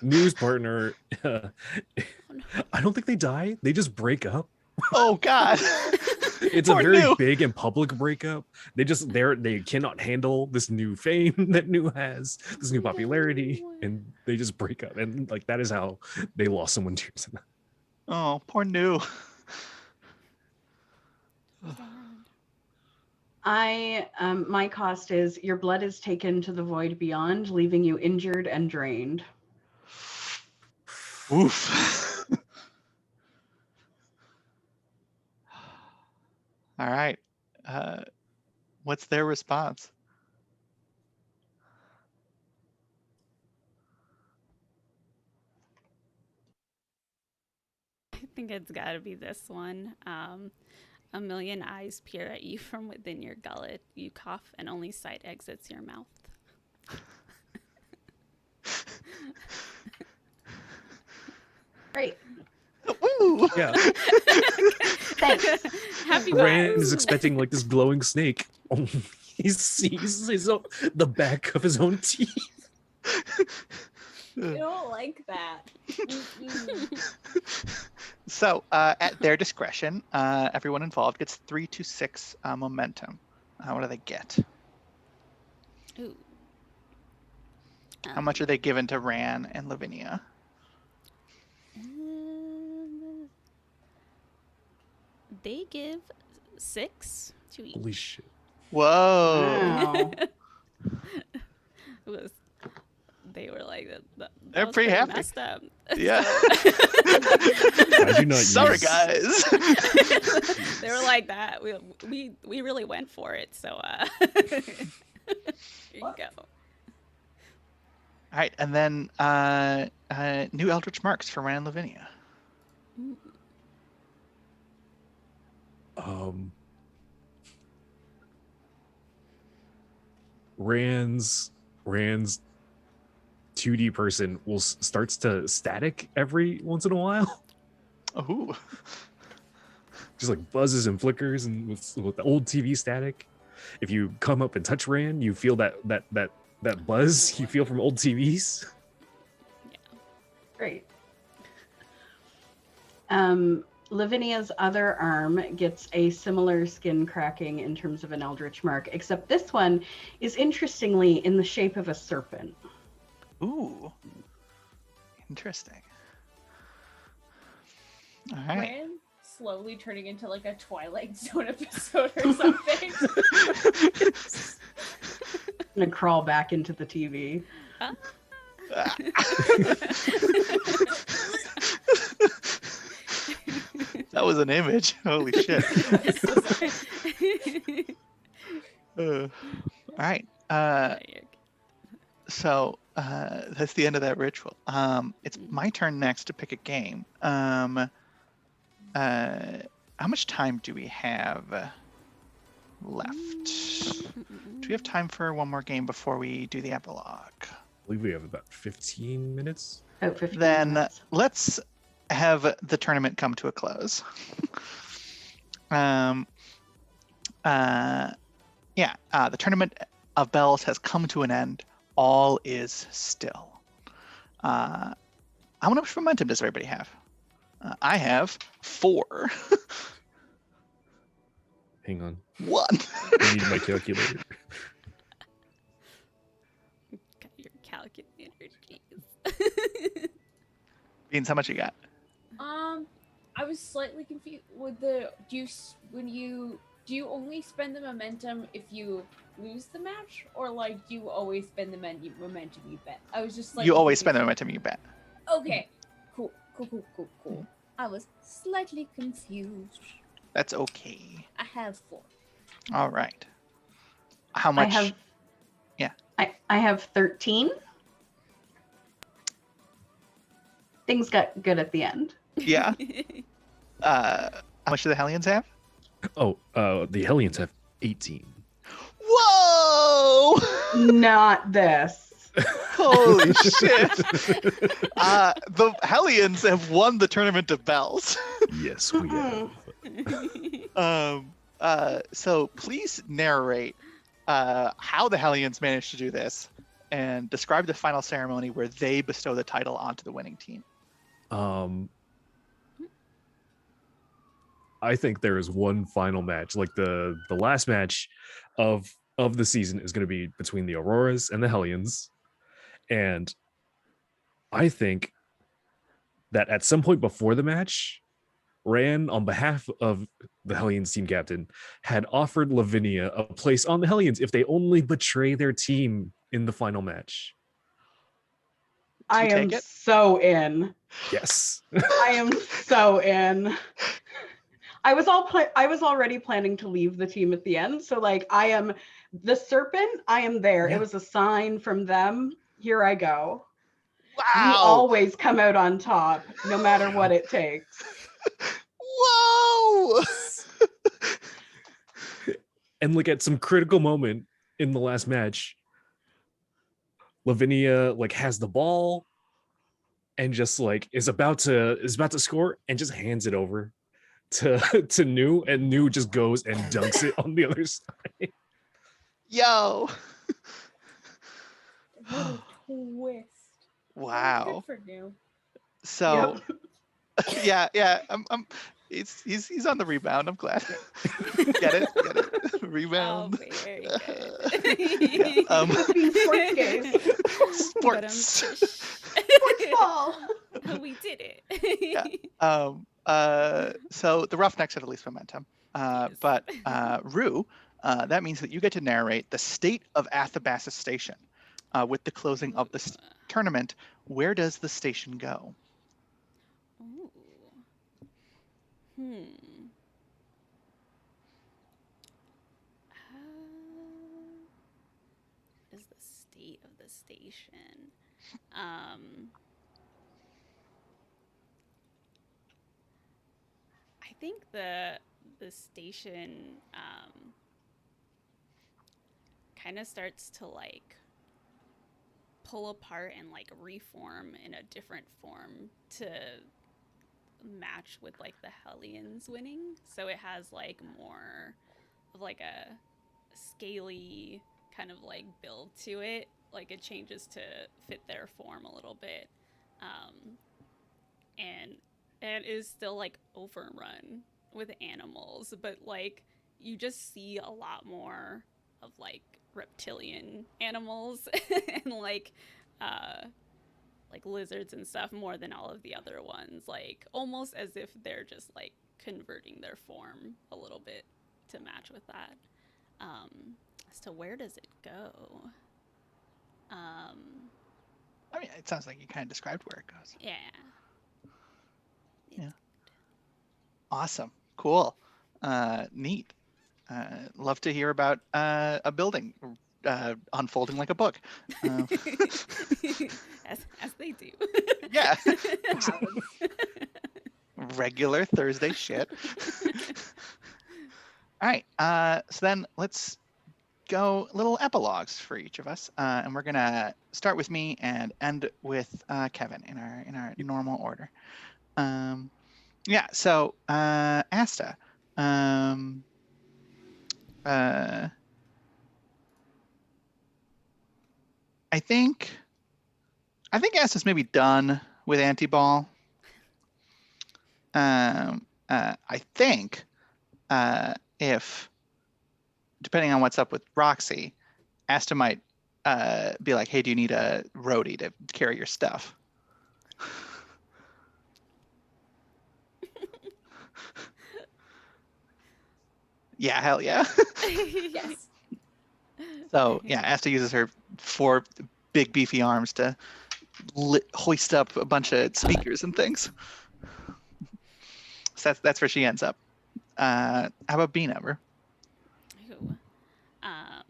New's partner. I don't think they die. They just break up. Oh God. It's a Poor very New. big and public breakup. They cannot handle this new fame that New has, this new popularity, and they just break up. And like that is how they lost someone dear to them. Oh, poor New. My cost is your blood is taken to the void beyond, leaving you injured and drained. Oof. All right. What's their response? I think it's got to be this one. A million eyes peer at you from within your gullet. You cough and only sight exits your mouth. Great. Woo! Yeah. Thanks. Happy Rand vibes. is expecting like this glowing snake. Oh, he sees the back of his own teeth. I don't like that. Mm-mm. So, at their discretion, everyone involved gets 3 to 6 momentum. What do they get? Ooh. How much are they given to Ran and Lavinia? They give 6 to each. Holy shit. Whow. Wow. They were like, that They're was pretty happy. messed up. Yeah. I do not Sorry, use- guys. They were like that. We really went for it. So here you go. All right, and then new Eldritch Marks for Ran and Lavinia. Rand's 2D person starts to static every once in a while. Oh. Just like buzzes and flickers and with the old TV static. If you come up and touch Rand, you feel that buzz you feel from old TVs. Great. Lavinia's other arm gets a similar skin cracking in terms of an eldritch mark, except this one is interestingly in the shape of a serpent. Ooh. Interesting. All right. Rand slowly turning into like a Twilight Zone episode or something. I'm gonna crawl back into the TV. That was an image. Holy shit. All right. So that's the end of that ritual. It's my turn next to pick a game. How much time do we have left? Do we have time for one more game before we do the epilogue? I believe we have about 15 minutes. About 15 Then minutes. let's have the tournament come to a close. The tournament of bells has come to an end. All is still. How much momentum does everybody have? I have 4. Hang on. 1. I need my calculator. Got your calculator, jeez. Beans, how much you got? I was slightly confused with the do you only spend the momentum if you lose the match, or like do you always spend the momentum you bet? I was just like You always spend the momentum you bet. Okay, cool. I was slightly confused. That's okay. I have 4. All right. How much? I have 13. Things got good at the end. Yeah. How much do the Hellions have? Oh, the Hellions have 18. Whoa! Not this. Holy shit! The Hellions have won the tournament of bells. Yes, we have. So please narrate how the Hellions managed to do this, and describe the final ceremony where they bestow the title onto the winning team. I think there is one final match. Like the last match of the season is going to be between the Auroras and the Hellions. And I think that at some point before the match, Ran, on behalf of the Hellions team captain, had offered Lavinia a place on the Hellions if they only betray their team in the final match. I am take it? so in. Yes. I am so in. I was already planning to leave the team at the end, so like I am the serpent. I am there. Yeah. It was a sign from them. Here I go. Wow! You always come out on top, no matter what it takes. Whoa! And like at some critical moment in the last match, Lavinia like has the ball and just like is about to score and just hands it over to New, and New just goes and dunks it on the other side. Yo! What a twist. Wow. Good for you. So, yeah. He's on the rebound. I'm glad. Get it? Rebound. Oh, very good. Just being sports gays. Sports. Sports ball. We did it. So the Roughnecks had at least momentum. Yes. But Rue, that means that you get to narrate the state of Athabasis Station. With the closing of the tournament, where does the station go? Ooh. What is the state of the station? I think the station kind of starts to like pull apart and like reform in a different form to match with like the Hellions winning. So it has like more of like a scaly kind of like build to it. Like it changes to fit their form a little bit. And it is still like overrun with animals, but like you just see a lot more of like reptilian animals and like lizards and stuff more than all of the other ones, like almost as if they're just like converting their form a little bit to match with that. As to where does it go, I mean, it sounds like you kind of described where it goes. Yeah. Awesome. Cool. Neat. Love to hear about a building unfolding like a book. As they do. Yeah. Happens. Regular Thursday shit. All right. So then let's go little epilogues for each of us, and we're gonna start with me and end with Kevin in our normal order. Yeah. So Asta. I think Asta's maybe done with anti-ball. I think if, depending on what's up with Roxy, Asta might be like, hey, do you need a roadie to carry your stuff? Yeah, hell yeah. Yes. So yeah, Asta uses her 4 big beefy arms to hoist up a bunch of speakers and things. So that's where she ends up. How about Bean Ever? Ooh. Let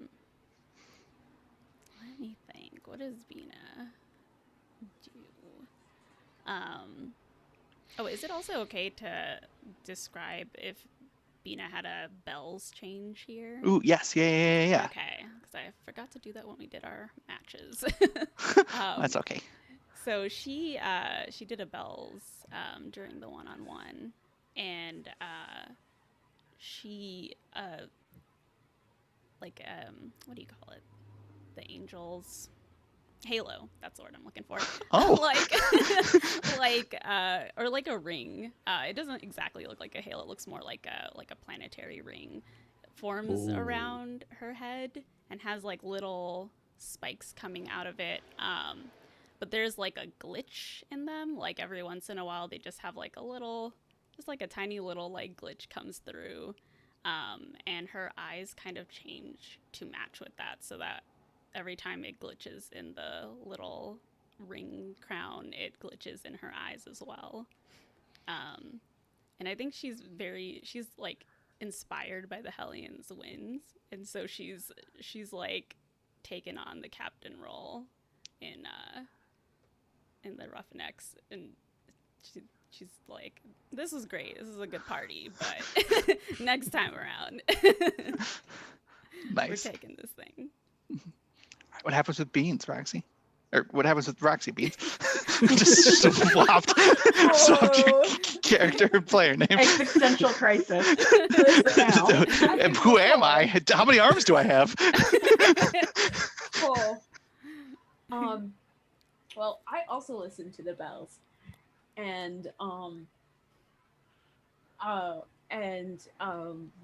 me think. What does Bina do? Oh, is it also okay to describe if Bina had a bells change here? Ooh, yes, yeah. Okay, because I forgot to do that when we did our matches. That's okay. So she did a bells during the one-on-one, and she what do you call it? The angels. Halo, that's the word I'm looking for. Oh. Or like a ring. It doesn't exactly look like a halo. It looks more like a planetary ring. It forms around her head and has like little spikes coming out of it. But there's like a glitch in them. Like every once in a while, they just have like a tiny little like glitch comes through. And her eyes kind of change to match with that, so that every time it glitches in the little ring crown, it glitches in her eyes as well. And I think she's like inspired by the Hellions' wins, and so she's like taken on the captain role in the Roughnecks, and she's like, this was great, this is a good party, but next time around Nice. we're taking this thing. What happens with Beans, Roxy? Or what happens with Roxy Beans? Just swapped your character and player name. Existential crisis. Now. And who am I? How many arms do I have? Cool. Well, I also listen to the bells, and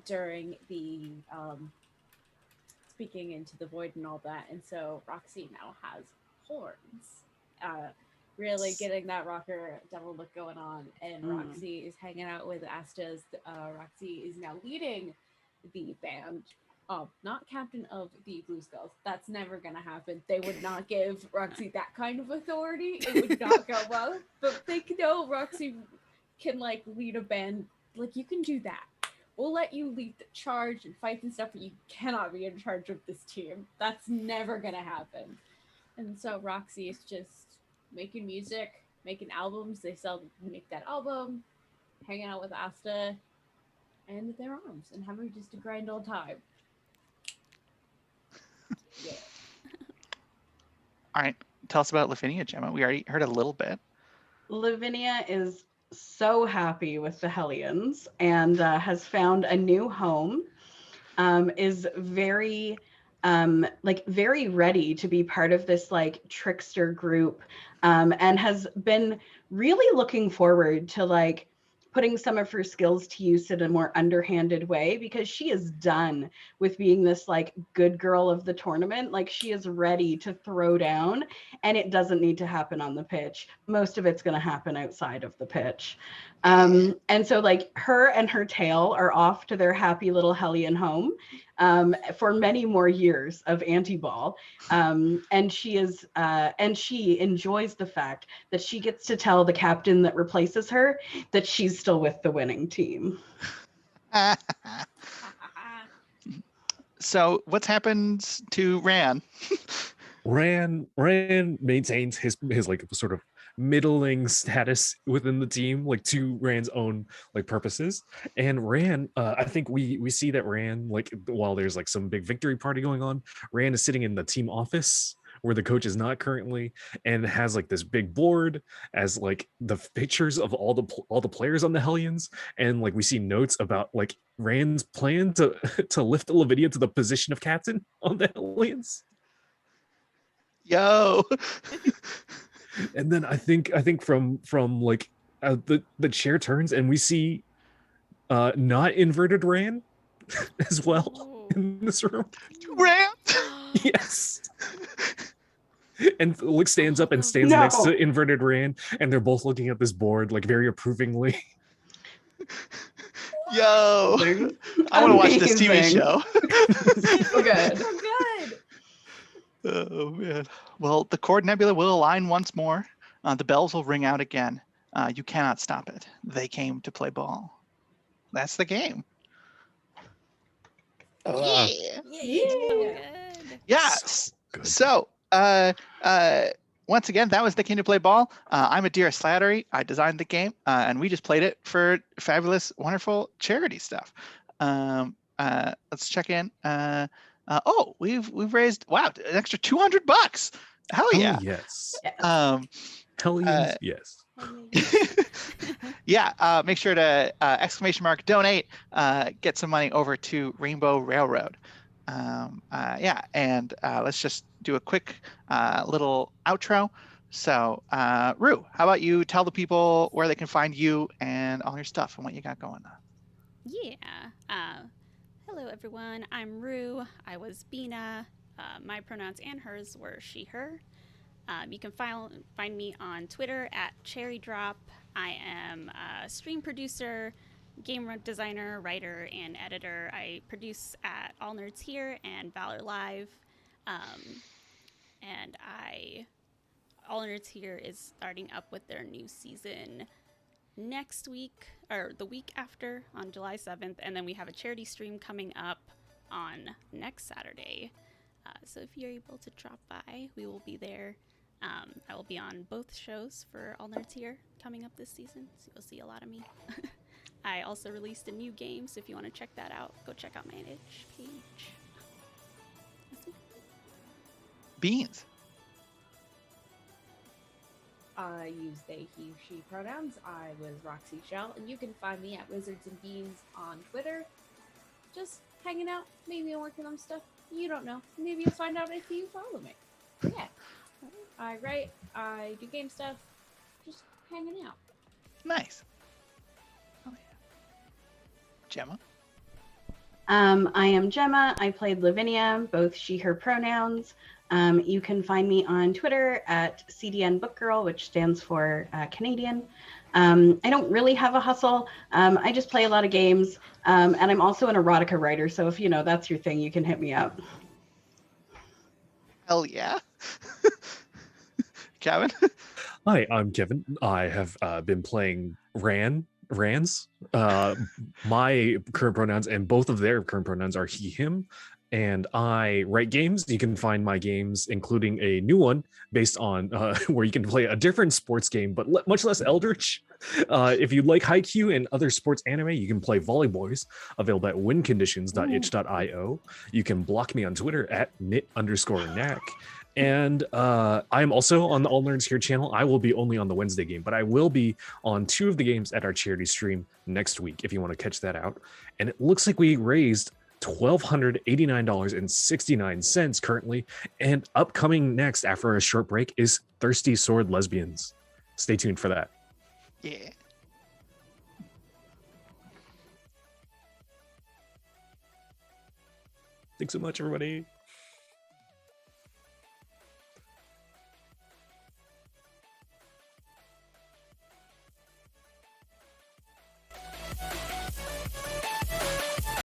during the speaking into the void and all that, and so Roxy now has horns, really getting that rocker devil look going on, and Roxy is hanging out with Asta's. Roxy is now leading the band, not captain of the Blue Skulls. That's never gonna happen. They would not give Roxy that kind of authority. It would not go well, but they know Roxy can like lead a band. Like, you can do that. We'll let you lead the charge and fight and stuff, but you cannot be in charge of this team. That's never gonna happen. And so Roxy is just making music, making albums. They make that album, hanging out with Asta and their arms, and having just a grand old time. Yeah. All right, tell us about Lavinia, Gemma. We already heard a little bit. Lavinia is so happy with the Hellions and has found a new home, is very very ready to be part of this like trickster group, and has been really looking forward to like putting some of her skills to use in a more underhanded way, because she is done with being this like good girl of the tournament. Like, she is ready to throw down, and it doesn't need to happen on the pitch. Most of it's going to happen outside of the pitch. And so like her and her tail are off to their happy little Hellion home. for many more years of anti-ball. And she enjoys the fact that she gets to tell the captain that replaces her that she's still with the winning team. So what's happened to Ran? Ran maintains his like sort of middling status within the team, like to Rand's own like purposes. And Rand, I think we see that Rand, like while there's like some big victory party going on, Rand is sitting in the team office where the coach is not currently, and has like this big board as like the pictures of all the players on the Hellions, and like we see notes about like Rand's plan to to lift Lavinia to the position of captain on the Hellions. Yo. And then I think from like the chair turns and we see not inverted Rand as well in this room. Ran. Yes. And like stands up and stands next to inverted Rand, and they're both looking at this board like very approvingly. Yo. I want to watch this TV show. So good. So good. Oh man. Well, the Chord Nebula will align once more. The bells will ring out again. You cannot stop it. They came to play ball. That's the game. Yeah. Yes. So, once again, that was the King to Play Ball. I'm Adira Slattery. I designed the game, and we just played it for fabulous, wonderful charity stuff. Let's check in. We've raised an extra $200. Hell yeah! Yes. Hellions, yes. Yeah. Make sure to !donate. Get some money over to Rainbow Railroad. And let's just do a quick little outro. So, Rue, how about you tell the people where they can find you and all your stuff and what you got going on? Yeah. Hello, everyone. I'm Rue. I was Bina. My pronouns and hers were she, her. You can find me on Twitter at CherryDrop. I am a stream producer, game designer, writer, and editor. I produce at All Nerds Here and Valor Live. All Nerds Here is starting up with their new season next week, or the week after, on July 7th. And then we have a charity stream coming up on next Saturday. So if you're able to drop by, we will be there. I will be on both shows for All Nerds Here coming up this season, so you'll see a lot of me. I also released a new game, so if you want to check that out, go check out my itch page. That's me. Beans. I use they, he, she pronouns. I was Roxy Shell, and you can find me at Wizards and Beans on Twitter. Just hanging out. Maybe I'm working on stuff. You don't know. Maybe you'll find out if you follow me. Yeah. I write, I do game stuff, just hanging out. Nice. Oh, yeah. Gemma? I am Gemma. I played Lavinia, both she, her pronouns. You can find me on Twitter at CDN Book Girl, which stands for Canadian. I don't really have a hustle. I just play a lot of games. And I'm also an erotica writer. So if that's your thing, you can hit me up. Hell yeah. Kevin? Hi, I'm Kevin. I have been playing Rans. My current pronouns and both of their current pronouns are he, him. And I write games. You can find my games, including a new one based on where you can play a different sports game, but much less eldritch. If you like Haikyuu and other sports anime, you can play Volley Boys, available at winconditions.itch.io. You can block me on Twitter at knit_knack. And I am also on the All Nerds Here channel. I will be only on the Wednesday game, but I will be on 2 of the games at our charity stream next week if you want to catch that out. And it looks like we raised $1,289.69 currently. And upcoming next after a short break is Thirsty Sword Lesbians. Stay tuned for that. Yeah. Thanks so much, everybody.